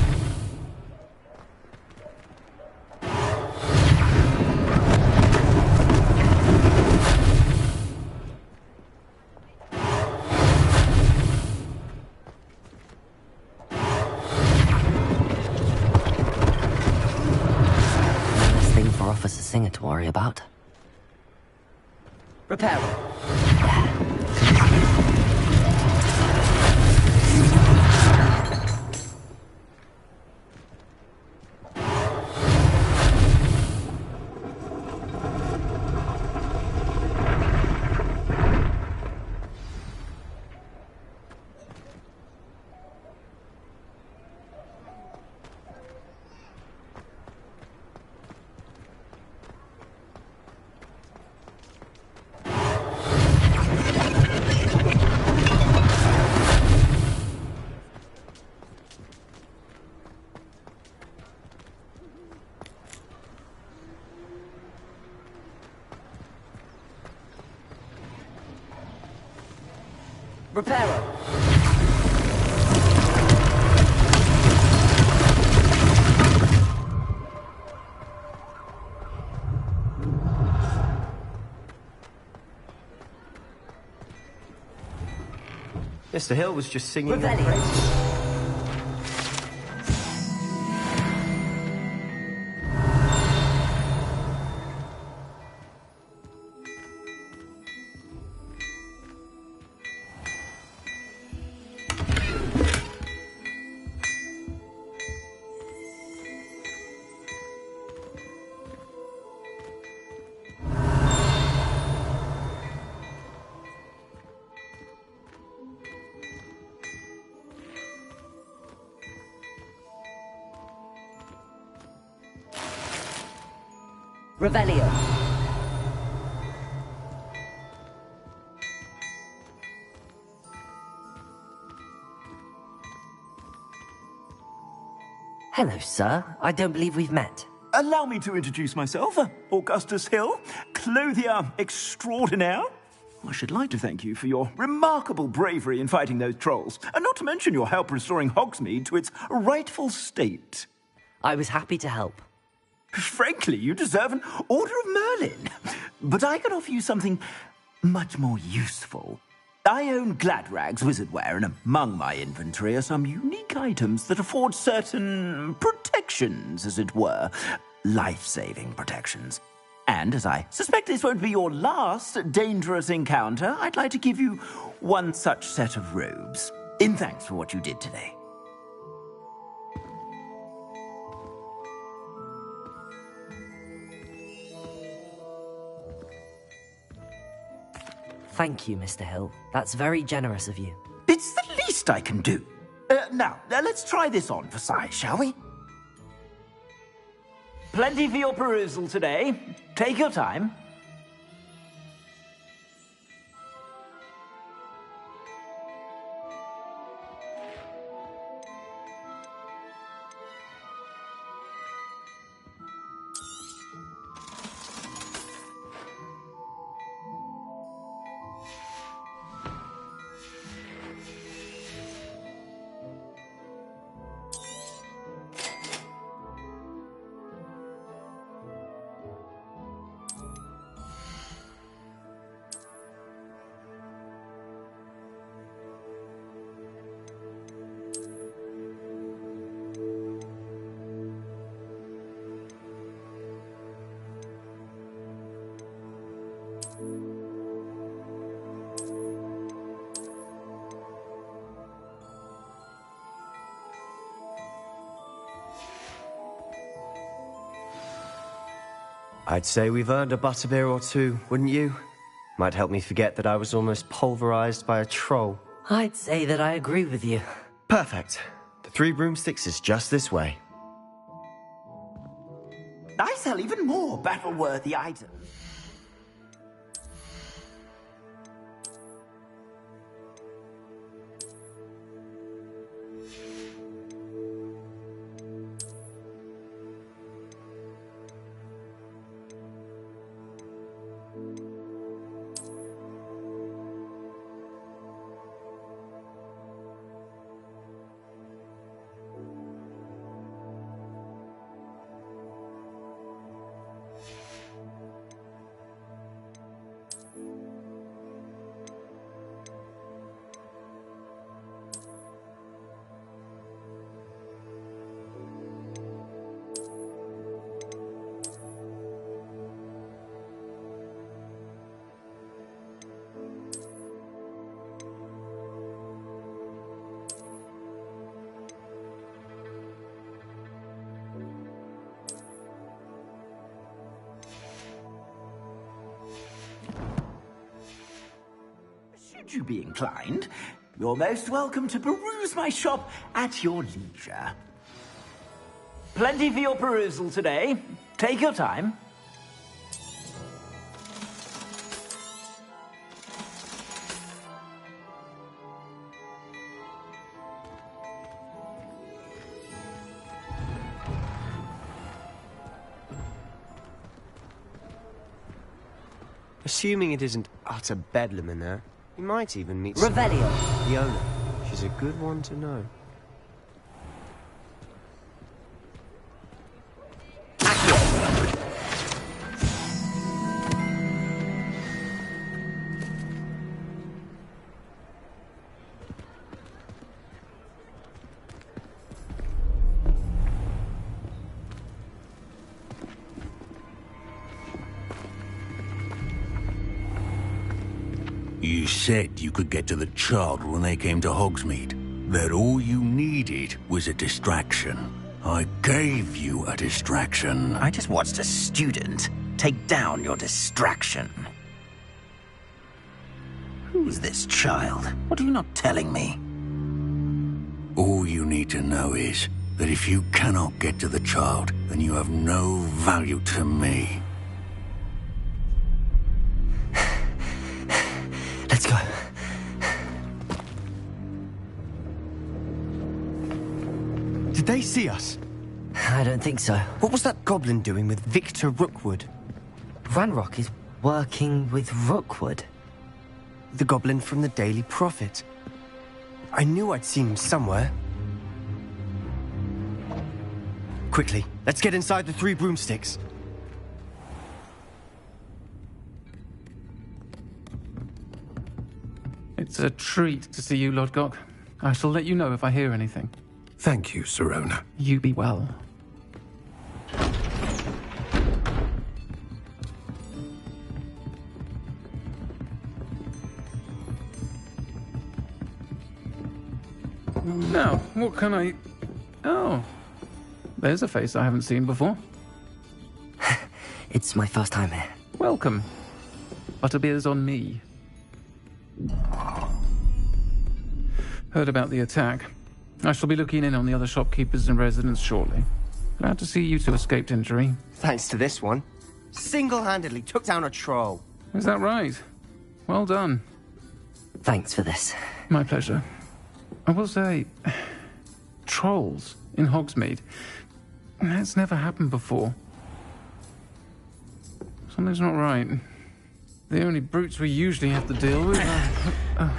[SPEAKER 1] Officer Singer to worry about. Repair. Reparo.
[SPEAKER 16] Mr. Hill was just singing your
[SPEAKER 1] Revelio.
[SPEAKER 16] praises.
[SPEAKER 1] Revelio. Hello, sir. I don't believe we've met.
[SPEAKER 17] Allow me to introduce myself, Augustus Hill, clothier extraordinaire. I should like to thank you for your remarkable bravery in fighting those trolls, and not to mention your help restoring Hogsmeade to its rightful state.
[SPEAKER 1] I was happy to help.
[SPEAKER 17] Frankly, you deserve an Order of Merlin. But I can offer you something much more useful. I own Gladrag's wizardware, and among my inventory are some unique items that afford certain protections, as it were. Life-saving protections. And as I suspect this won't be your last dangerous encounter, I'd like to give you one such set of robes, in thanks for what you did today.
[SPEAKER 1] Thank you, Mr. Hill. That's very generous of you.
[SPEAKER 17] It's the least I can do. Now, let's try this on for size, shall we? Plenty for your perusal today. Take your time.
[SPEAKER 16] I'd say we've earned a butterbeer or two, wouldn't you? Might help me forget that I was almost pulverized by a troll.
[SPEAKER 1] I'd say that I agree with you.
[SPEAKER 16] Perfect. The 3 broomsticks is just this way.
[SPEAKER 17] I sell even more battle-worthy items. Should you be inclined, you're most welcome to peruse my shop at your leisure. Plenty for your perusal today. Take your time.
[SPEAKER 16] Assuming it isn't utter bedlam in there, you might even meet
[SPEAKER 1] Revelio.
[SPEAKER 16] The owner. She's a good one to know.
[SPEAKER 18] You said you could get to the child when they came to Hogsmeade. That all you needed was a distraction. I gave you a distraction.
[SPEAKER 4] I just watched a student take down your distraction. Who's this child? What are you not telling me?
[SPEAKER 18] All you need to know is that if you cannot get to the child, then you have no value to me.
[SPEAKER 1] Let's go.
[SPEAKER 16] Did they see us?
[SPEAKER 1] I don't think so.
[SPEAKER 16] What was that goblin doing with Victor Rookwood?
[SPEAKER 1] Ranrock is working with Rookwood.
[SPEAKER 16] The goblin from the Daily Prophet. I knew I'd seen him somewhere. Quickly, let's get inside the 3 broomsticks.
[SPEAKER 13] It's a treat to see you, Lodgok. I shall let you know if I hear anything.
[SPEAKER 3] Thank you, Sirona.
[SPEAKER 13] You be well. Now, what can I... Oh, there's a face I haven't seen before.
[SPEAKER 1] It's my first time here.
[SPEAKER 13] Welcome. Butterbeer's on me. Heard about the attack. I shall be looking in on the other shopkeepers and residents shortly. Glad to see you two escaped injury.
[SPEAKER 16] Thanks to this one. Single-handedly took down a troll.
[SPEAKER 13] Is that right? Well done.
[SPEAKER 1] Thanks for this.
[SPEAKER 13] My pleasure. I will say, trolls in Hogsmeade. That's never happened before. Something's not right. The only brutes we usually have to deal with are...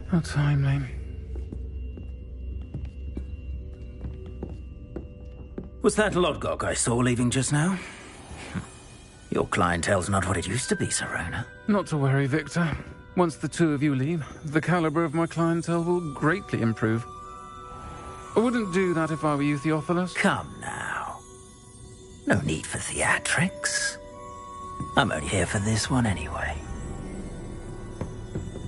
[SPEAKER 13] How timely.
[SPEAKER 4] Was that Lodgok I saw leaving just now? Your clientele's not what it used to be, Sirona.
[SPEAKER 13] Not to worry, Victor. Once the two of you leave, the caliber of my clientele will greatly improve. I wouldn't do that if I were you, Theophilus.
[SPEAKER 4] Come now. No need for theatrics. I'm only here for this one anyway.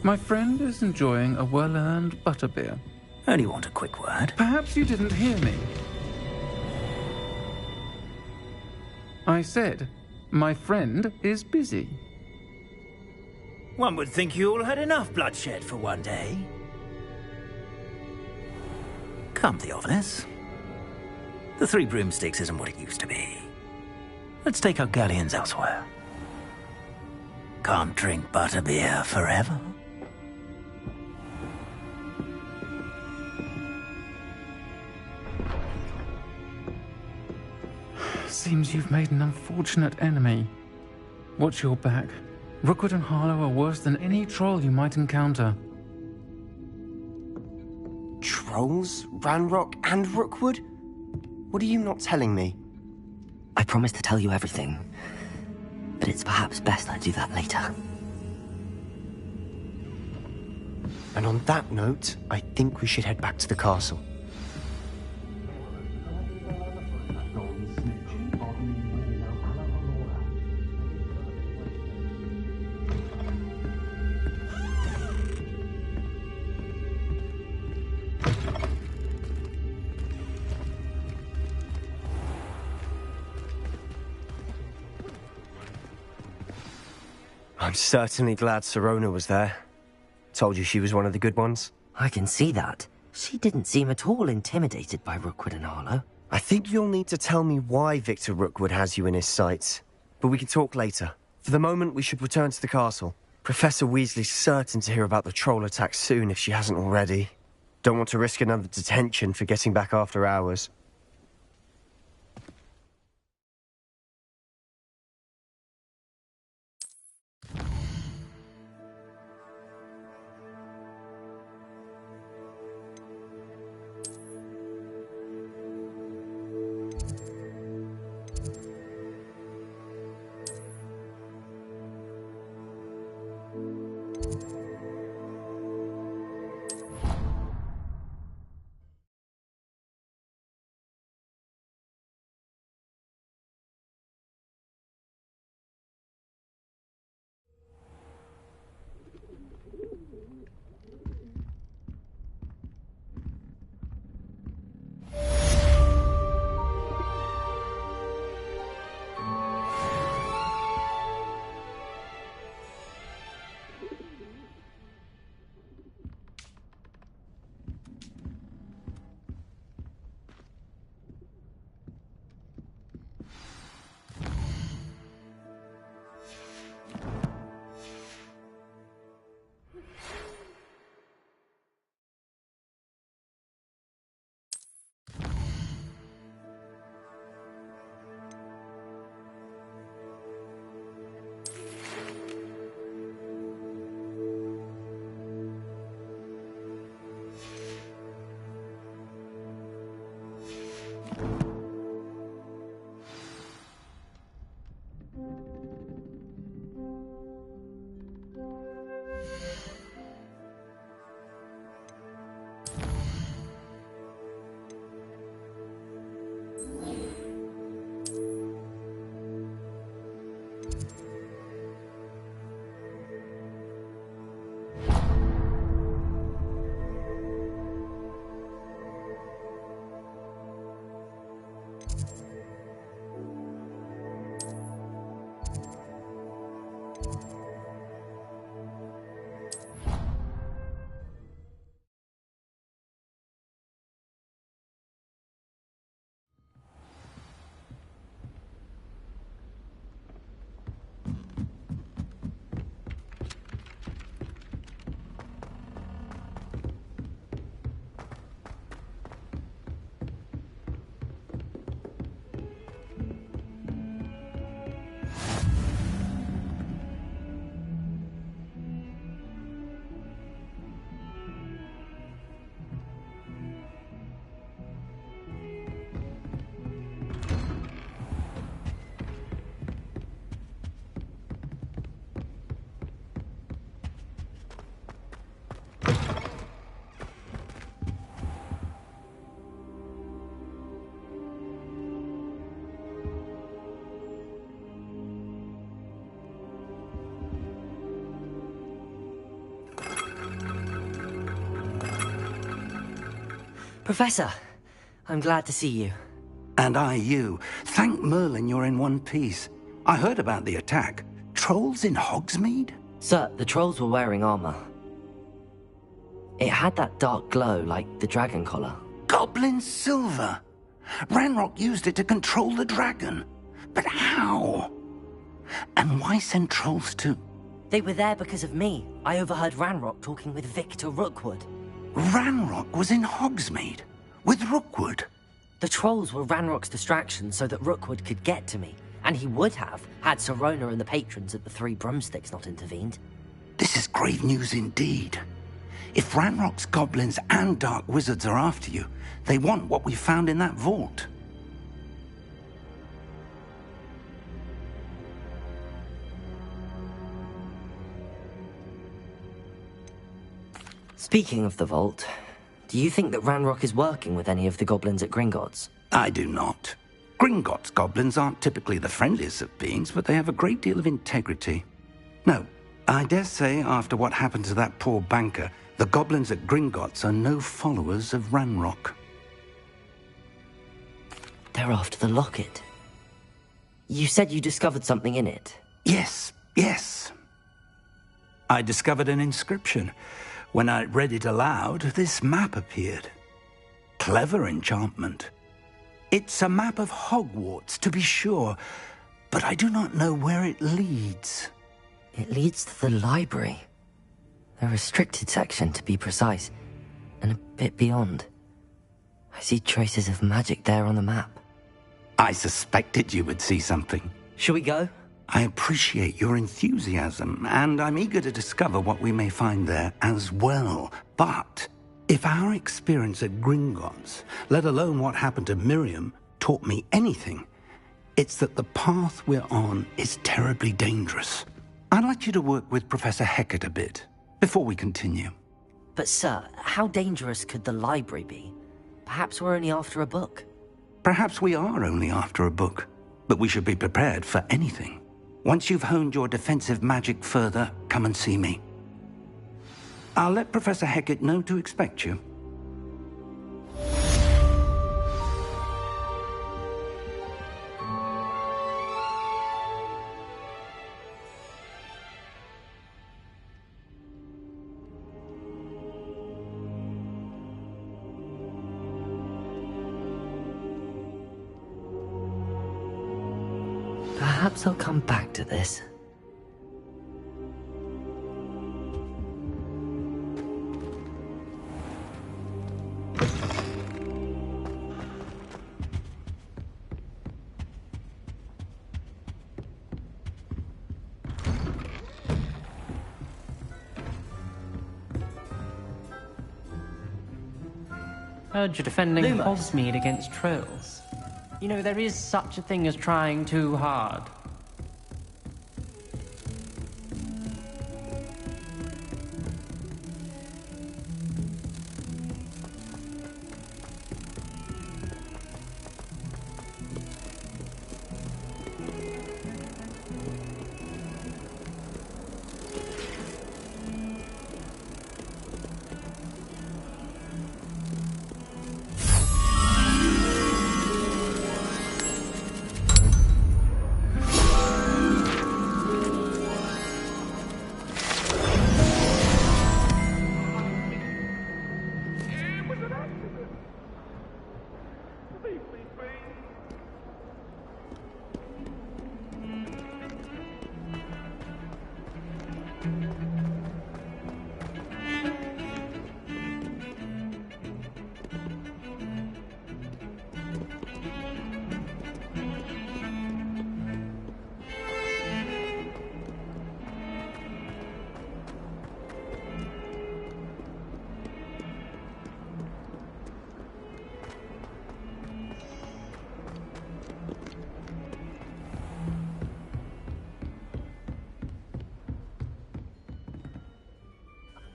[SPEAKER 13] My friend is enjoying a well-earned butterbeer.
[SPEAKER 4] Only want a quick word.
[SPEAKER 13] Perhaps you didn't hear me. I said, my friend is busy.
[SPEAKER 4] One would think you all had enough bloodshed for one day. Come, Theophilus. The 3 broomsticks isn't what it used to be. Let's take our galleons elsewhere. Can't drink butterbeer forever.
[SPEAKER 13] Seems you've made an unfortunate enemy. Watch your back. Rookwood and Harlow are worse than any troll you might encounter.
[SPEAKER 16] Trolls? Ranrock and Rookwood? What are you not telling me?
[SPEAKER 1] I promised to tell you everything, but it's perhaps best I do that later.
[SPEAKER 16] And on that note, I think we should head back to the castle. I'm certainly glad Sirona was there. Told you she was one of the good ones.
[SPEAKER 1] I can see that. She didn't seem at all intimidated by Rookwood and Harlow.
[SPEAKER 16] I think you'll need to tell me why Victor Rookwood has you in his sights. But we can talk later. For the moment, we should return to the castle. Professor Weasley's certain to hear about the troll attack soon if she hasn't already. Don't want to risk another detention for getting back after hours.
[SPEAKER 1] Professor, I'm glad to see you.
[SPEAKER 12] And I you. Thank Merlin you're in one piece. I heard about the attack. Trolls in Hogsmeade?
[SPEAKER 1] Sir, the trolls were wearing armor. It had that dark glow like the dragon collar.
[SPEAKER 12] Goblin silver! Ranrock used it to control the dragon. But how? And why send trolls to...
[SPEAKER 1] They were there because of me. I overheard Ranrock talking with Victor Rookwood.
[SPEAKER 12] Ranrock was in Hogsmeade? With Rookwood?
[SPEAKER 1] The trolls were Ranrock's distraction so that Rookwood could get to me. And he would have, had Sirona and the patrons at the Three Broomsticks not intervened.
[SPEAKER 12] This is grave news indeed. If Ranrock's goblins and dark wizards are after you, they want what we found in that vault.
[SPEAKER 1] Speaking of the vault, do you think that Ranrock is working with any of the goblins at Gringotts?
[SPEAKER 12] I do not. Gringotts goblins aren't typically the friendliest of beings, but they have a great deal of integrity. No, I dare say after what happened to that poor banker, the goblins at Gringotts are no followers of Ranrock.
[SPEAKER 1] They're after the locket. You said you discovered something in it.
[SPEAKER 12] Yes. I discovered an inscription. When I read it aloud, this map appeared. Clever enchantment. It's a map of Hogwarts, to be sure, but I do not know where it leads.
[SPEAKER 1] It leads to the library. A restricted section, to be precise, and a bit beyond. I see traces of magic there on the map.
[SPEAKER 12] I suspected you would see something.
[SPEAKER 1] Shall we go?
[SPEAKER 12] I appreciate your enthusiasm, and I'm eager to discover what we may find there as well. But if our experience at Gringotts, let alone what happened to Miriam, taught me anything, it's that the path we're on is terribly dangerous. I'd like you to work with Professor Hecat a bit, before we continue.
[SPEAKER 1] But sir, how dangerous could the library be? Perhaps we're only after a book.
[SPEAKER 12] Perhaps we are only after a book, but we should be prepared for anything. Once you've honed your defensive magic further, come and see me. I'll let Professor Hecat know to expect you.
[SPEAKER 1] Perhaps I'll come back to this.
[SPEAKER 20] Heard you're defending
[SPEAKER 23] Lumos.
[SPEAKER 20] Hogsmeade against trolls. You know, there is such a thing as trying too hard.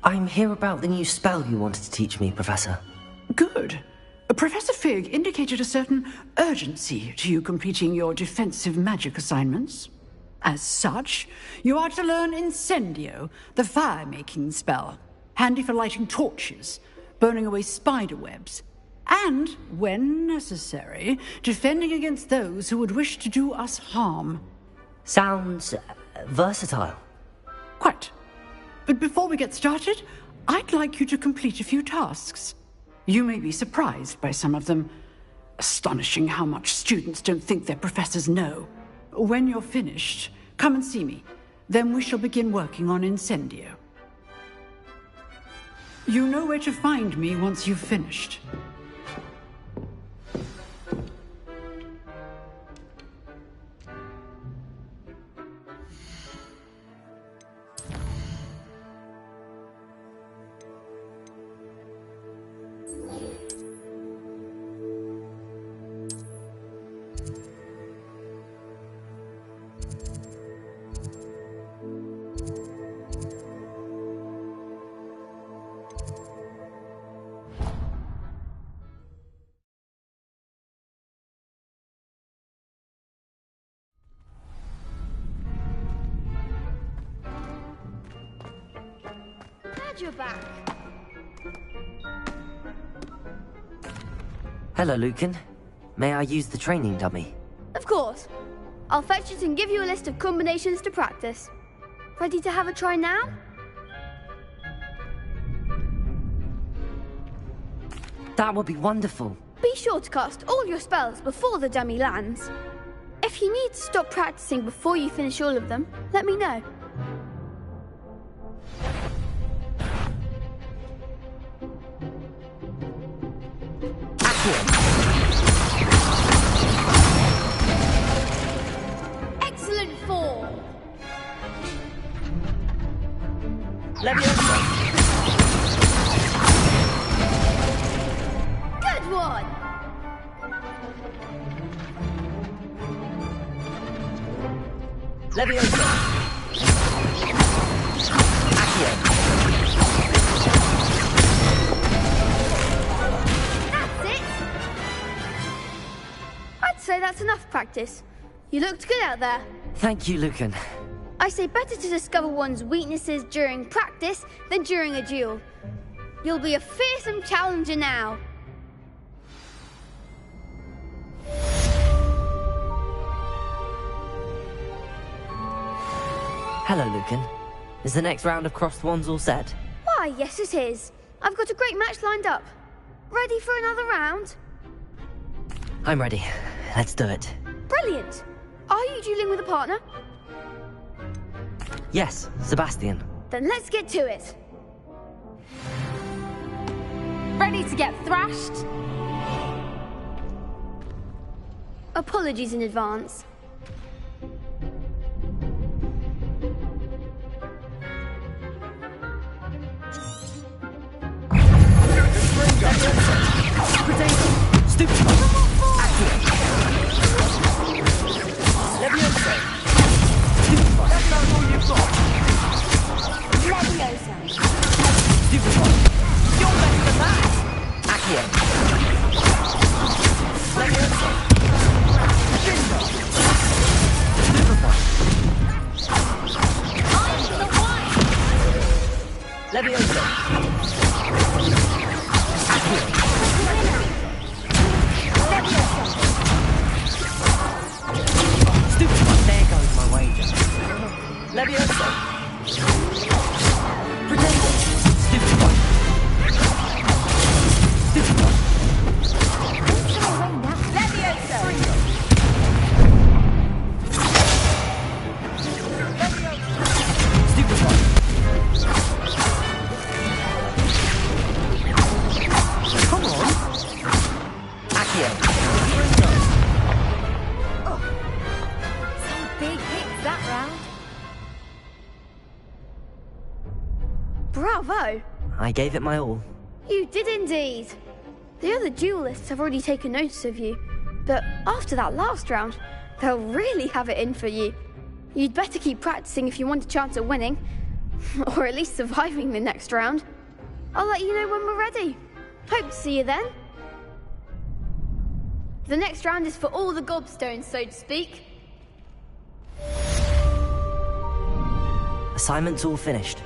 [SPEAKER 1] I'm here about the new spell you wanted to teach me, Professor.
[SPEAKER 24] Good. Professor Fig indicated a certain urgency to you completing your defensive magic assignments. As such, you are to learn Incendio, the fire-making spell, handy for lighting torches, burning away spider webs, And, when necessary, defending against those who would wish to do us harm.
[SPEAKER 1] Sounds versatile.
[SPEAKER 24] Quite. But before we get started, I'd like you to complete a few tasks. You may be surprised by some of them. Astonishing how much students don't think their professors know. When you're finished, come and see me. Then we shall begin working on Incendio. You know where to find me once you've finished.
[SPEAKER 22] You're back.
[SPEAKER 1] Hello, Lucan. May I use the training dummy?
[SPEAKER 22] Of course. I'll fetch it and give you a list of combinations to practice. Ready to have a try now?
[SPEAKER 1] That would be wonderful.
[SPEAKER 22] Be sure to cast all your spells before the dummy lands. If you need to stop practicing before you finish all of them, let me know. Excellent form. Good one. So that's enough practice. You looked good out there.
[SPEAKER 1] Thank you, Lucan.
[SPEAKER 22] I say better to discover one's weaknesses during practice than during a duel. You'll be a fearsome challenger now.
[SPEAKER 1] Hello, Lucan. Is the next round of crossed wands all set?
[SPEAKER 22] Why, yes it is. I've got a great match lined up. Ready for another round?
[SPEAKER 1] I'm ready. Let's do it.
[SPEAKER 22] Brilliant! Are you dueling with a partner?
[SPEAKER 1] Yes, Sebastian.
[SPEAKER 22] Then let's get to it.
[SPEAKER 5] Ready to get thrashed?
[SPEAKER 22] Apologies in advance. Bravo!
[SPEAKER 1] I gave it my all.
[SPEAKER 22] You did indeed. The other duelists have already taken notice of you, but after that last round, they'll really have it in for you. You'd better keep practicing if you want a chance at winning, or at least surviving the next round. I'll let you know when we're ready. Hope to see you then. The next round is for all the gobstones, so to speak.
[SPEAKER 1] Assignment's all finished.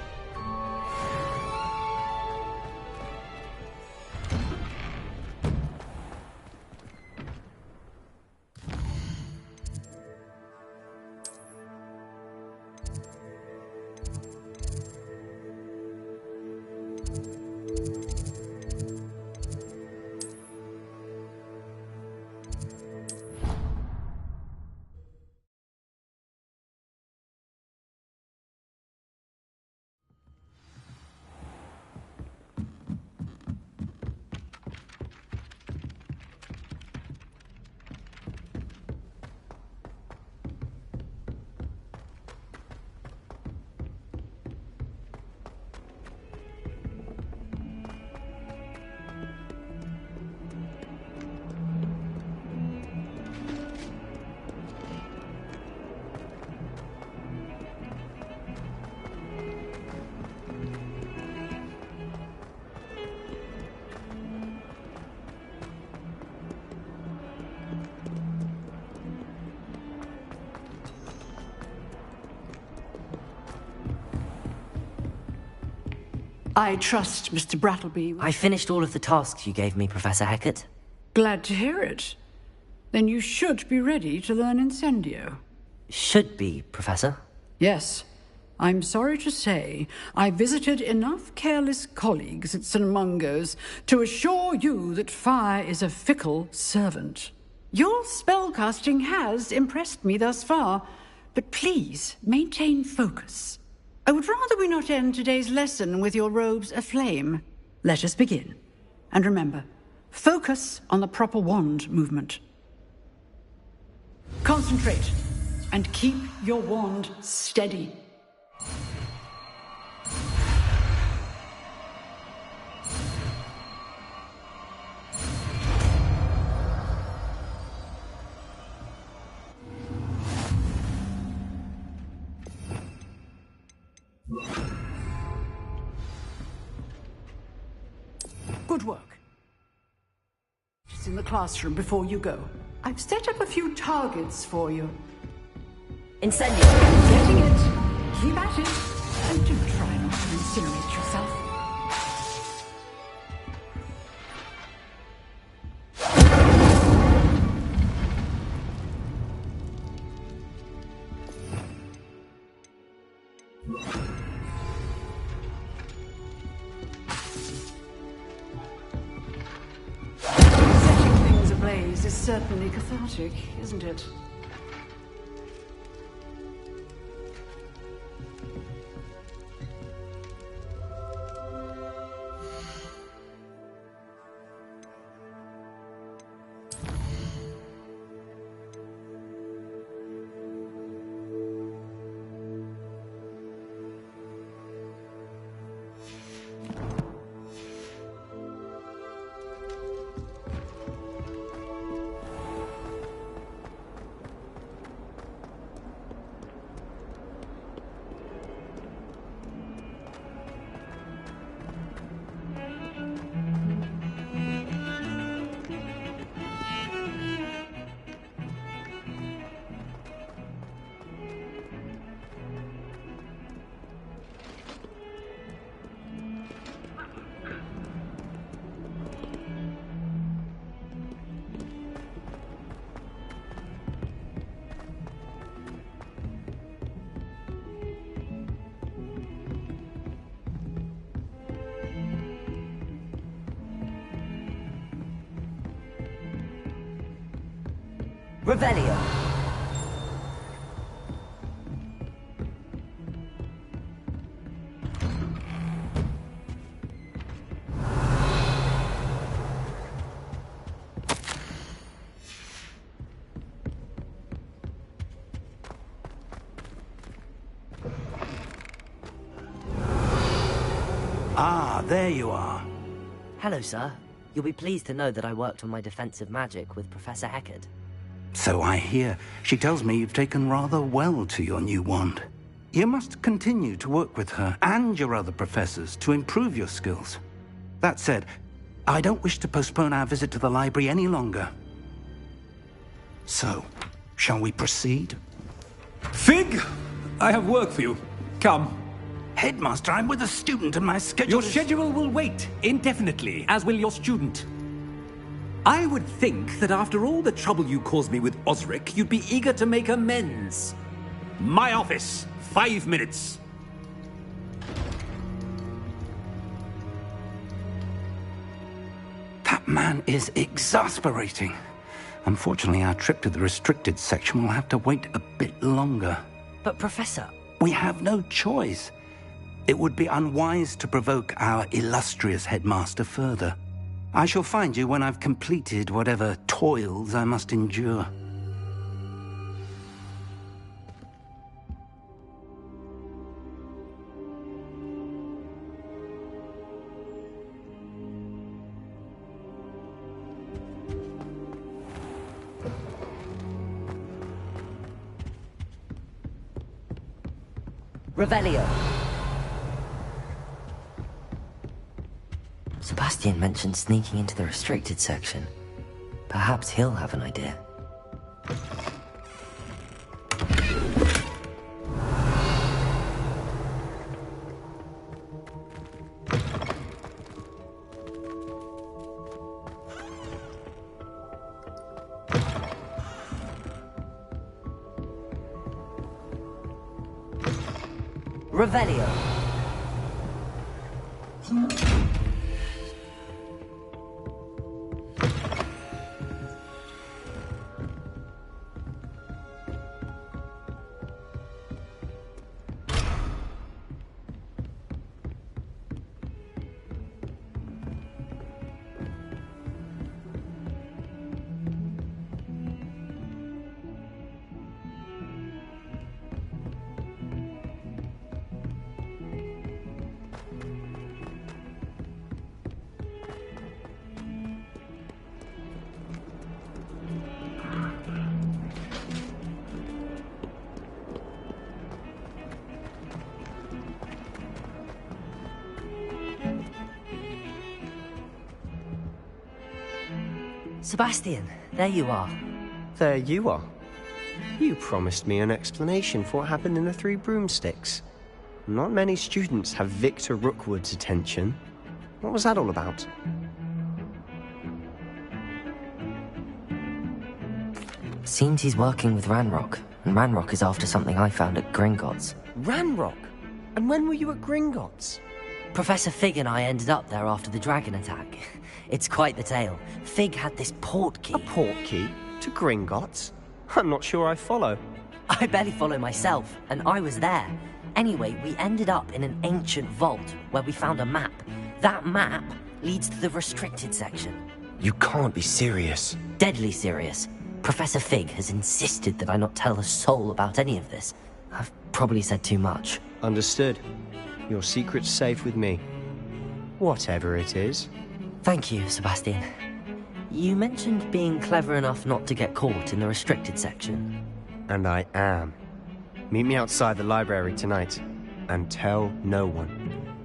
[SPEAKER 24] I trust Mr. Brattleby.
[SPEAKER 1] I finished all of the tasks you gave me, Professor Hecat.
[SPEAKER 24] Glad to hear it. Then you should be ready to learn Incendio.
[SPEAKER 1] Should be, Professor.
[SPEAKER 24] Yes. I'm sorry to say, I visited enough careless colleagues at St. Mungo's to assure you that fire is a fickle servant. Your spellcasting has impressed me thus far, but please maintain focus. I would rather we not end today's lesson with your robes aflame. Let us begin. And remember, focus on the proper wand movement. Concentrate, and keep your wand steady. Good work. It's in the classroom before you go. I've set up a few targets for you.
[SPEAKER 1] Incendio!
[SPEAKER 24] Getting it. Keep at it. And do try not to incinerate yourself. Is certainly cathartic, isn't it?
[SPEAKER 1] Revelio.
[SPEAKER 12] Ah, there you are.
[SPEAKER 1] Hello, sir. You'll be pleased to know that I worked on my defensive magic with Professor Hecat.
[SPEAKER 12] So I hear. She tells me you've taken rather well to your new wand. You must continue to work with her and your other professors to improve your skills. That said, I don't wish to postpone our visit to the library any longer. So, shall we proceed?
[SPEAKER 2] Fig! I have work for you. Come.
[SPEAKER 12] Headmaster, I'm with a student and my schedule
[SPEAKER 2] Your schedule will wait indefinitely, as will your student. I would think that after all the trouble you caused me with Osric, you'd be eager to make amends. My office, 5 minutes.
[SPEAKER 12] That man is exasperating. Unfortunately, our trip to the restricted section will have to wait a bit longer.
[SPEAKER 1] But, Professor...
[SPEAKER 12] We have no choice. It would be unwise to provoke our illustrious headmaster further. I shall find you when I've completed whatever toils I must endure.
[SPEAKER 1] Revelio. Sebastian mentioned sneaking into the restricted section. Perhaps he'll have an idea. Revelio. Sebastian, there you are.
[SPEAKER 16] There you are. You promised me an explanation for what happened in the Three Broomsticks. Not many students have Victor Rookwood's attention. What was that all about?
[SPEAKER 1] Seems he's working with Ranrock, and Ranrock is after something I found at Gringotts.
[SPEAKER 16] Ranrock? And when were you at Gringotts?
[SPEAKER 1] Professor Fig and I ended up there after the dragon attack. It's quite the tale. Fig had this portkey.
[SPEAKER 16] A portkey? To Gringotts? I'm not sure I follow.
[SPEAKER 1] I barely follow myself, and I was there. Anyway, we ended up in an ancient vault where we found a map. That map leads to the restricted section.
[SPEAKER 16] You can't be serious.
[SPEAKER 1] Deadly serious. Professor Fig has insisted that I not tell a soul about any of this. I've probably said too much.
[SPEAKER 16] Understood. Your secret's safe with me. Whatever it is.
[SPEAKER 1] Thank you, Sebastian. You mentioned being clever enough not to get caught in the restricted section.
[SPEAKER 16] And I am. Meet me outside the library tonight, and tell no one.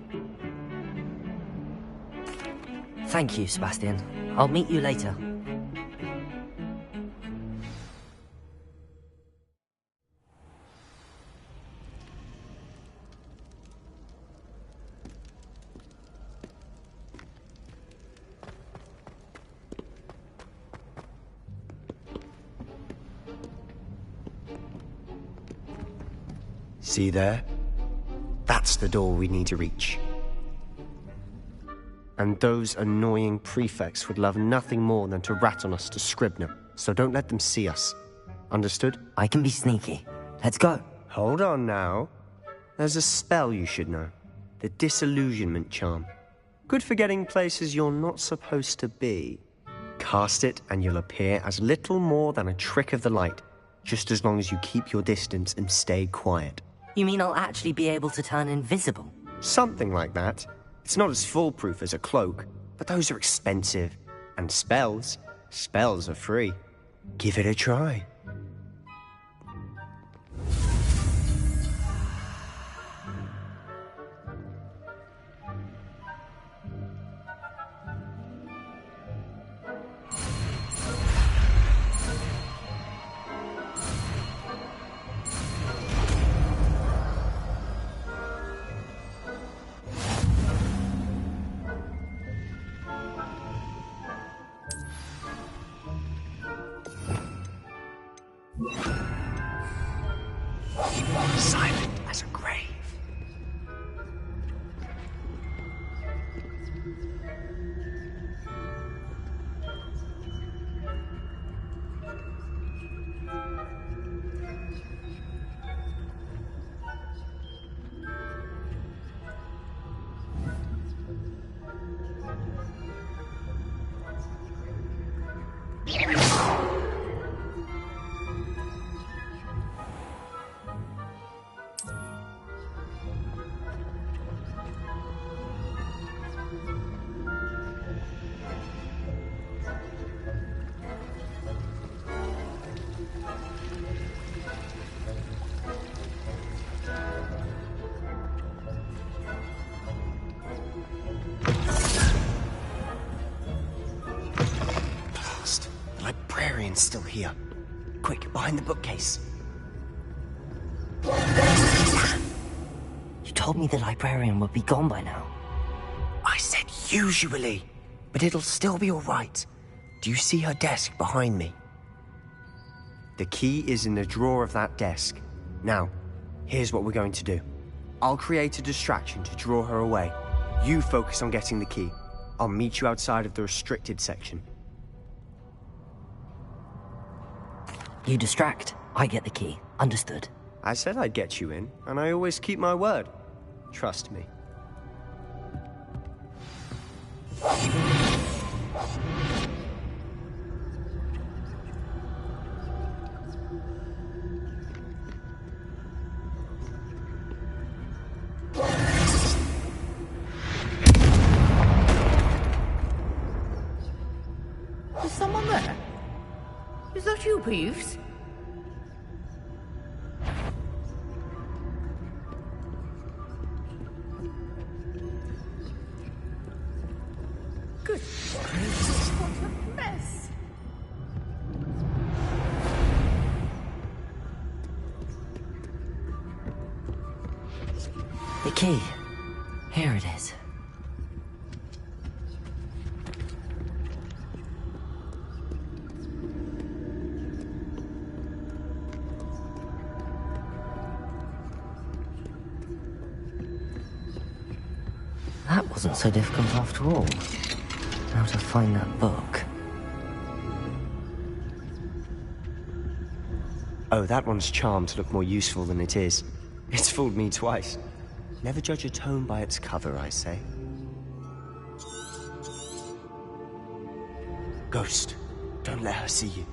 [SPEAKER 1] Thank you, Sebastian. I'll meet you later.
[SPEAKER 16] See there? That's the door we need to reach. And those annoying prefects would love nothing more than to rat on us to Scribner, so don't let them see us. Understood?
[SPEAKER 1] I can be sneaky. Let's go.
[SPEAKER 16] Hold on now. There's a spell you should know. The Disillusionment Charm. Good for getting places you're not supposed to be. Cast it and you'll appear as little more than a trick of the light, just as long as you keep your distance and stay quiet.
[SPEAKER 1] You mean I'll actually be able to turn invisible?
[SPEAKER 16] Something like that. It's not as foolproof as a cloak, but those are expensive. And spells are free. Give it a try.
[SPEAKER 10] Silent as a grave. Still here. Quick, behind the bookcase.
[SPEAKER 1] You told me the librarian would be gone by now.
[SPEAKER 10] I said usually, but it'll still be all right. Do you see her desk behind me?
[SPEAKER 16] The key is in the drawer of that desk. Now, here's what we're going to do. I'll create a distraction to draw her away. You focus on getting the key. I'll meet you outside of the restricted section.
[SPEAKER 1] You distract, I get the key. Understood.
[SPEAKER 16] I said I'd get you in, and I always keep my word. Trust me.
[SPEAKER 11] Is someone there? Is that you, Peeves? Good gracious, what a mess!
[SPEAKER 1] The key. Here it is. That wasn't so difficult after all. How to find that book.
[SPEAKER 16] Oh, that one's charmed to look more useful than it is. It's fooled me twice. Never judge a tome by its cover, I say. Ghost, don't let her see you.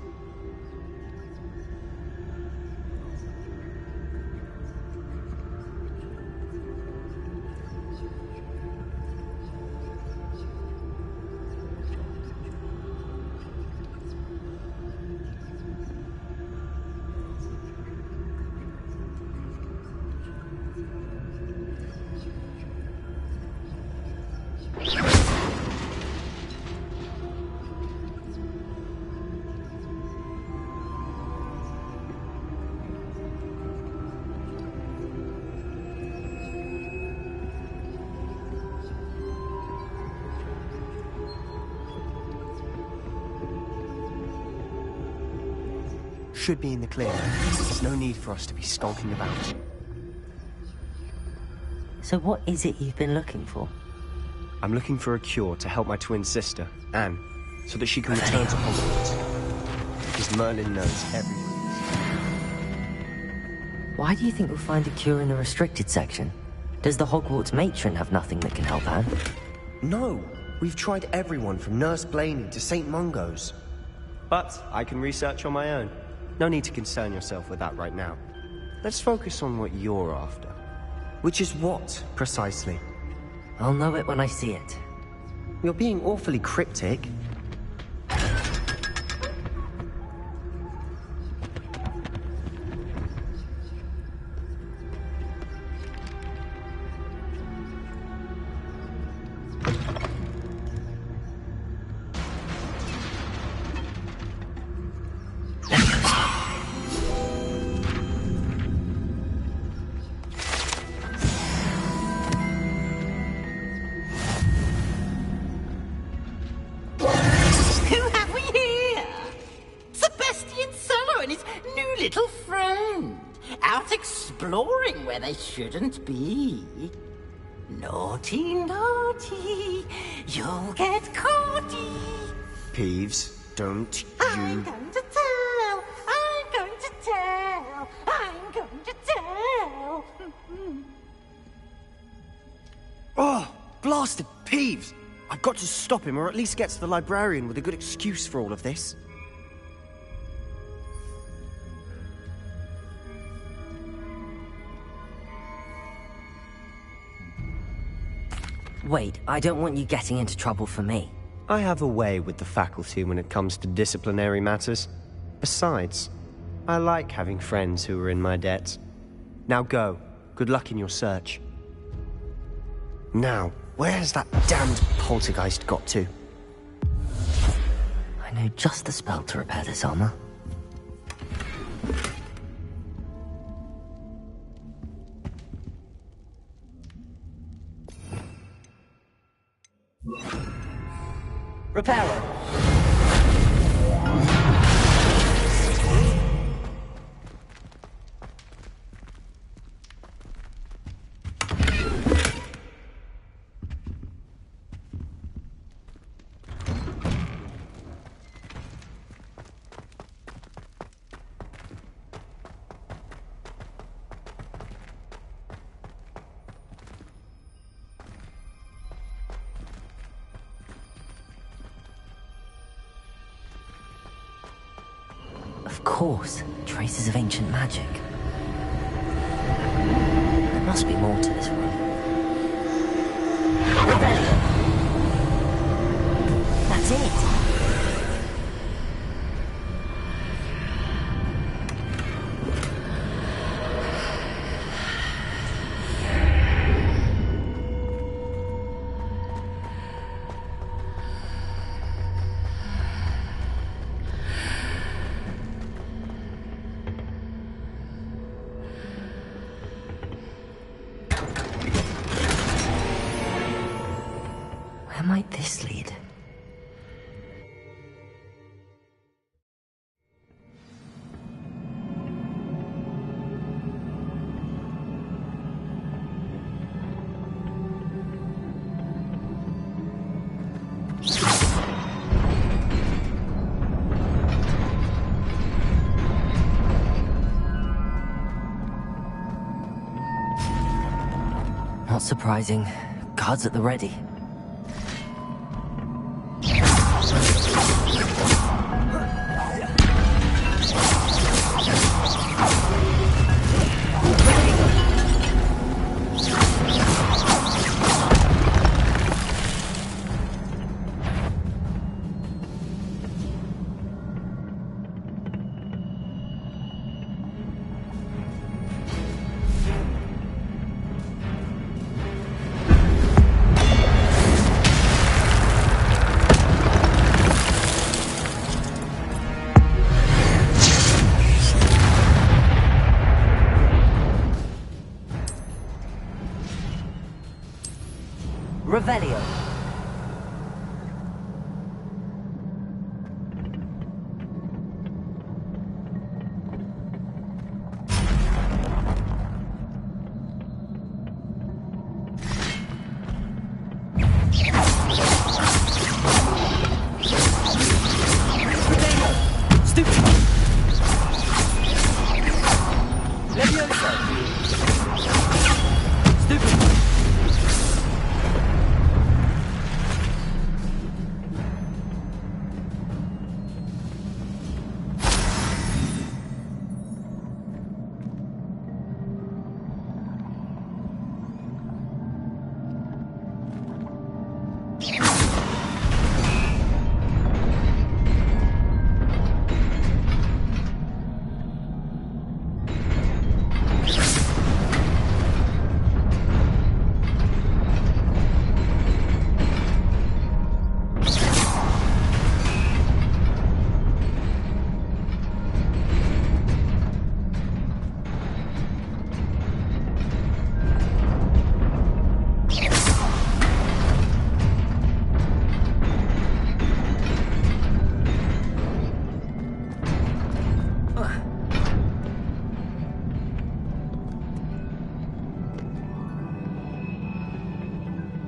[SPEAKER 16] Should be in the clear. There's no need for us to be skulking about.
[SPEAKER 1] So what is it you've been looking for?
[SPEAKER 16] I'm looking for a cure to help my twin sister, Anne, so that she can return to Hogwarts. Because Merlin knows everyone.
[SPEAKER 1] Why do you think we'll find a cure in the restricted section? Does the Hogwarts matron have nothing that can help Anne?
[SPEAKER 16] No! We've tried everyone from Nurse Blaney to St. Mungo's. But I can research on my own. No need to concern yourself with that right now. Let's focus on what you're after. Which is what, precisely?
[SPEAKER 1] I'll know it when I see it.
[SPEAKER 16] You're being awfully cryptic.
[SPEAKER 11] Where they shouldn't be. Naughty, naughty, you'll get caughty.
[SPEAKER 16] Peeves, don't you...
[SPEAKER 11] I'm going to tell, I'm going to tell, I'm going to tell.
[SPEAKER 16] Oh, blasted Peeves! I've got to stop him, or at least get to the librarian with a good excuse for all of this.
[SPEAKER 1] Wait, I don't want you getting into trouble for me.
[SPEAKER 16] I have a way with the faculty when it comes to disciplinary matters. Besides, I like having friends who are in my debt. Now go. Good luck in your search. Now, where's that damned poltergeist got to?
[SPEAKER 1] I know just the spell to repair this armor. Repairer. Of course, traces of ancient magic. There must be more to this room. Revelio. That's it. Where might this lead? Not surprising. Guards at the ready. Revelio.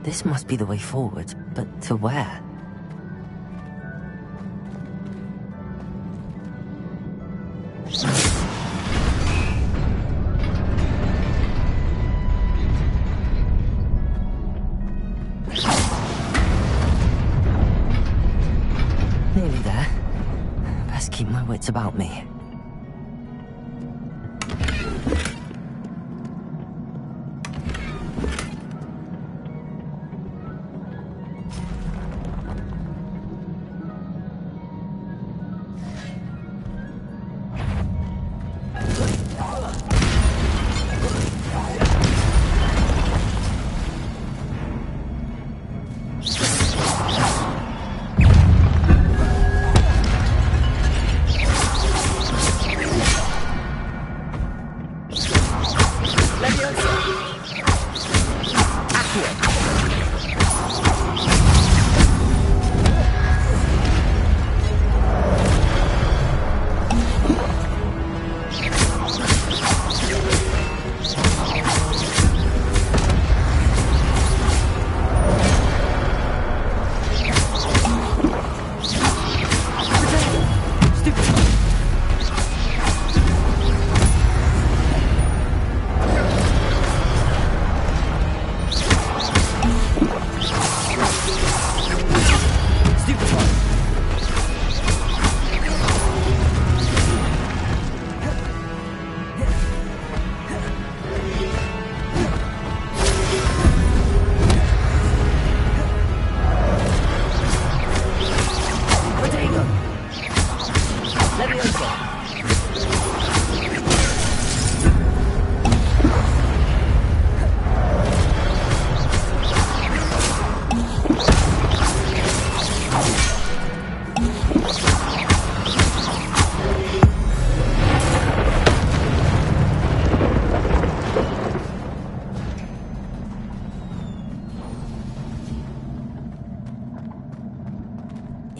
[SPEAKER 1] This must be the way forward, but to where? Nearly there. Best keep my wits about me.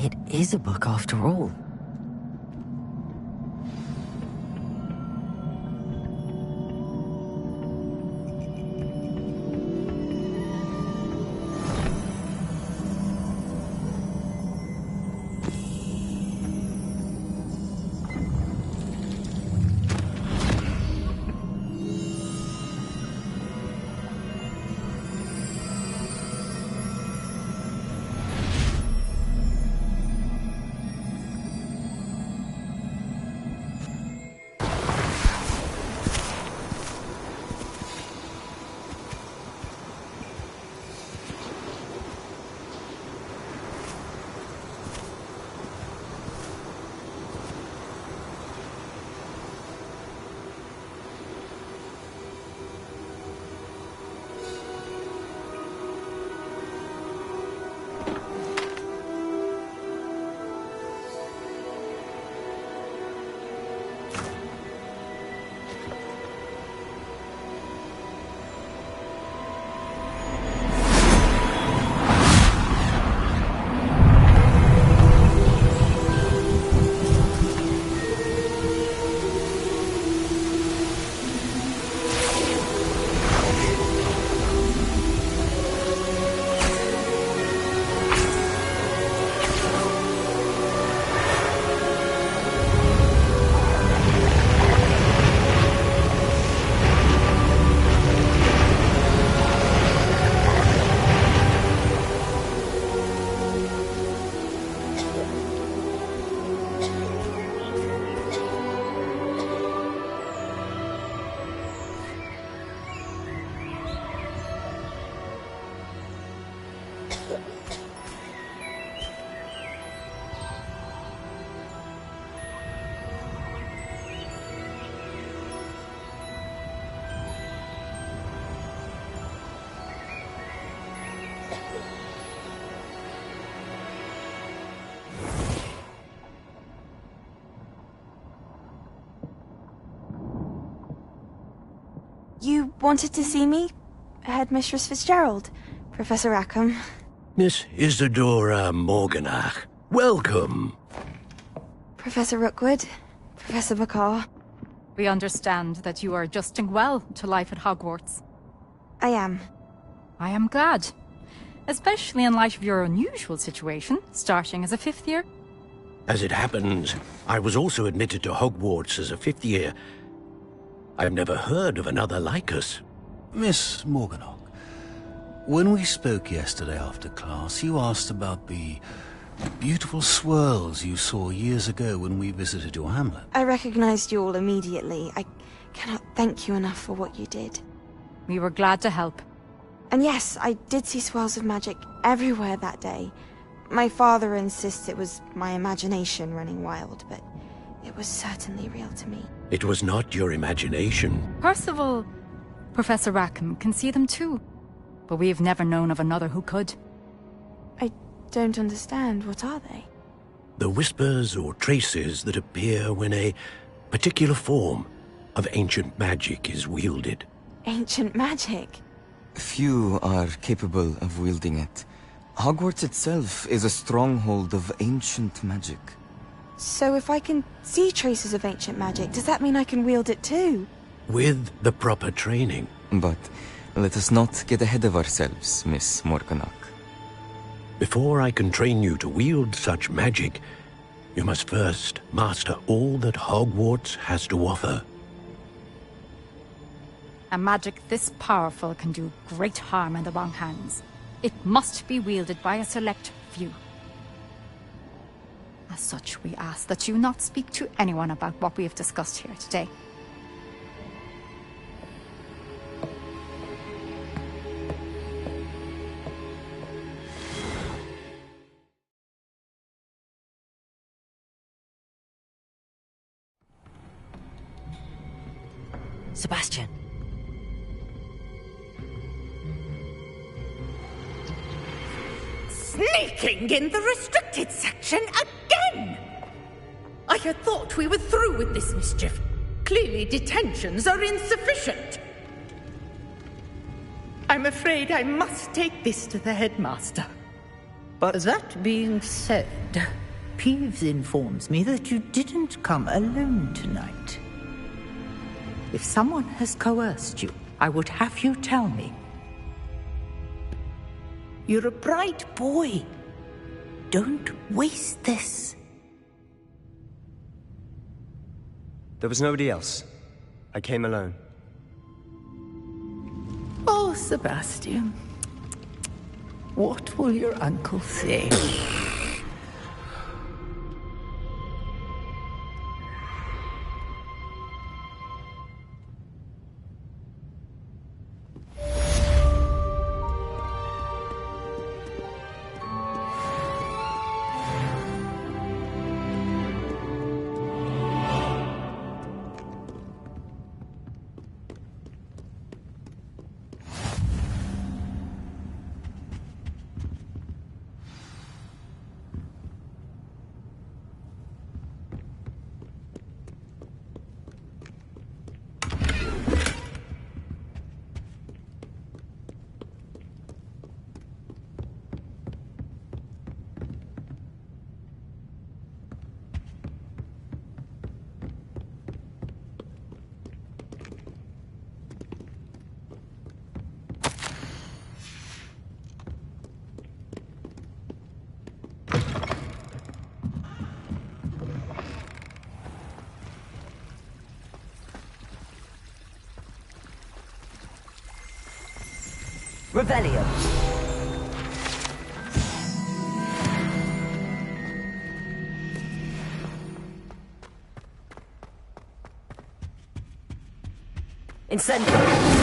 [SPEAKER 1] It is a book after all.
[SPEAKER 6] You wanted to see me? Headmistress Fitzgerald? Professor Rackham?
[SPEAKER 18] Miss Isadora Morganach, welcome.
[SPEAKER 6] Professor Rookwood? Professor Bakar?
[SPEAKER 15] We understand that you are adjusting well to life at Hogwarts.
[SPEAKER 6] I am.
[SPEAKER 15] I am glad. Especially in light of your unusual situation, starting as a 5th year.
[SPEAKER 18] As it happens, I was also admitted to Hogwarts as a 5th year. I've never heard of another like us.
[SPEAKER 21] Miss Morganach, when we spoke yesterday after class, you asked about the beautiful swirls you saw years ago when we visited your hamlet.
[SPEAKER 6] I recognized you all immediately. I cannot thank you enough for what you did.
[SPEAKER 15] We were glad to help.
[SPEAKER 6] And yes, I did see swirls of magic everywhere that day. My father insists it was my imagination running wild, but it was certainly real to me.
[SPEAKER 18] It was not your imagination.
[SPEAKER 15] Percival, Professor Rackham can see them too. But we have never known of another who could.
[SPEAKER 6] I don't understand. What are they?
[SPEAKER 18] The whispers or traces that appear when a particular form of ancient magic is wielded.
[SPEAKER 6] Ancient magic?
[SPEAKER 23] Few are capable of wielding it. Hogwarts itself is a stronghold of ancient magic.
[SPEAKER 6] So if I can see traces of ancient magic, does that mean I can wield it too?
[SPEAKER 18] With the proper training.
[SPEAKER 23] But let us not get ahead of ourselves, Miss Morganach.
[SPEAKER 18] Before I can train you to wield such magic, you must first master all that Hogwarts has to offer.
[SPEAKER 15] A magic this powerful can do great harm in the wrong hands. It must be wielded by a select few. As such, we ask that you not speak to anyone about what we have discussed here today.
[SPEAKER 1] Sebastian.
[SPEAKER 25] Sneaking in the restricted section again! I had thought we were through with this mischief. Clearly detentions are insufficient. I'm afraid I must take this to the headmaster.
[SPEAKER 7] But that being said, Peeves informs me that you didn't come alone tonight. If someone has coerced you, I would have you tell me. You're a bright boy. Don't waste this.
[SPEAKER 16] There was nobody else. I came alone.
[SPEAKER 7] Oh, Sebastian. What will your uncle say?
[SPEAKER 1] Revelio. Incendio.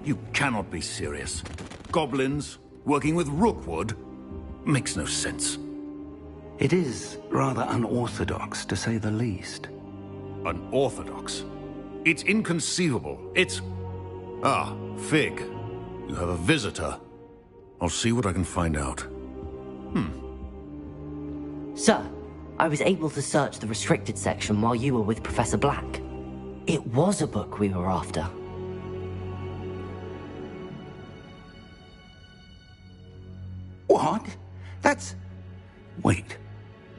[SPEAKER 18] You cannot be serious. Goblins working with Rookwood? Makes no sense.
[SPEAKER 12] It is rather unorthodox, to say the least.
[SPEAKER 18] Unorthodox? It's inconceivable. It's... Ah, Fig. You have a visitor. I'll see what I can find out.
[SPEAKER 1] Sir, I was able to search the restricted section while you were with Professor Black. It was a book we were after.
[SPEAKER 12] What? That's... Wait.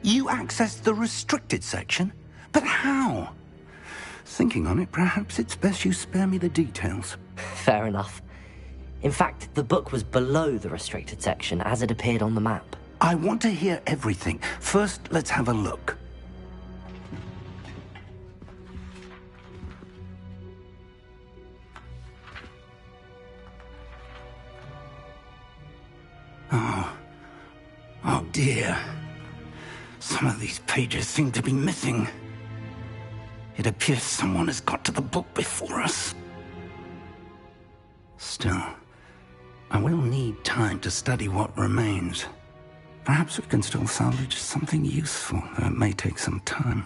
[SPEAKER 12] You accessed the restricted section? But how? Thinking on it, perhaps it's best you spare me the details.
[SPEAKER 1] Fair enough. In fact, the book was below the restricted section as it appeared on the map.
[SPEAKER 12] I want to hear everything. First, let's have a look. Oh dear. Some of these pages seem to be missing. It appears someone has got to the book before us. Still, I will need time to study what remains. Perhaps we can still salvage something useful, though it may take some time.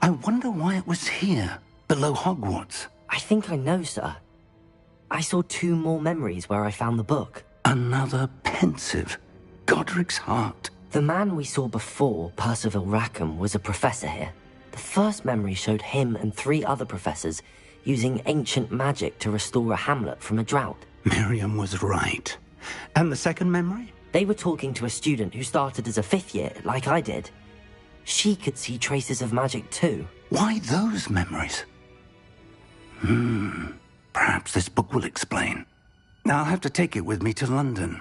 [SPEAKER 12] I wonder why it was here, below Hogwarts.
[SPEAKER 1] I think I know, sir. I saw 2 more memories where I found the book.
[SPEAKER 12] Another pensive. Godric's heart.
[SPEAKER 1] The man we saw before, Percival Rackham, was a professor here. The first memory showed him and 3 other professors using ancient magic to restore a hamlet from a drought.
[SPEAKER 12] Miriam was right. And the second memory?
[SPEAKER 1] They were talking to a student who started as a 5th year, like I did. She could see traces of magic too.
[SPEAKER 12] Why those memories? Perhaps this book will explain. I'll have to take it with me to London.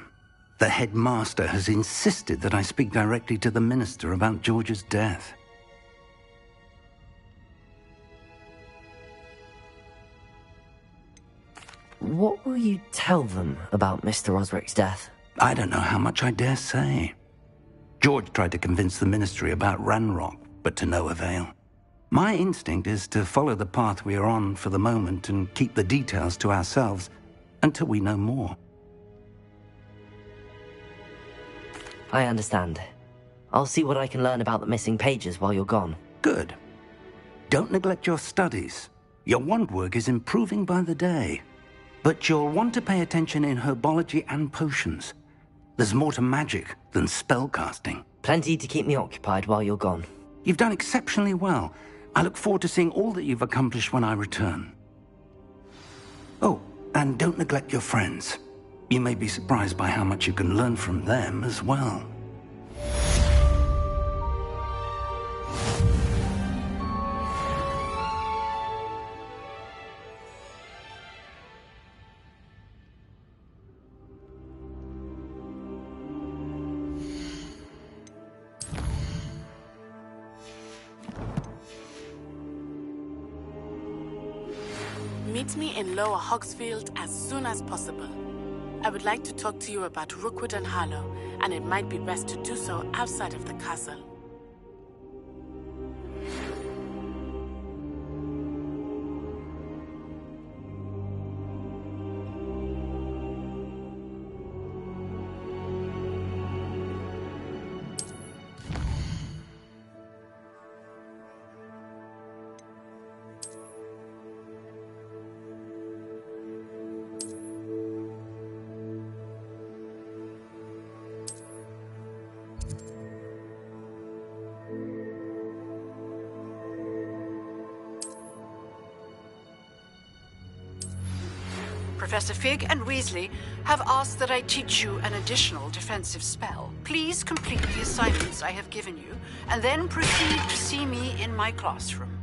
[SPEAKER 12] The headmaster has insisted that I speak directly to the minister about George's death.
[SPEAKER 1] What will you tell them about Mr. Osric's death?
[SPEAKER 12] I don't know how much I dare say. George tried to convince the ministry about Ranrock, but to no avail. My instinct is to follow the path we are on for the moment and keep the details to ourselves until we know more.
[SPEAKER 1] I understand. I'll see what I can learn about the missing pages while you're gone.
[SPEAKER 12] Good. Don't neglect your studies. Your wand work is improving by the day. But you'll want to pay attention in herbology and potions. There's more to magic than spellcasting.
[SPEAKER 1] Plenty to keep me occupied while you're gone.
[SPEAKER 12] You've done exceptionally well. I look forward to seeing all that you've accomplished when I return. Oh, and don't neglect your friends. You may be surprised by how much you can learn from them as well.
[SPEAKER 8] Meet me in Lower Hogsfield as soon as possible. I would like to talk to you about Rookwood and Harlow, and it might be best to do so outside of the castle.
[SPEAKER 24] Professor Fig and Weasley have asked that I teach you an additional defensive spell. Please complete the assignments I have given you, and then proceed to see me in my classroom.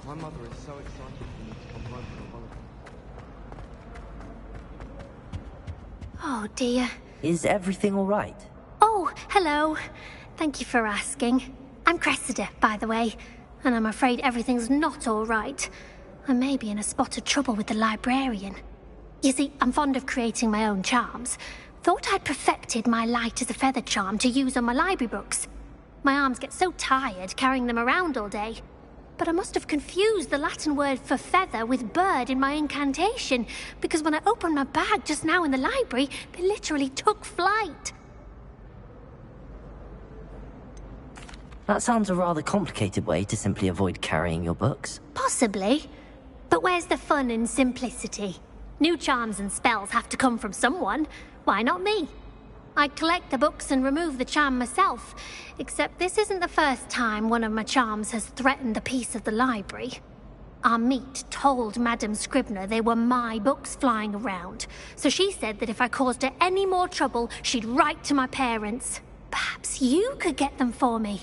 [SPEAKER 9] My mother is so excited for me to come home for a holiday.
[SPEAKER 14] Oh dear.
[SPEAKER 1] Is everything all right?
[SPEAKER 14] Oh, hello. Thank you for asking. I'm Cressida, by the way, and I'm afraid everything's not all right. I may be in a spot of trouble with the librarian. You see, I'm fond of creating my own charms. Thought I'd perfected my light as a feather charm to use on my library books. My arms get so tired carrying them around all day. But I must have confused the Latin word for feather with bird in my incantation, because when I opened my bag just now in the library, they literally took flight.
[SPEAKER 1] That sounds a rather complicated way to simply avoid carrying your books.
[SPEAKER 14] Possibly. But where's the fun in simplicity? New charms and spells have to come from someone. Why not me? I collect the books and remove the charm myself, except this isn't the first time one of my charms has threatened the peace of the library. Our meet told Madame Scribner they were my books flying around, so she said that if I caused her any more trouble, she'd write to my parents. Perhaps you could get them for me.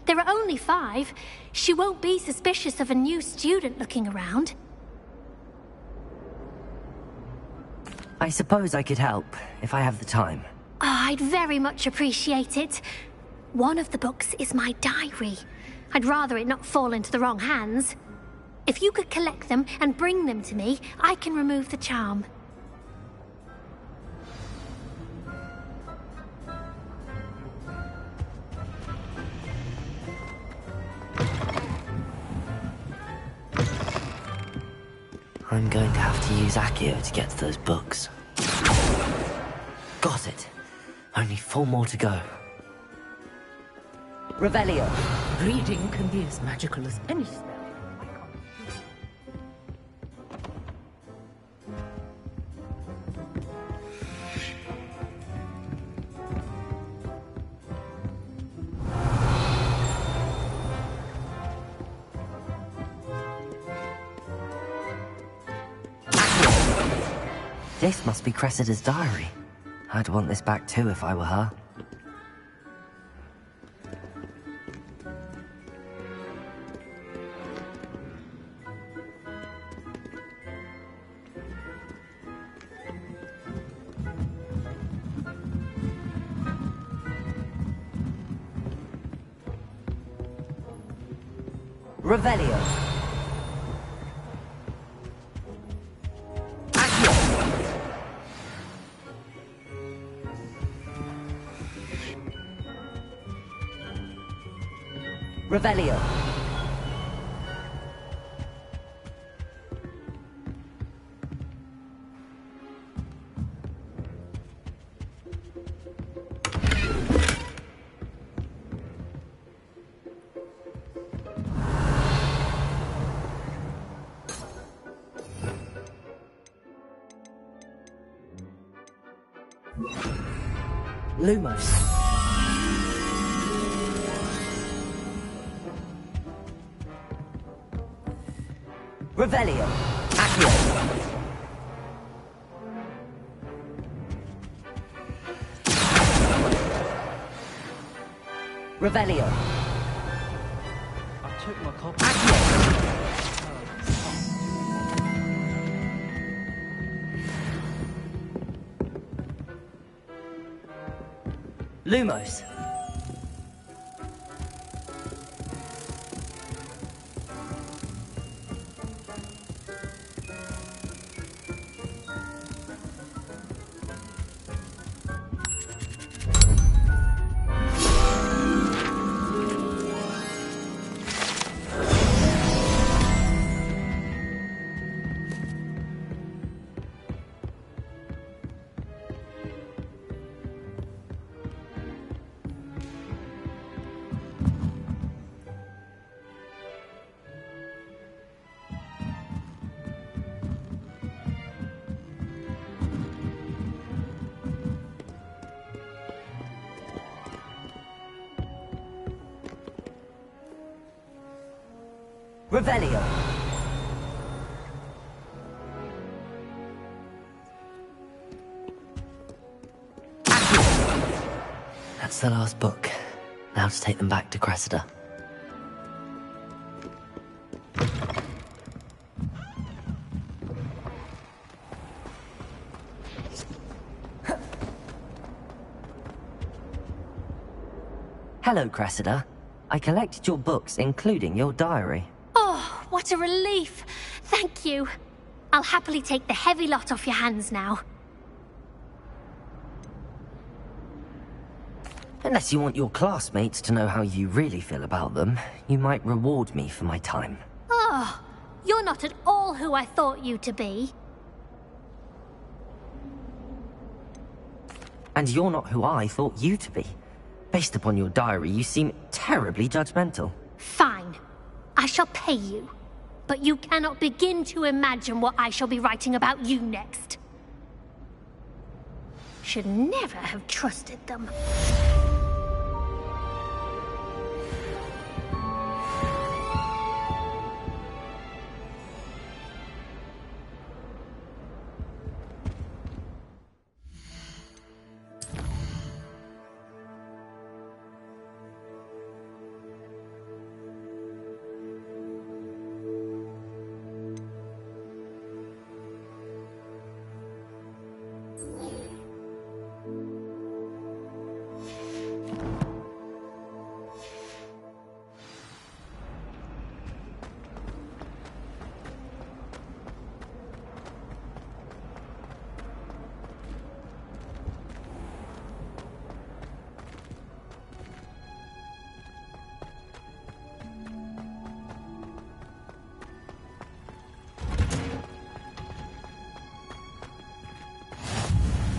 [SPEAKER 14] There are only 5. She won't be suspicious of a new student looking around.
[SPEAKER 1] I suppose I could help, if I have the time.
[SPEAKER 14] Oh, I'd very much appreciate it. One of the books is my diary. I'd rather it not fall into the wrong hands. If you could collect them and bring them to me, I can remove the charm.
[SPEAKER 1] I'm going to have to use Accio to get to those books. Got it. Only 4 more to go. Revelio.
[SPEAKER 7] Reading can be as magical as any spell.
[SPEAKER 1] This must be Cressida's diary. I'd want this back too if I were her. Revelio. Revelio. Lumos. Revelio. Accio. Revelio.
[SPEAKER 9] I took my copy.
[SPEAKER 1] Lumos. Revelio. That's the last book. Now to take them back to Cressida. Hello, Cressida. I collected your books, including your diary.
[SPEAKER 14] Oh, what a relief. Thank you. I'll happily take the heavy lot off your hands now.
[SPEAKER 1] Unless you want your classmates to know how you really feel about them, you might reward me for my time.
[SPEAKER 14] Oh, you're not at all who I thought you to be.
[SPEAKER 1] And you're not who I thought you to be. Based upon your diary, you seem terribly judgmental.
[SPEAKER 14] Fine. I shall pay you. But you cannot begin to imagine what I shall be writing about you next. Should never have trusted them.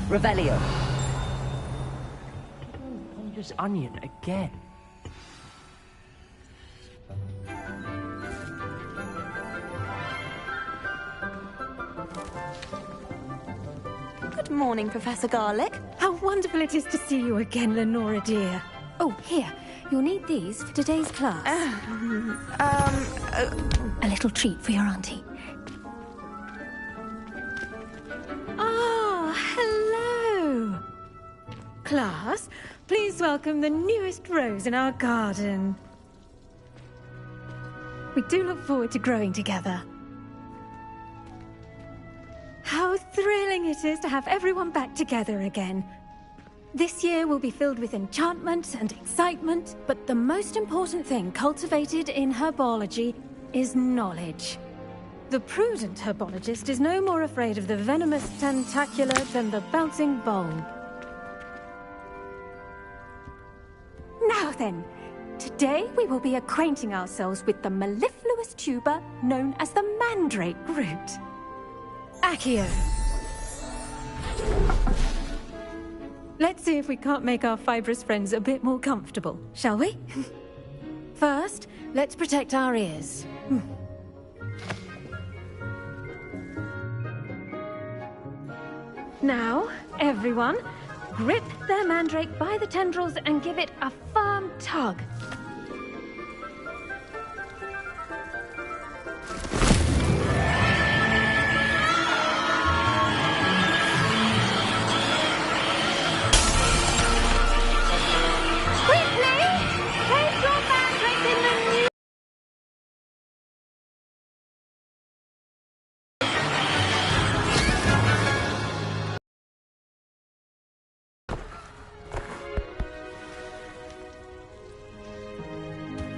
[SPEAKER 1] Revelio.
[SPEAKER 20] Ponderous onion again.
[SPEAKER 3] Good morning, Professor Garlick.
[SPEAKER 4] How wonderful it is to see you again, Lenora dear. Oh, here. You'll need these for today's class. A little treat for your auntie. Hello! Class, please welcome the newest rose in our garden. We do look forward to growing together. How thrilling it is to have everyone back together again. This year will be filled with enchantment and excitement, but the most important thing cultivated in herbology is knowledge. The prudent herbologist is no more afraid of the venomous tentacula than the bouncing bulb. Now then, today we will be acquainting ourselves with the mellifluous tuber known as the mandrake root. Accio. Let's see if we can't make our fibrous friends a bit more comfortable, shall we? First, let's protect our ears. Now, everyone, grip their mandrake by the tendrils and give it a firm tug. Quickly! Place your mandrake in the new...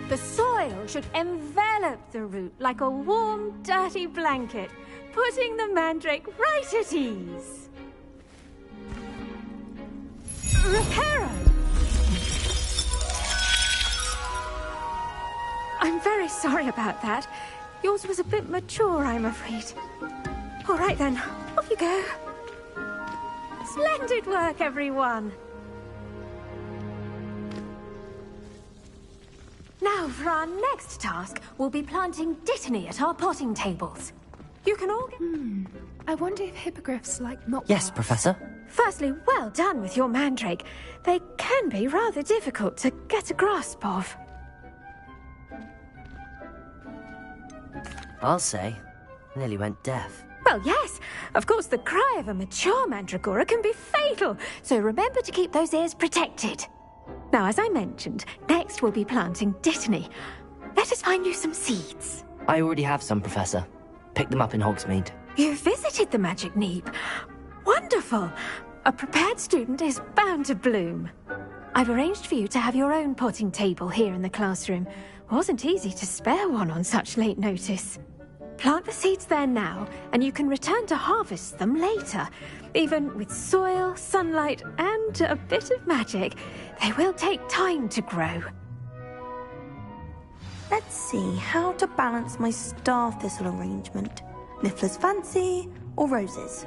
[SPEAKER 4] The soil should envelop the root like a warm, dirty blanket, putting the mandrake right at ease. Reparo! I'm very sorry about that. Yours was a bit mature, I'm afraid. All right then, off you go. Splendid work, everyone. Now, for our next task, we'll be planting dittany at our potting tables. You can all get...
[SPEAKER 13] I wonder if hippogriffs like not...
[SPEAKER 1] Yes, Professor.
[SPEAKER 4] Firstly, well done with your mandrake. They can be rather difficult to get a grasp of.
[SPEAKER 1] I'll say. Nearly went deaf.
[SPEAKER 4] Well, yes. Of course, the cry of a mature mandragora can be fatal, so remember to keep those ears protected. Now, as I mentioned, next we'll be planting dittany. Let us find you some seeds.
[SPEAKER 1] I already have some, Professor. Picked them up in Hogsmeade.
[SPEAKER 4] You visited the Magic Neep. Wonderful. A prepared student is bound to bloom. I've arranged for you to have your own potting table here in the classroom. Wasn't easy to spare one on such late notice. Plant the seeds there now, and you can return to harvest them later. Even with soil, sunlight, and a bit of magic, they will take time to grow.
[SPEAKER 6] Let's see how to balance my star thistle arrangement. Niffler's fancy or roses?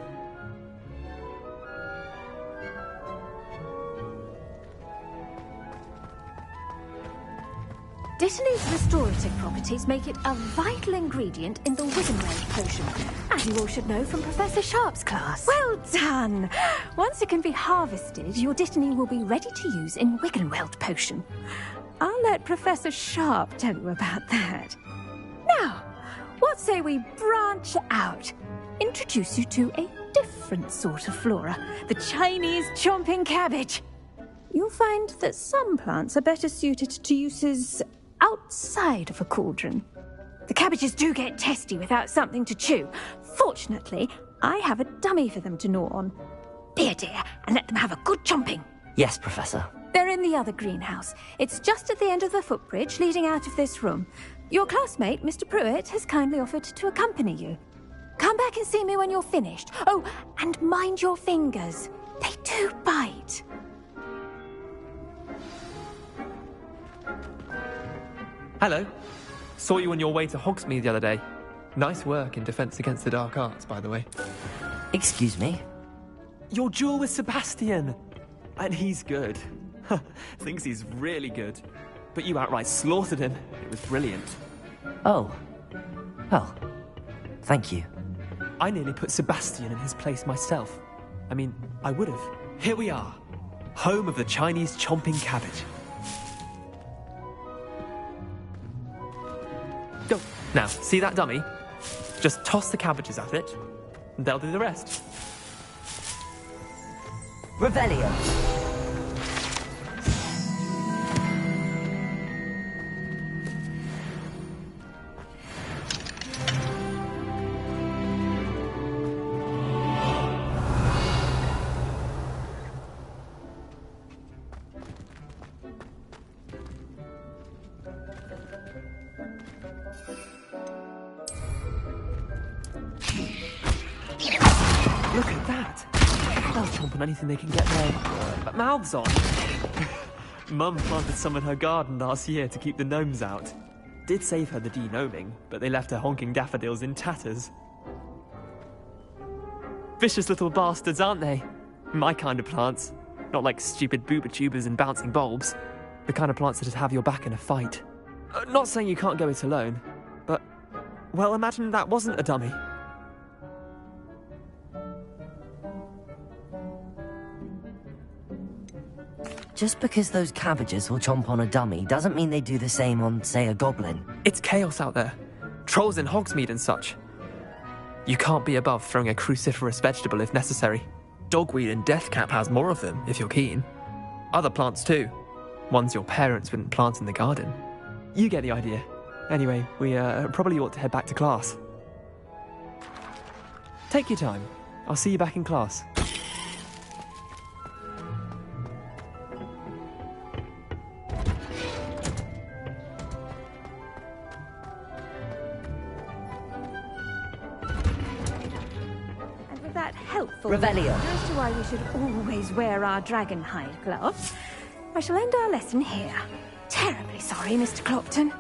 [SPEAKER 4] Dittany's restorative properties make it a vital ingredient in the Wiggenweld potion, as you all should know from Professor Sharp's class. Well done! Once it can be harvested, your Dittany will be ready to use in Wiggenweld potion. I'll let Professor Sharp tell you about that. Now, what say we branch out? Introduce you to a different sort of flora, the Chinese chomping cabbage. You'll find that some plants are better suited to uses outside of a cauldron. The cabbages do get testy without something to chew. Fortunately, I have a dummy for them to gnaw on. Be a dear and let them have a good chomping.
[SPEAKER 1] Yes, Professor.
[SPEAKER 4] They're in the other greenhouse. It's just at the end of the footbridge leading out of this room. Your classmate, Mr. Pruitt, has kindly offered to accompany you. Come back and see me when you're finished. Oh, and mind your fingers. They do bite.
[SPEAKER 2] Hello. Saw you on your way to Hogsmeade the other day. Nice work in Defense Against the Dark Arts, by the way.
[SPEAKER 1] Excuse me?
[SPEAKER 2] Your duel with Sebastian! And he's good. Thinks he's really good. But you outright slaughtered him. It was brilliant.
[SPEAKER 1] Oh. Well, thank you.
[SPEAKER 2] I nearly put Sebastian in his place myself. I mean, I would have. Here we are. Home of the Chinese chomping cabbage. Go. Now, see that dummy? Just toss the cabbages at it, and they'll do the rest.
[SPEAKER 1] Revelio.
[SPEAKER 2] Look at that! They'll chomp on anything they can get their mouths on. Mum planted some in her garden last year to keep the gnomes out. Did save her the de-gnoming, but they left her honking daffodils in tatters. Vicious little bastards, aren't they? My kind of plants. Not like stupid booba-tubers and bouncing bulbs. The kind of plants that'd have your back in a fight. Not saying you can't go it alone, but... well, imagine that wasn't a dummy.
[SPEAKER 1] Just because those cabbages will chomp on a dummy doesn't mean they do the same on, say, a goblin.
[SPEAKER 2] It's chaos out there. Trolls in Hogsmeade and such. You can't be above throwing a cruciferous vegetable if necessary. Dogweed and deathcap has more of them, if you're keen. Other plants too. Ones your parents wouldn't plant in the garden. You get the idea. Anyway, we probably ought to head back to class. Take your time. I'll see you back in class.
[SPEAKER 1] Revelio.
[SPEAKER 4] As to why we should always wear our dragon hide gloves, I shall end our lesson here. Terribly sorry, Mr. Clopton.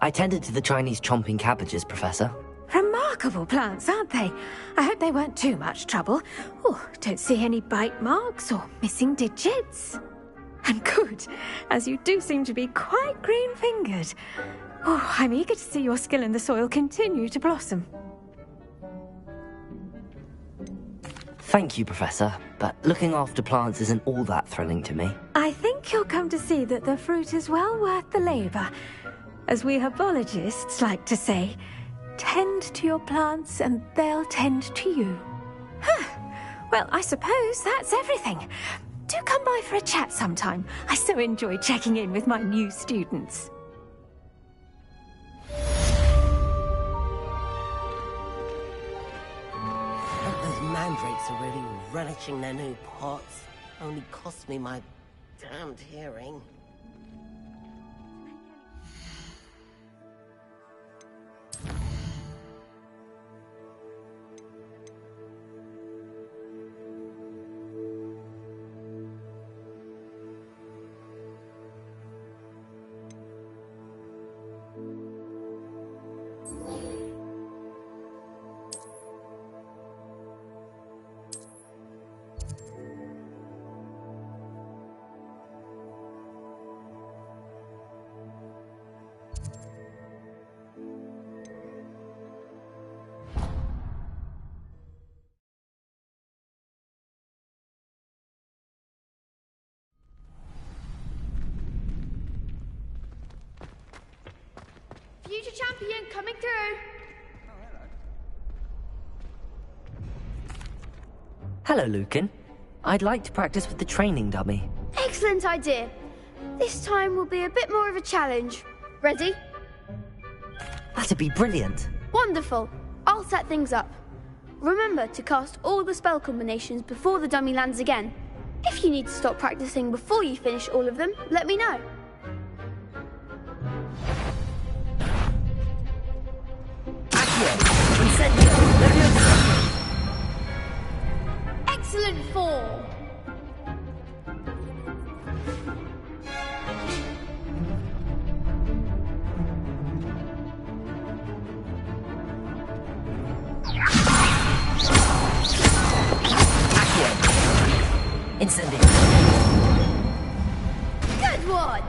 [SPEAKER 1] I tended to the Chinese chomping cabbages, Professor.
[SPEAKER 4] Remarkable plants, aren't they? I hope they weren't too much trouble. Oh, don't see any bite marks or missing digits. And good, as you do seem to be quite green-fingered. Oh, I'm eager to see your skill in the soil continue to blossom.
[SPEAKER 1] Thank you, Professor, but looking after plants isn't all that thrilling to me.
[SPEAKER 4] I think you'll come to see that the fruit is well worth the labour. As we herbologists like to say, tend to your plants and they'll tend to you. Huh. Well, I suppose that's everything. Do come by for a chat sometime. I so enjoy checking in with my new students.
[SPEAKER 5] Those mandrakes are really relishing their new pots. Only cost me my damned hearing.
[SPEAKER 10] Future champion coming through.
[SPEAKER 1] Hello, Lucan. I'd like to practice with the training dummy.
[SPEAKER 10] Excellent idea. This time will be a bit more of a challenge. Ready?
[SPEAKER 1] That'd be brilliant.
[SPEAKER 10] Wonderful. I'll set things up. Remember to cast all the spell combinations before the dummy lands again. If you need to stop practicing before you finish all of them, let me know. Excellent form.
[SPEAKER 1] Incendio.
[SPEAKER 10] Good one.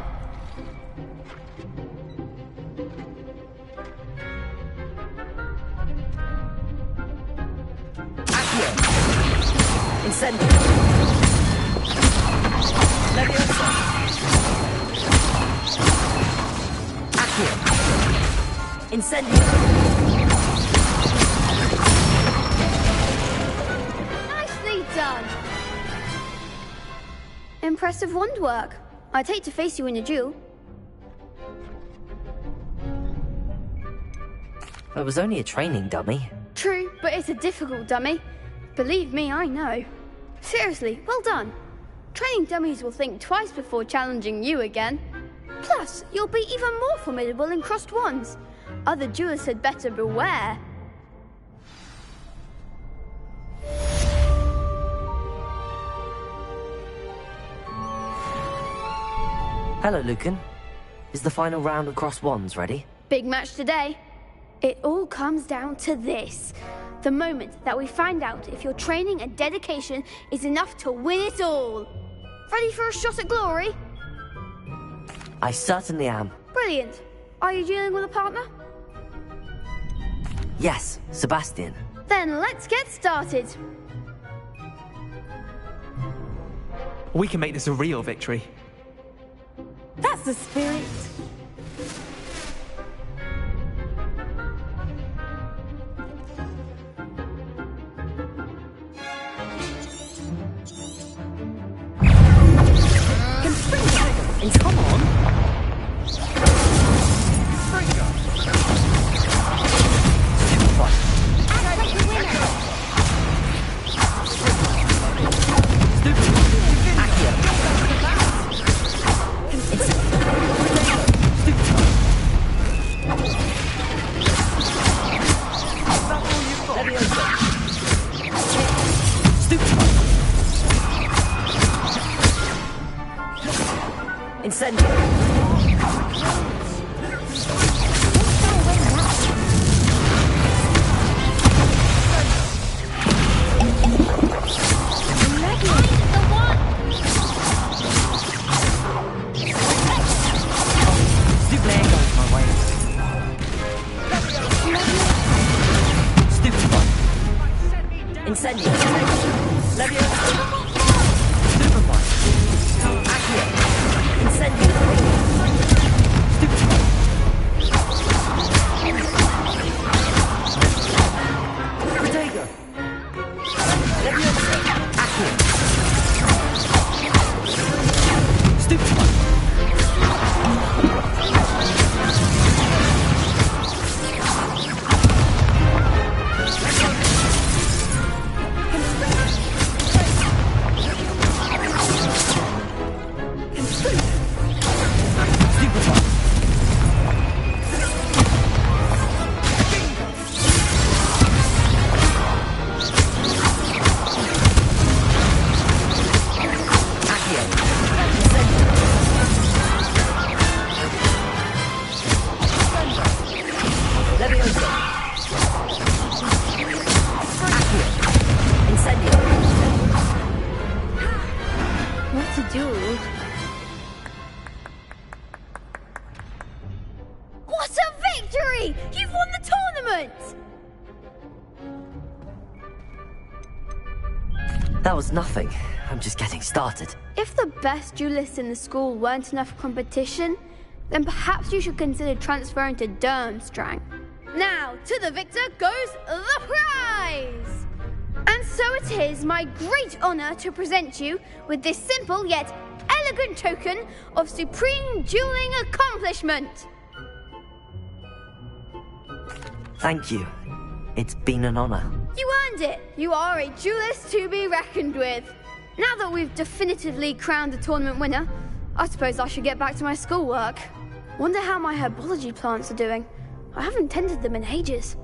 [SPEAKER 1] Incendio. Leviosa. Accio. Incendio.
[SPEAKER 10] Nicely done. Impressive wand work. I'd hate to face you in a duel.
[SPEAKER 1] It was only a training dummy.
[SPEAKER 10] True, but it's a difficult dummy. Believe me, I know. Seriously, well done. Training dummies will think twice before challenging you again. Plus, you'll be even more formidable in crossed wands. Other duelists had better beware.
[SPEAKER 1] Hello, Lucan. Is the final round of crossed wands ready?
[SPEAKER 10] Big match today. It all comes down to this. The moment that we find out if your training and dedication is enough to win it all. Ready for a shot at glory?
[SPEAKER 1] I certainly am.
[SPEAKER 10] Brilliant. Are you dealing with a partner?
[SPEAKER 1] Yes, Sebastian.
[SPEAKER 10] Then let's get started.
[SPEAKER 2] We can make this a real victory.
[SPEAKER 4] That's the spirit.
[SPEAKER 1] And come on.
[SPEAKER 10] Hooray! You've won the tournament!
[SPEAKER 1] That was nothing. I'm just getting started.
[SPEAKER 10] If the best duelists in the school weren't enough for competition, then perhaps you should consider transferring to Durmstrang. Now, to the victor goes the prize! And so it is my great honor to present you with this simple yet elegant token of supreme dueling accomplishment.
[SPEAKER 1] Thank you. It's been an honor.
[SPEAKER 10] You earned it. You are a duelist to be reckoned with. Now that we've definitively crowned the tournament winner, I suppose I should get back to my schoolwork. Wonder how my herbology plants are doing. I haven't tended them in ages.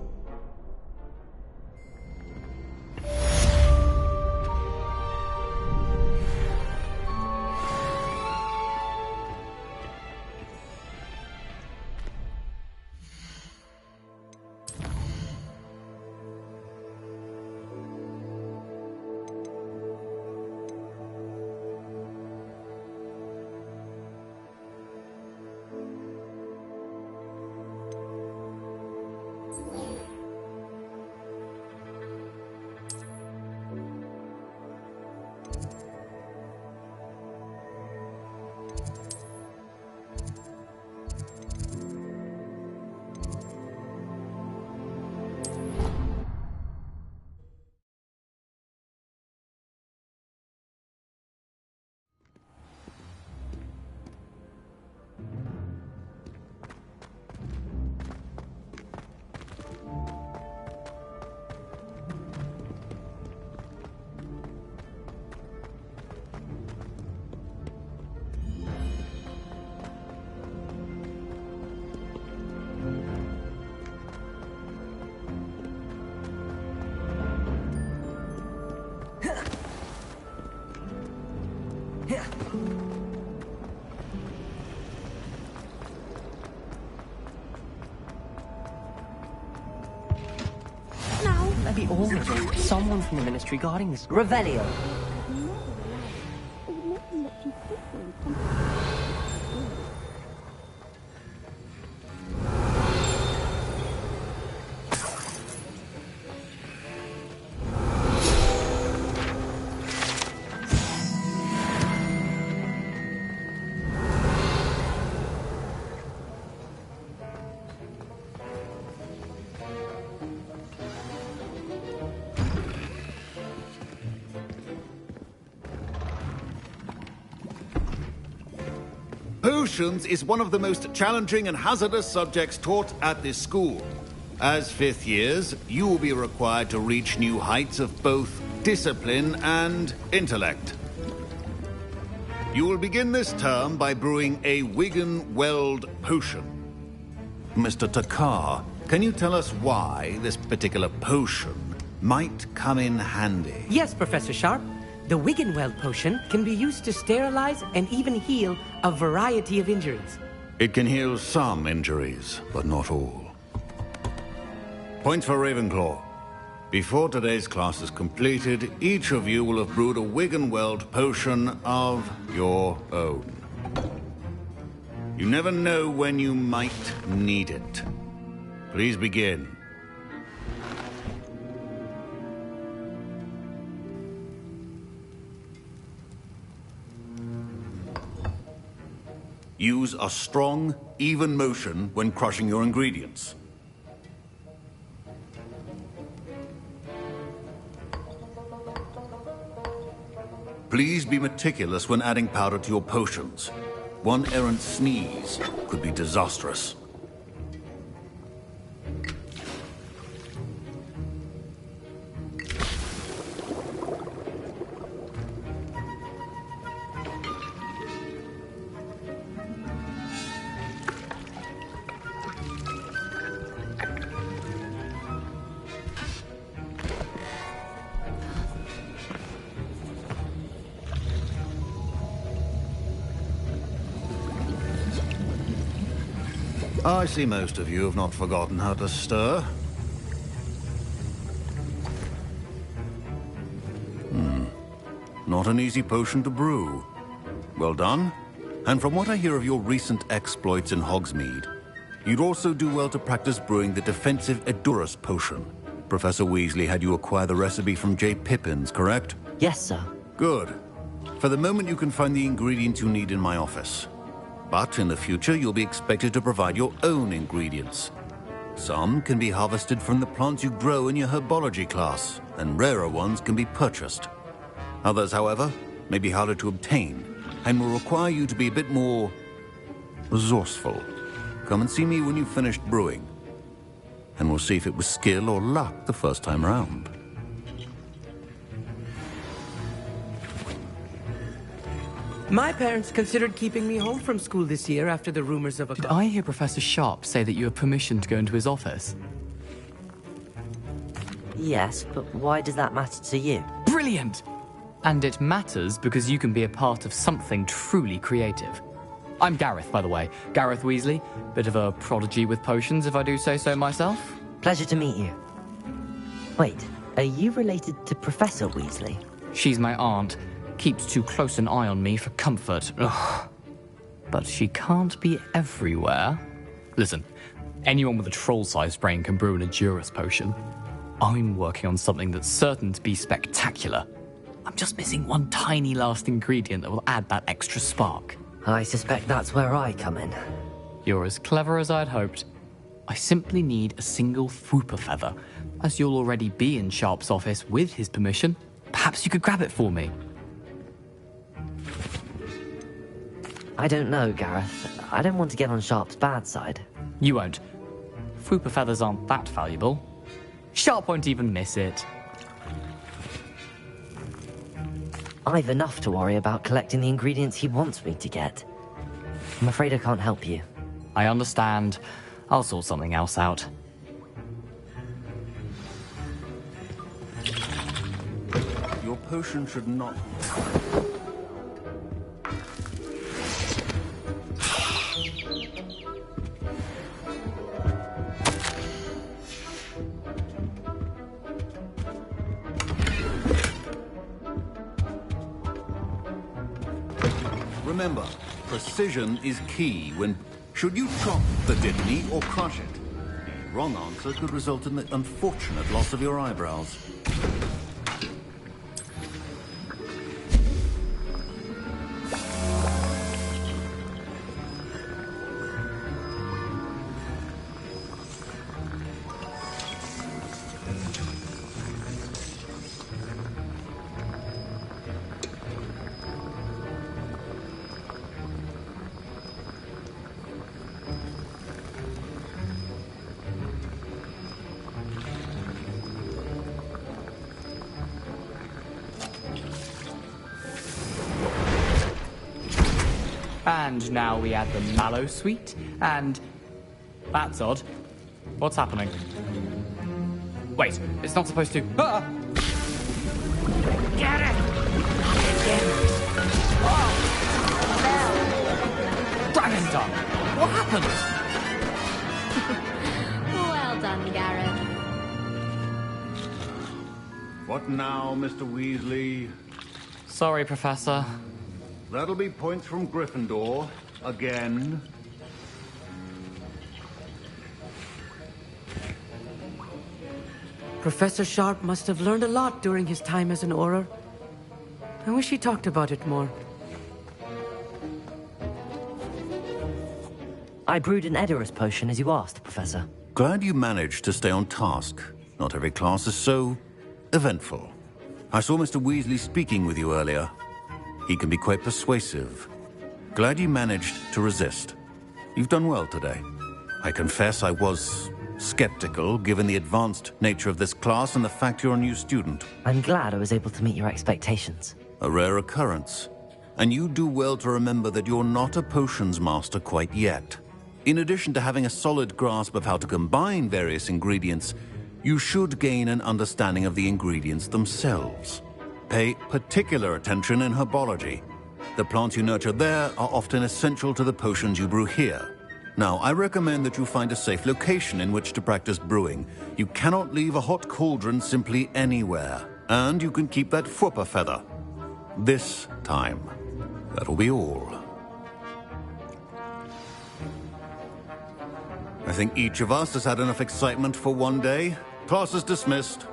[SPEAKER 20] Maybe all of them. Someone from the ministry guarding this.
[SPEAKER 1] Revelio.
[SPEAKER 11] Potions is one of the most challenging and hazardous subjects taught at this school. As fifth years, you will be required to reach new heights of both discipline and intellect. You will begin this term by brewing a Wiggenweld potion. Mr. Takar, can you tell us why this particular potion might come in handy?
[SPEAKER 17] Yes, Professor Sharp. The Wiggenweld potion can be used to sterilize and even heal a variety of injuries.
[SPEAKER 11] It can heal some injuries, but not all. Points for Ravenclaw. Before today's class is completed, each of you will have brewed a Wiggenweld potion of your own. You never know when you might need it. Please begin. Use a strong, even motion when crushing your ingredients. Please be meticulous when adding powder to your potions. One errant sneeze could be disastrous. I see most of you have not forgotten how to stir. Not an easy potion to brew. Well done. And from what I hear of your recent exploits in Hogsmeade, You'd also do well to practice brewing the defensive Edurus potion. Professor Weasley had you acquire the recipe from J. Pippin's, correct?
[SPEAKER 1] Yes, sir.
[SPEAKER 11] Good. For the moment, you can find the ingredients you need in my office. But in the future, you'll be expected to provide your own ingredients. Some can be harvested from the plants you grow in your herbology class, and rarer ones can be purchased. Others, however, may be harder to obtain, and will require you to be a bit more resourceful. Come and see me when you've finished brewing, and we'll see if it was skill or luck the first time round.
[SPEAKER 17] My parents considered keeping me home from school this year after the rumors of a...
[SPEAKER 15] Did I hear Professor Sharp say that you have permission to go into his office?
[SPEAKER 1] Yes, but why does that matter to you?
[SPEAKER 15] Brilliant! And it matters because you can be a part of something truly creative. I'm Gareth, by the way. Gareth Weasley. Bit of a prodigy with potions, if I do say so myself.
[SPEAKER 1] Pleasure to meet you. Wait, are you related to Professor Weasley?
[SPEAKER 15] She's my aunt. Keeps too close an eye on me for comfort. Ugh. But she can't be everywhere. Listen, anyone with a troll-sized brain can brew an Edurus potion. I'm working on something that's certain to be spectacular. I'm just missing one tiny last ingredient that will add that extra spark.
[SPEAKER 1] I suspect that's where I come in.
[SPEAKER 15] You're as clever as I'd hoped. I simply need a single Fwooper feather. As you'll already be in Sharp's office with his permission, perhaps you could grab it for me.
[SPEAKER 1] I don't know, Gareth. I don't want to get on Sharp's bad side.
[SPEAKER 15] You won't. Fwooper feathers aren't that valuable. Sharp won't even miss it.
[SPEAKER 1] I've enough to worry about collecting the ingredients he wants me to get. I'm afraid I can't help you.
[SPEAKER 15] I understand. I'll sort something else out.
[SPEAKER 11] Your potion should not... Remember, precision is key when... Should you chop the Dittany or crush it? The wrong answer could result in the unfortunate loss of your eyebrows.
[SPEAKER 15] And now we add the mallow sweet, and... That's odd. What's happening? Wait, it's not supposed to... Ah!
[SPEAKER 5] Get it!
[SPEAKER 15] Dragonstone! What happened?
[SPEAKER 3] Well done, Gareth.
[SPEAKER 11] What now, Mr. Weasley?
[SPEAKER 15] Sorry, Professor.
[SPEAKER 11] That'll be points from Gryffindor. Again.
[SPEAKER 17] Professor Sharp must have learned a lot during his time as an Auror. I wish he talked about it more.
[SPEAKER 1] I brewed an Edurus potion as you asked, Professor.
[SPEAKER 11] Glad you managed to stay on task. Not every class is so eventful. I saw Mr. Weasley speaking with you earlier. He can be quite persuasive. Glad you managed to resist. You've done well today. I confess I was skeptical, given the advanced nature of this class and the fact you're a new student.
[SPEAKER 1] I'm glad I was able to meet your expectations.
[SPEAKER 11] A rare occurrence. And you do well to remember that you're not a potions master quite yet. In addition to having a solid grasp of how to combine various ingredients, you should gain an understanding of the ingredients themselves. Pay particular attention in herbology. The plants you nurture there are often essential to the potions you brew here. Now, I recommend that you find a safe location in which to practice brewing. You cannot leave a hot cauldron simply anywhere. And you can keep that Fwooper feather. This time. That'll be all. think each of us has had enough excitement for one day. Class is dismissed.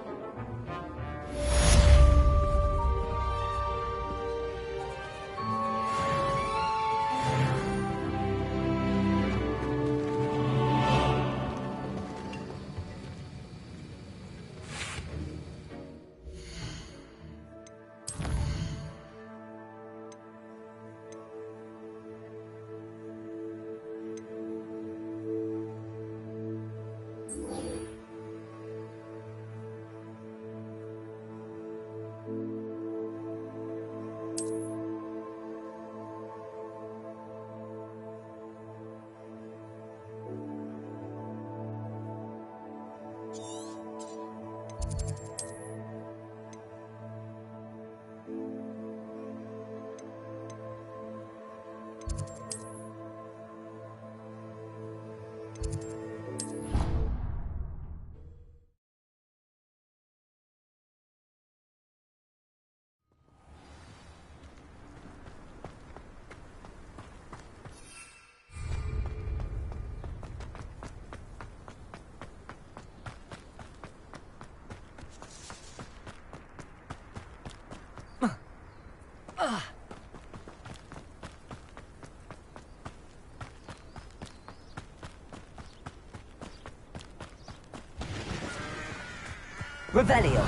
[SPEAKER 1] Revelio.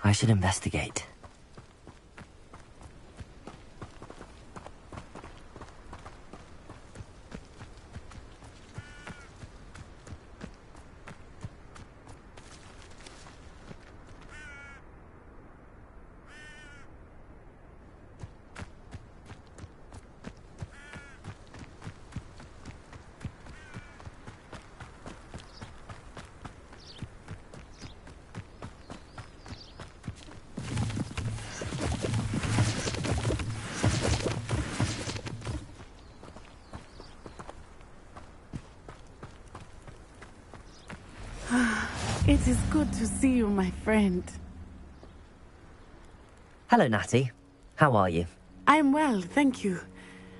[SPEAKER 1] I should investigate.
[SPEAKER 19] It is good to see you, my friend.
[SPEAKER 1] Hello, Natty. How are you?
[SPEAKER 19] I am well, thank you.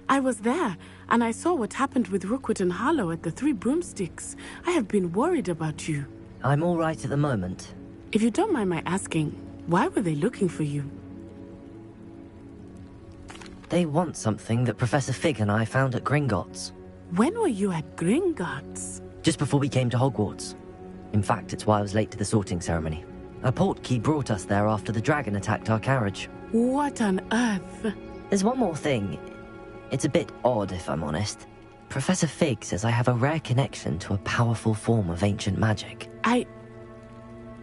[SPEAKER 19] I was there, and I saw what happened with Rookwood and Harlow at the Three Broomsticks. I have been worried about you.
[SPEAKER 1] I'm all right at the moment.
[SPEAKER 19] If you don't mind my asking, why were they looking for you?
[SPEAKER 1] They want something that Professor Fig and I found at Gringotts.
[SPEAKER 19] When were you at Gringotts?
[SPEAKER 1] Just before we came to Hogwarts. In fact, it's why I was late to the sorting ceremony. A portkey brought us there after the dragon attacked our carriage.
[SPEAKER 19] What on earth?
[SPEAKER 1] There's one more thing. It's a bit odd, if I'm honest. Professor Fig says I have a rare connection to a powerful form of ancient magic.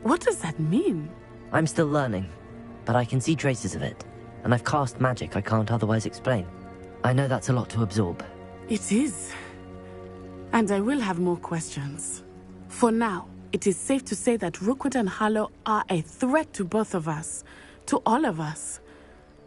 [SPEAKER 19] What does that mean?
[SPEAKER 1] I'm still learning, but I can see traces of it, and I've cast magic I can't otherwise explain. I know that's a lot to absorb.
[SPEAKER 19] It is. And I will have more questions. For now, it is safe to say that Rookwood and Harlow are a threat to both of us, to all of us.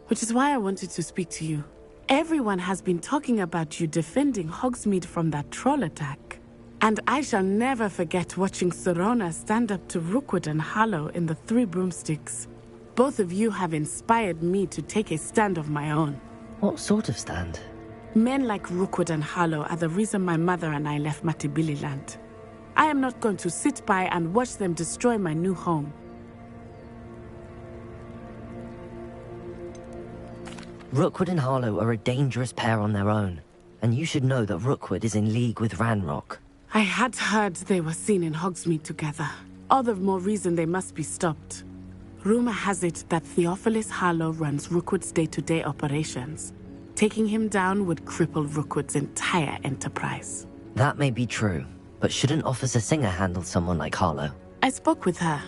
[SPEAKER 19] Which is why I wanted to speak to you. Everyone has been talking about you defending Hogsmeade from that troll attack. And I shall never forget watching Serona stand up to Rookwood and Harlow in the Three Broomsticks. Both of you have inspired me to take a stand of my own.
[SPEAKER 1] What sort of stand?
[SPEAKER 19] Men like Rookwood and Harlow are the reason my mother and I left Matabeleland. I am not going to sit by and watch them destroy my new home.
[SPEAKER 1] Rookwood and Harlow are a dangerous pair on their own, and you should know that Rookwood is in league with Ranrock.
[SPEAKER 19] I had heard they were seen in Hogsmeade together. All the more reason they must be stopped. Rumor has it that Theophilus Harlow runs Rookwood's day-to-day operations. Taking him down would cripple Rookwood's entire enterprise.
[SPEAKER 1] That may be true, but shouldn't Officer Singer handle someone like Harlow?
[SPEAKER 19] I spoke with her.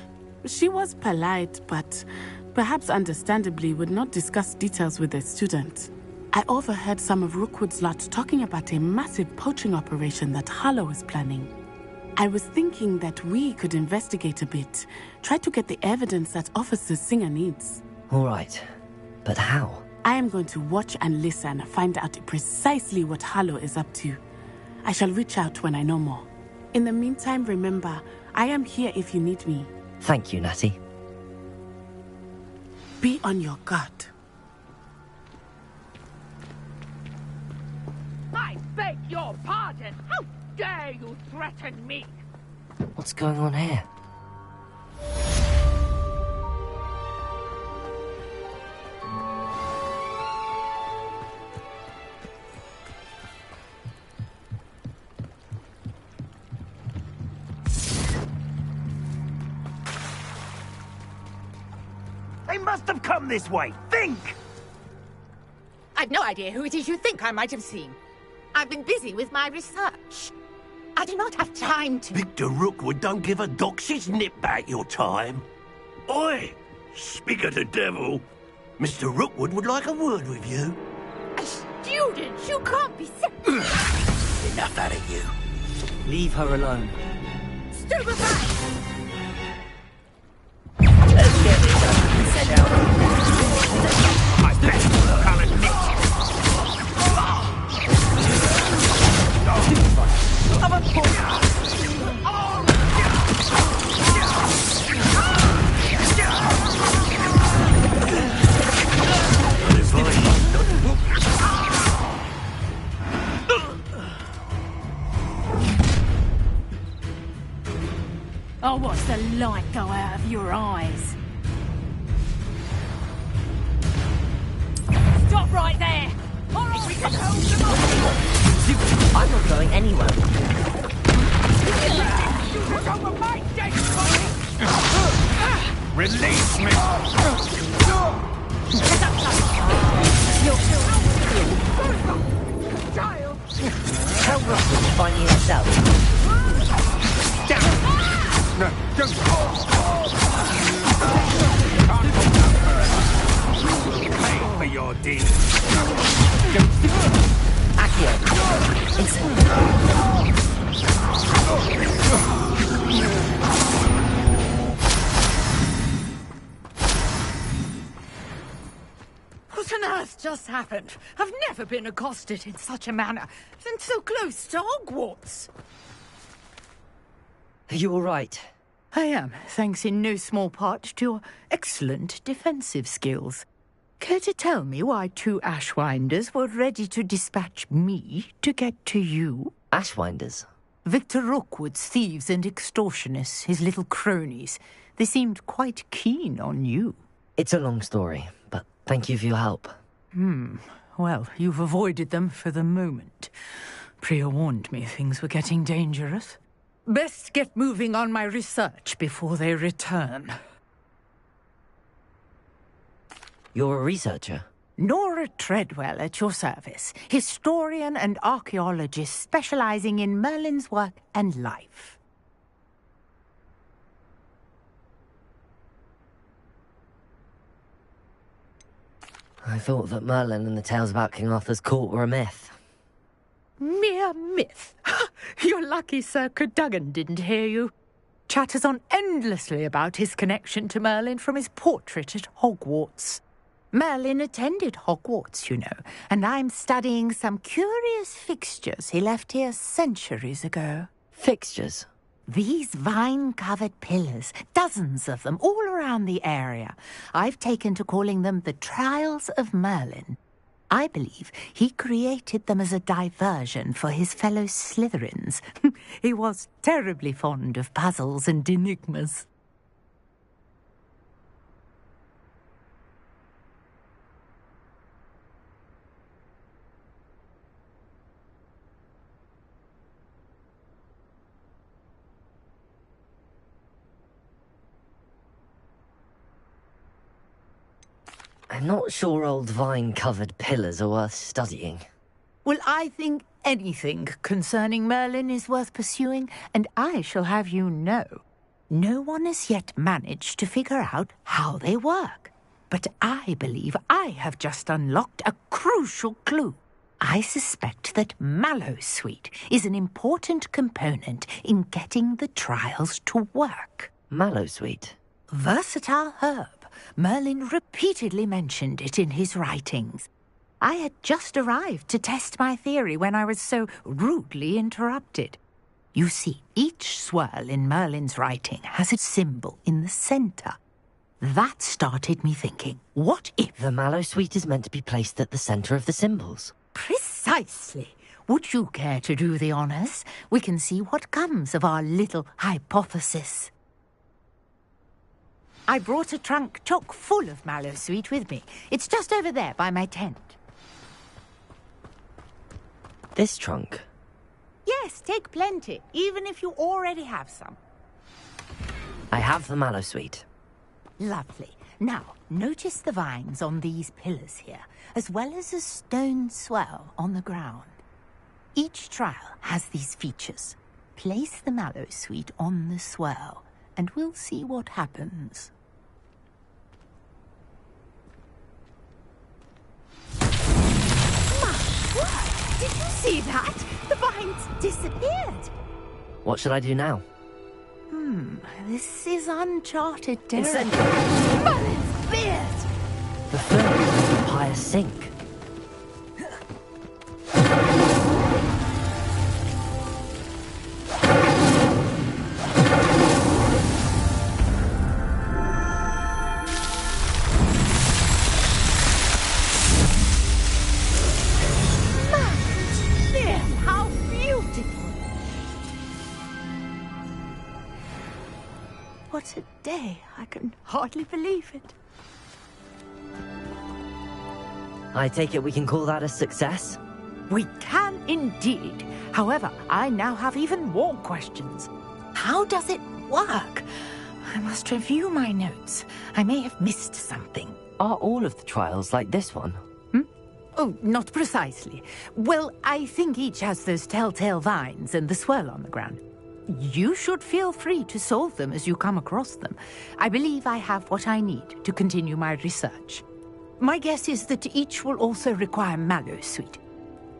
[SPEAKER 19] She was polite, but perhaps understandably would not discuss details with a student. I overheard some of Rookwood's lot talking about a massive poaching operation that Harlow is planning. I was thinking that we could investigate a bit. Try to get the evidence that Officer Singer needs.
[SPEAKER 1] All right. But how?
[SPEAKER 19] I am going to watch and listen, find out precisely what Harlow is up to. I shall reach out when I know more. In the meantime, remember, I am here if you need me.
[SPEAKER 1] Thank you, Natty.
[SPEAKER 19] Be on your guard.
[SPEAKER 16] I beg your pardon! How dare you threaten me?
[SPEAKER 1] What's going on here?
[SPEAKER 21] They must have come this way. Think!
[SPEAKER 22] I've no idea who it is you think I might have seen. I've been busy with my research. I do not have time to...
[SPEAKER 18] Victor Rookwood don't give a doxy's nip back your time. Oi! Speak of the devil. Mr. Rookwood would like a word with you.
[SPEAKER 22] A student? You can't be so...
[SPEAKER 18] Enough out of you.
[SPEAKER 1] Leave her alone.
[SPEAKER 22] Stupefy!
[SPEAKER 1] Let's get this over, shall we?
[SPEAKER 21] I bet I'll admit.
[SPEAKER 16] Oh, what's the light go out of your eyes? Stop right there! All right, we can hold them off!
[SPEAKER 1] I'm not going anywhere.
[SPEAKER 16] You took over my dead body!
[SPEAKER 21] Release me!
[SPEAKER 16] Child!
[SPEAKER 1] Tell Rookwood to find you himself.
[SPEAKER 21] No, don't! Pay for your deeds.
[SPEAKER 1] Accio.
[SPEAKER 16] What on earth just happened? I've never been accosted in such a manner, and so close to Hogwarts.
[SPEAKER 1] Are you all right?
[SPEAKER 7] I am, thanks in no small part to your excellent defensive skills. Care to tell me why 2 Ashwinders were ready to dispatch me to get to you?
[SPEAKER 1] Ashwinders?
[SPEAKER 7] Victor Rookwood's thieves and extortionists, his little cronies. They seemed quite keen on you.
[SPEAKER 1] It's a long story, but thank you for your help.
[SPEAKER 7] Well, you've avoided them for the moment. Priya warned me things were getting dangerous. Best get moving on my research before they return.
[SPEAKER 1] You're a researcher?
[SPEAKER 7] Nora Treadwell at your service. Historian and archaeologist specializing in Merlin's work and life.
[SPEAKER 1] I thought that Merlin and the tales about King Arthur's court were a myth.
[SPEAKER 7] Mere myth. You're lucky Sir Cadogan didn't hear you. Chatters on endlessly about his connection to Merlin from his portrait at Hogwarts. Merlin attended Hogwarts, you know, and I'm studying some curious fixtures he left here centuries ago.
[SPEAKER 1] Fixtures?
[SPEAKER 7] These vine-covered pillars, dozens of them, all around the area. I've taken to calling them the Trials of Merlin. I believe he created them as a diversion for his fellow Slytherins. He was terribly fond of puzzles and enigmas.
[SPEAKER 1] I'm not sure old vine-covered pillars are worth studying.
[SPEAKER 7] Well, I think anything concerning Merlin is worth pursuing, and I shall have you know, no one has yet managed to figure out how they work. But I believe I have just unlocked a crucial clue. I suspect that Mallowsweet is an important component in getting the trials to work.
[SPEAKER 1] Mallowsweet?
[SPEAKER 7] Versatile herb. Merlin repeatedly mentioned it in his writings. I had just arrived to test my theory when I was so rudely interrupted. You see, each swirl in Merlin's writing has a symbol in the centre. That started me thinking, what if...
[SPEAKER 1] The Mallowsweet is meant to be placed at the centre of the symbols.
[SPEAKER 7] Precisely. Would you care to do the honours? We can see what comes of our little hypothesis. I brought a trunk chock full of Mallowsweet with me. It's just over there by my tent.
[SPEAKER 1] This trunk?
[SPEAKER 7] Yes, take plenty, even if you already have some.
[SPEAKER 1] I have the Mallowsweet.
[SPEAKER 7] Lovely. Now, notice the vines on these pillars here, as well as a stone swell on the ground. Each trial has these features. Place the Mallowsweet on the swell, and we'll see what happens. My word! Did you see that? The vines disappeared.
[SPEAKER 1] What should I do now?
[SPEAKER 7] This is uncharted territory. Merlin's beard!
[SPEAKER 1] The fern is the pious sink.
[SPEAKER 7] How beautiful! What a day. I can hardly believe it.
[SPEAKER 1] I take it we can call that a success?
[SPEAKER 7] We can indeed. However, I now have even more questions. How does it work? I must review my notes. I may have missed something.
[SPEAKER 1] Are all of the trials like this one?
[SPEAKER 7] Oh, not precisely. Well, I think each has those telltale vines and the swirl on the ground. You should feel free to solve them as you come across them. I believe I have what I need to continue my research. My guess is that each will also require Mallowsweet,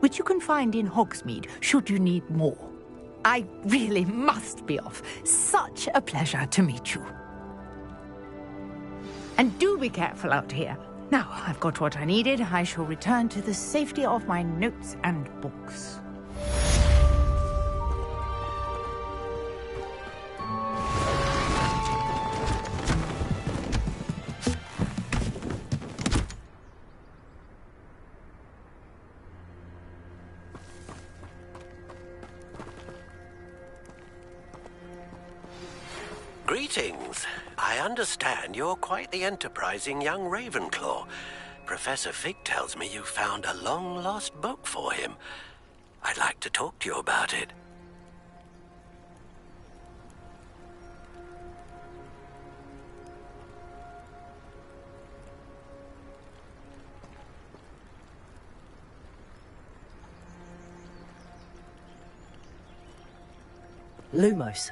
[SPEAKER 7] which you can find in Hogsmeade should you need more. I really must be off. Such a pleasure to meet you. And do be careful out here. Now I've got what I needed, I shall return to the safety of my notes and books.
[SPEAKER 8] Greetings. I understand you're quite the enterprising young Ravenclaw. Professor Fig tells me you found a long-lost book for him. I'd like to talk to you about it.
[SPEAKER 1] Lumos.